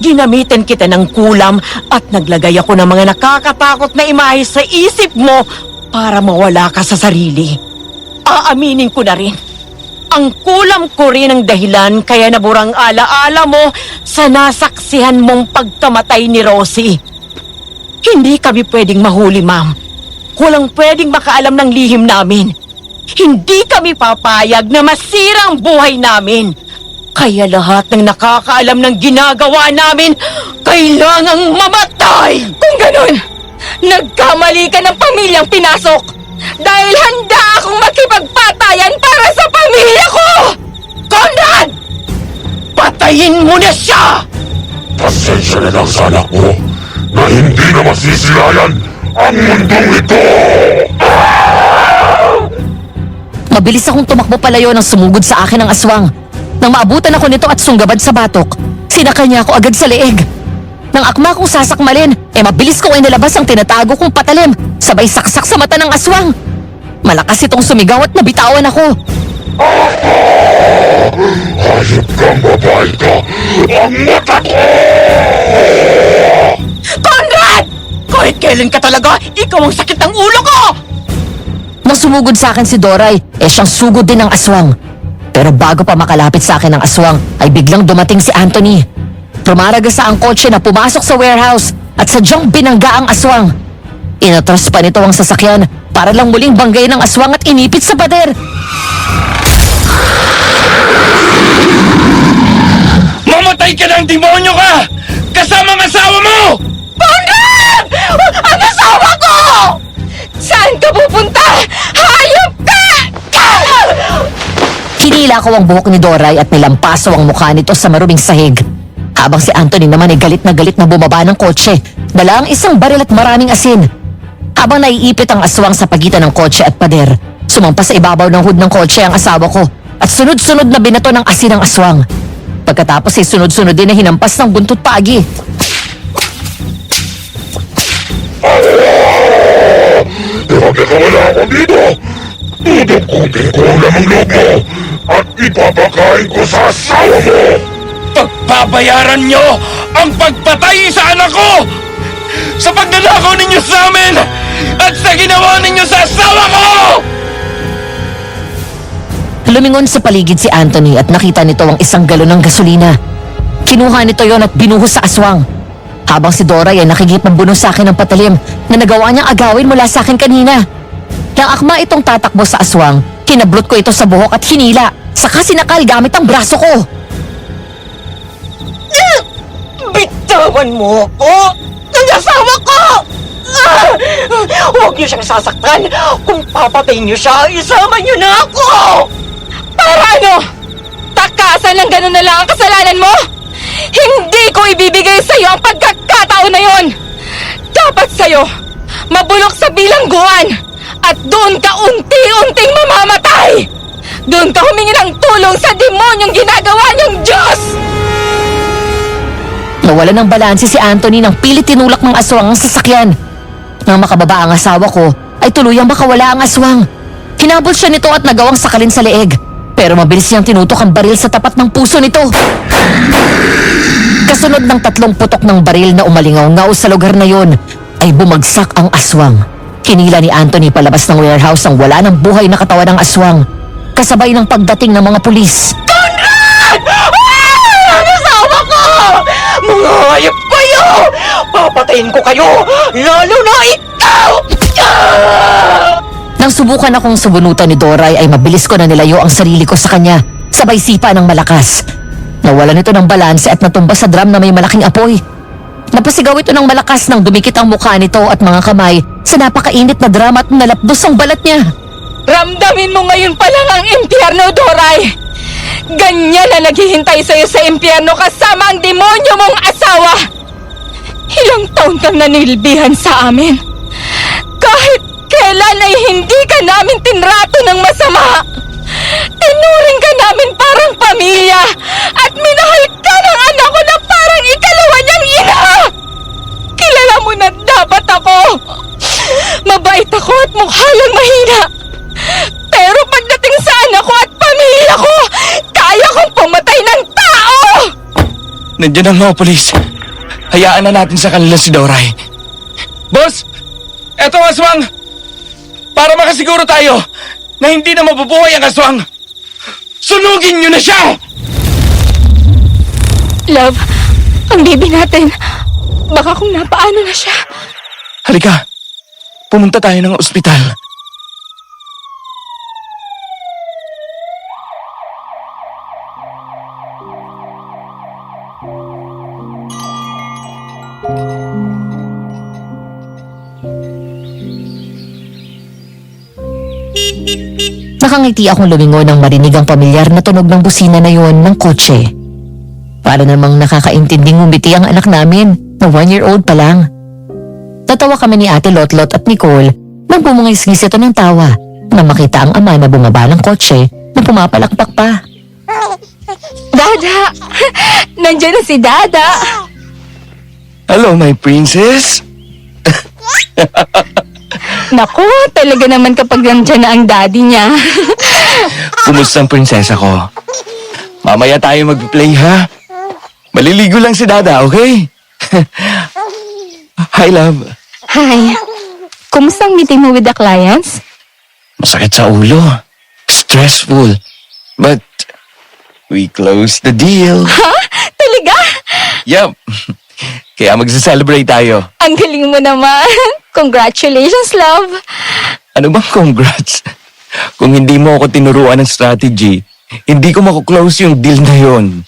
Ginamitan kita ng kulam at naglagay ako ng mga nakakatakot na imahe sa isip mo para mawala ka sa sarili. Aaminin ko na rin. Ang kulam ko rin ang dahilan kaya naburang alaala mo sa nasaksihan mong pagkamatay ni Rosie. Hindi kami pwedeng mahuli, ma'am. Walang pwedeng makaalam ng lihim namin. Hindi kami papayag na masira ang buhay namin. Kaya lahat ng nakakaalam ng ginagawa namin, kailangang mamatay! Kung ganun, nagkamali ka ng pamilyang pinasok dahil handa akong makipagpatayan para sa pamilya ko! Conrad! Patayin mo na siya! Pasensya na lang sa anak mo na hindi na masisilayan ang mundong ito! Mabilis akong tumakbo palayo nang sumugod sa akin ang aswang. Nang maabutan ako nito at sunggabad sa batok, sinakay niya ako agad sa leeg. Nang akma kong sasakmalin, mabilis kong inilabas ang tinatago kong patalim, sabay saksak sa mata ng aswang. Malakas itong sumigaw at nabitawan ako. Hayop kang babae ka! Ang mata ko! Conrad! Kahit kailan ka talaga, ikaw ang sakit ng ulo ko! Nang sumugod sa akin si Doray, siyang sugod din ng aswang. Pero bago pa makalapit sa akin ang aswang, ay biglang dumating si Anthony. Trumaragasa ang kotse na pumasok sa warehouse at sadyang binangga ang aswang. Inatras pa nito ang sasakyan para lang muling banggay ng aswang at inipit sa pader. Mamatay ka ng demonyo ka! Kasama ang asawa mo! Conrad! Ang asawa ko! Saan ka pupunta? Hayop ka! Hinila ko ang buhok ni Doray at nilampaso ang mukha nito sa maruming sahig. Habang si Anthony naman ay galit na bumaba ng kotse, dala ang isang baril at maraming asin. Habang naiipit ang aswang sa pagitan ng kotse at pader, sumampas sa ibabaw ng hood ng kotse ang asawa ko at sunod-sunod na binato ng asin ang aswang. Pagkatapos ay sunod-sunod din na hinampas ng buntot paagi. Ipagkakawala ako dito! Dudugtugin ko ang lamang loob mo at ipapakain ko sa asawa mo! Pagbabayaran nyo ang pagpatay sa anak ko! Sa pagnanakaw ninyo sa amin at sa ginawa ninyo sa asawa ko! Lumingon sa paligid si Anthony at nakita nito ang isang galon ng gasolina. Kinuha nito yon at binuhos sa aswang. Habang si Doray ay nakigipambuno sa akin ng patalim na nagawa niyang agawin mula sa akin kanina. Nang akma itong tatakbo sa aswang, kinablot ko ito sa buhok at hinila, saka sinakal gamit ang braso ko. Bitawan mo ako! Ang asawa ko! Huwag niyo siyang sasaktan! Kung papatayin niyo siya, isama niyo na ako! Para ano? Takasan lang ganun na lang ang kasalanan mo? Hindi ko ibibigay sa'yo ang pagkakataon na yon! Dapat sa'yo, mabulok sa bilangguan! At doon ka unti-unting mamamatay! Doon ka humingi ng tulong sa demonyong ginagawa niyang Diyos! Nawala ng balanse si Anthony nang pilit tinulak ng aswang ang sasakyan. Nang makababa ang asawa ko, ay tuluyang makawala ang aswang. Hinabol siya nito at nagawang sakalin sa leeg. Pero mabilis niyang tinutok ang baril sa tapat ng puso nito. Kasunod ng 3 putok ng baril na umalingaw-ngaw sa lugar na yon, ay bumagsak ang aswang. Hinila ni Anthony palabas ng warehouse ang wala ng buhay na katawan ng aswang, kasabay ng pagdating ng mga pulis. Conrad! Ang asawa ko! Mga hayop kayo! Papatayin ko kayo! Lalo na ikaw! Nang subukan akong subunutan ni Doray ay mabilis ko na nilayo ang sarili ko sa kanya, sabay sipa ng malakas. Nawala nito ng balanse at natumba sa drum na may malaking apoy. Napasigaw ito ng malakas nang dumikit ang mukha nito at mga kamay sa napakainit na drama at nalapdos ang balat niya. Ramdamin mo ngayon pa lang ang impyerno, Doray! Ganyan na naghihintay sa'yo sa impyerno kasama ang demonyo mong asawa! Ilang taon kang nanilbihan sa amin. Kahit kailan ay hindi ka namin tinrato ng masama. Tinuring ka namin parang pamilya at minahal ka ng anak ko na parang ikalawa niyang ina! Kilala mo na dapat ako! Mabait ako at mukha lang mahina. Pero pagdating sa anak ko at pamilya ko, kaya kong pumatay ng tao! Nandiyan ang mga polis. Hayaan na natin sa kanila si Doray. Boss! Eto ang aswang! Para makasiguro tayo na hindi na mabubuhay ang aswang, sunugin niyo na siya! Love, ang baby natin, baka kung napaano na siya. Halika, pumunta tayo ng ospital. Nakangiti akong lumingon nang marinig ang pamilyar na tunog ng busina na yon ng kotse. Para namang nakakaintinding umiti ang anak namin na 1-year-old pa lang. Natawa kami ni Ate Lotlot at Nicole nang bumungis-ngis ito ng tawa nang makita ang ama na bumaba ng kotse na pumapalakpak pa. Dada! Nandiyan na si Dada! Hello, my princess. Naku, talaga naman kapag nandiyan na ang daddy niya. Kumusta ang prinsesa ko? Mamaya tayo mag-play, ha? Maliligo lang si Dada, okay? Hi, love. Hi. Kumusta ang meeting mo with the clients? Masakit sa ulo. Stressful. But we closed the deal. Ha? Talaga? Yup. Kaya magsa-celebrate tayo. Ang galing mo naman. Congratulations, love. Ano bang congrats? Kung hindi mo ako tinuruan ng strategy, hindi ko makuklose yung deal na yun.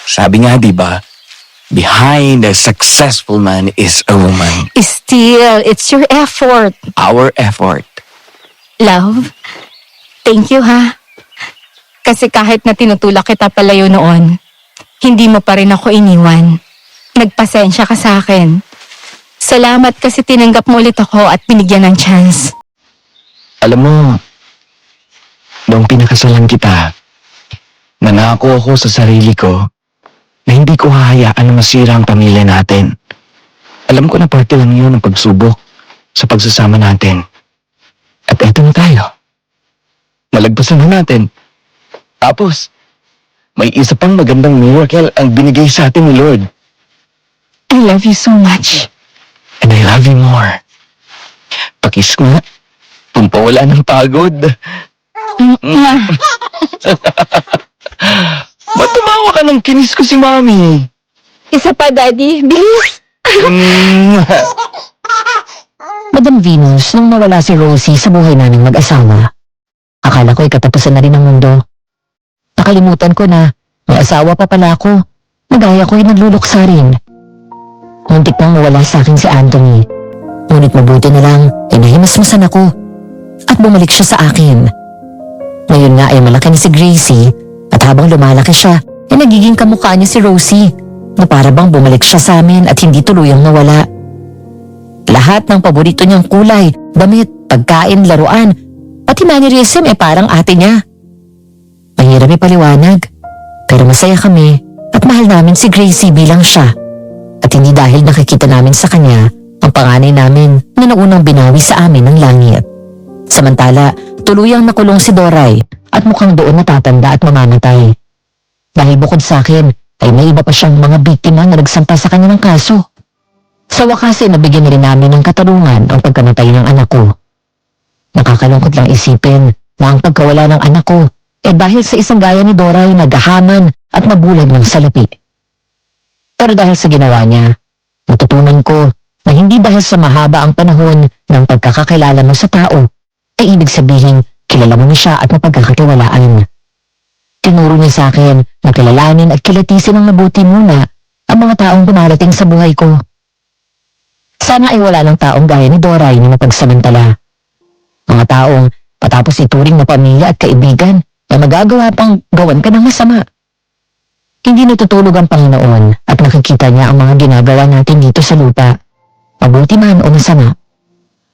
Sabi nga, di ba? Behind a successful man is a woman. Still, it's your effort. Our effort. Love, thank you ha. Kasi kahit na tinutulak kita palayo noon, hindi mo pa rin ako iniwan. Nagpasensya ka sa akin. Salamat kasi tinanggap mo ulit ako at binigyan ng chance. Alam mo, noong pinakasalan kita, nanako ako sa sarili ko na hindi ko hahayaan na masira ang pamilya natin. Alam ko na parte lang yun ang pagsubok sa pagsasama natin. At eto na tayo. Nalagpasan na natin. Tapos, may isa pang magandang miracle ang binigay sa atin ni Lord. I love you so much. And I love you more. Pakis nga. Pampawala ng pagod. Ba't tumawa ka ng kinis ko si Mami? Isa pa, Daddy. Bilis! Madam Venus, nung mawala si Rosie sa buhay naming mag-asawa, akala ko'y katapusan na rin ang mundo. Nakalimutan ko na may asawa pa pala ako, na gaya ko'y nagluluksa rin. Muntik nang mawala sa akin si Anthony. Ngunit mabuti na lang ay nahimasmasan ako at bumalik siya sa akin. Ngayon nga ay malaki na si Gracie at habang lumalaki siya ay nagiging kamukha niya si Rosie na para bang bumalik siya sa amin at hindi tuluyang nawala. Lahat ng paborito niyang kulay, damit, pagkain, laruan, pati mannerism ay parang ate niya. Mahirap ipaliwanag, pero masaya kami at mahal namin si Gracie bilang siya. At hindi dahil nakikita namin sa kanya ang panganay namin na naunang binawi sa amin ng langit. Samantala, tuluyang nakulong si Doray at mukhang doon natatanda at mamamatay. Dahil bukod sa akin, ay may iba pa siyang mga biktima na nagsampa sa kanya ng kaso. Sa wakas ay nabigyan rin namin ng katarungan ang pagkamatay ng anak ko. Nakakalungkot lang isipin na ang pagkawala ng anak ko ay dahil sa isang gaya ni Doray na gahaman at mabulag ng salapi. Pero dahil sa ginawa niya, natutunan ko na hindi dahil sa mahaba ang panahon ng pagkakakilala mo sa tao, ay ibig sabihin kilala mo na siya at mapagkakatiwalaan. Tinuro niya sa akin na kilalanin at kilatisin ang mabuti muna ang mga taong dumarating sa buhay ko. Sana ay wala ng taong gaya ni Doray na mapagsamantala. Mga taong patapos ituring na pamilya at kaibigan na magagawa pang gawan ka ng masama. Hindi natutulog ang Panginoon at nakikita niya ang mga ginagawa natin dito sa lupa, mabuti man o masama.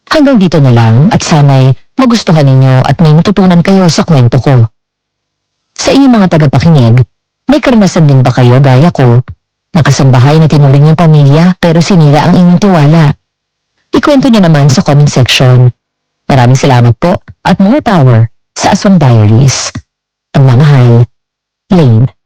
Hanggang dito na lang at sana'y magustuhan ninyo at may natutunan kayo sa kwento ko. Sa inyong mga tagapakinig, may karanasan din ba kayo gaya ko? Nakasambahay na tinuring yung pamilya pero sinira ang inyong tiwala. Ikwento niyo naman sa comment section. Maraming salamat po at more power sa Aswang Diaries. Ang mahal, Lane.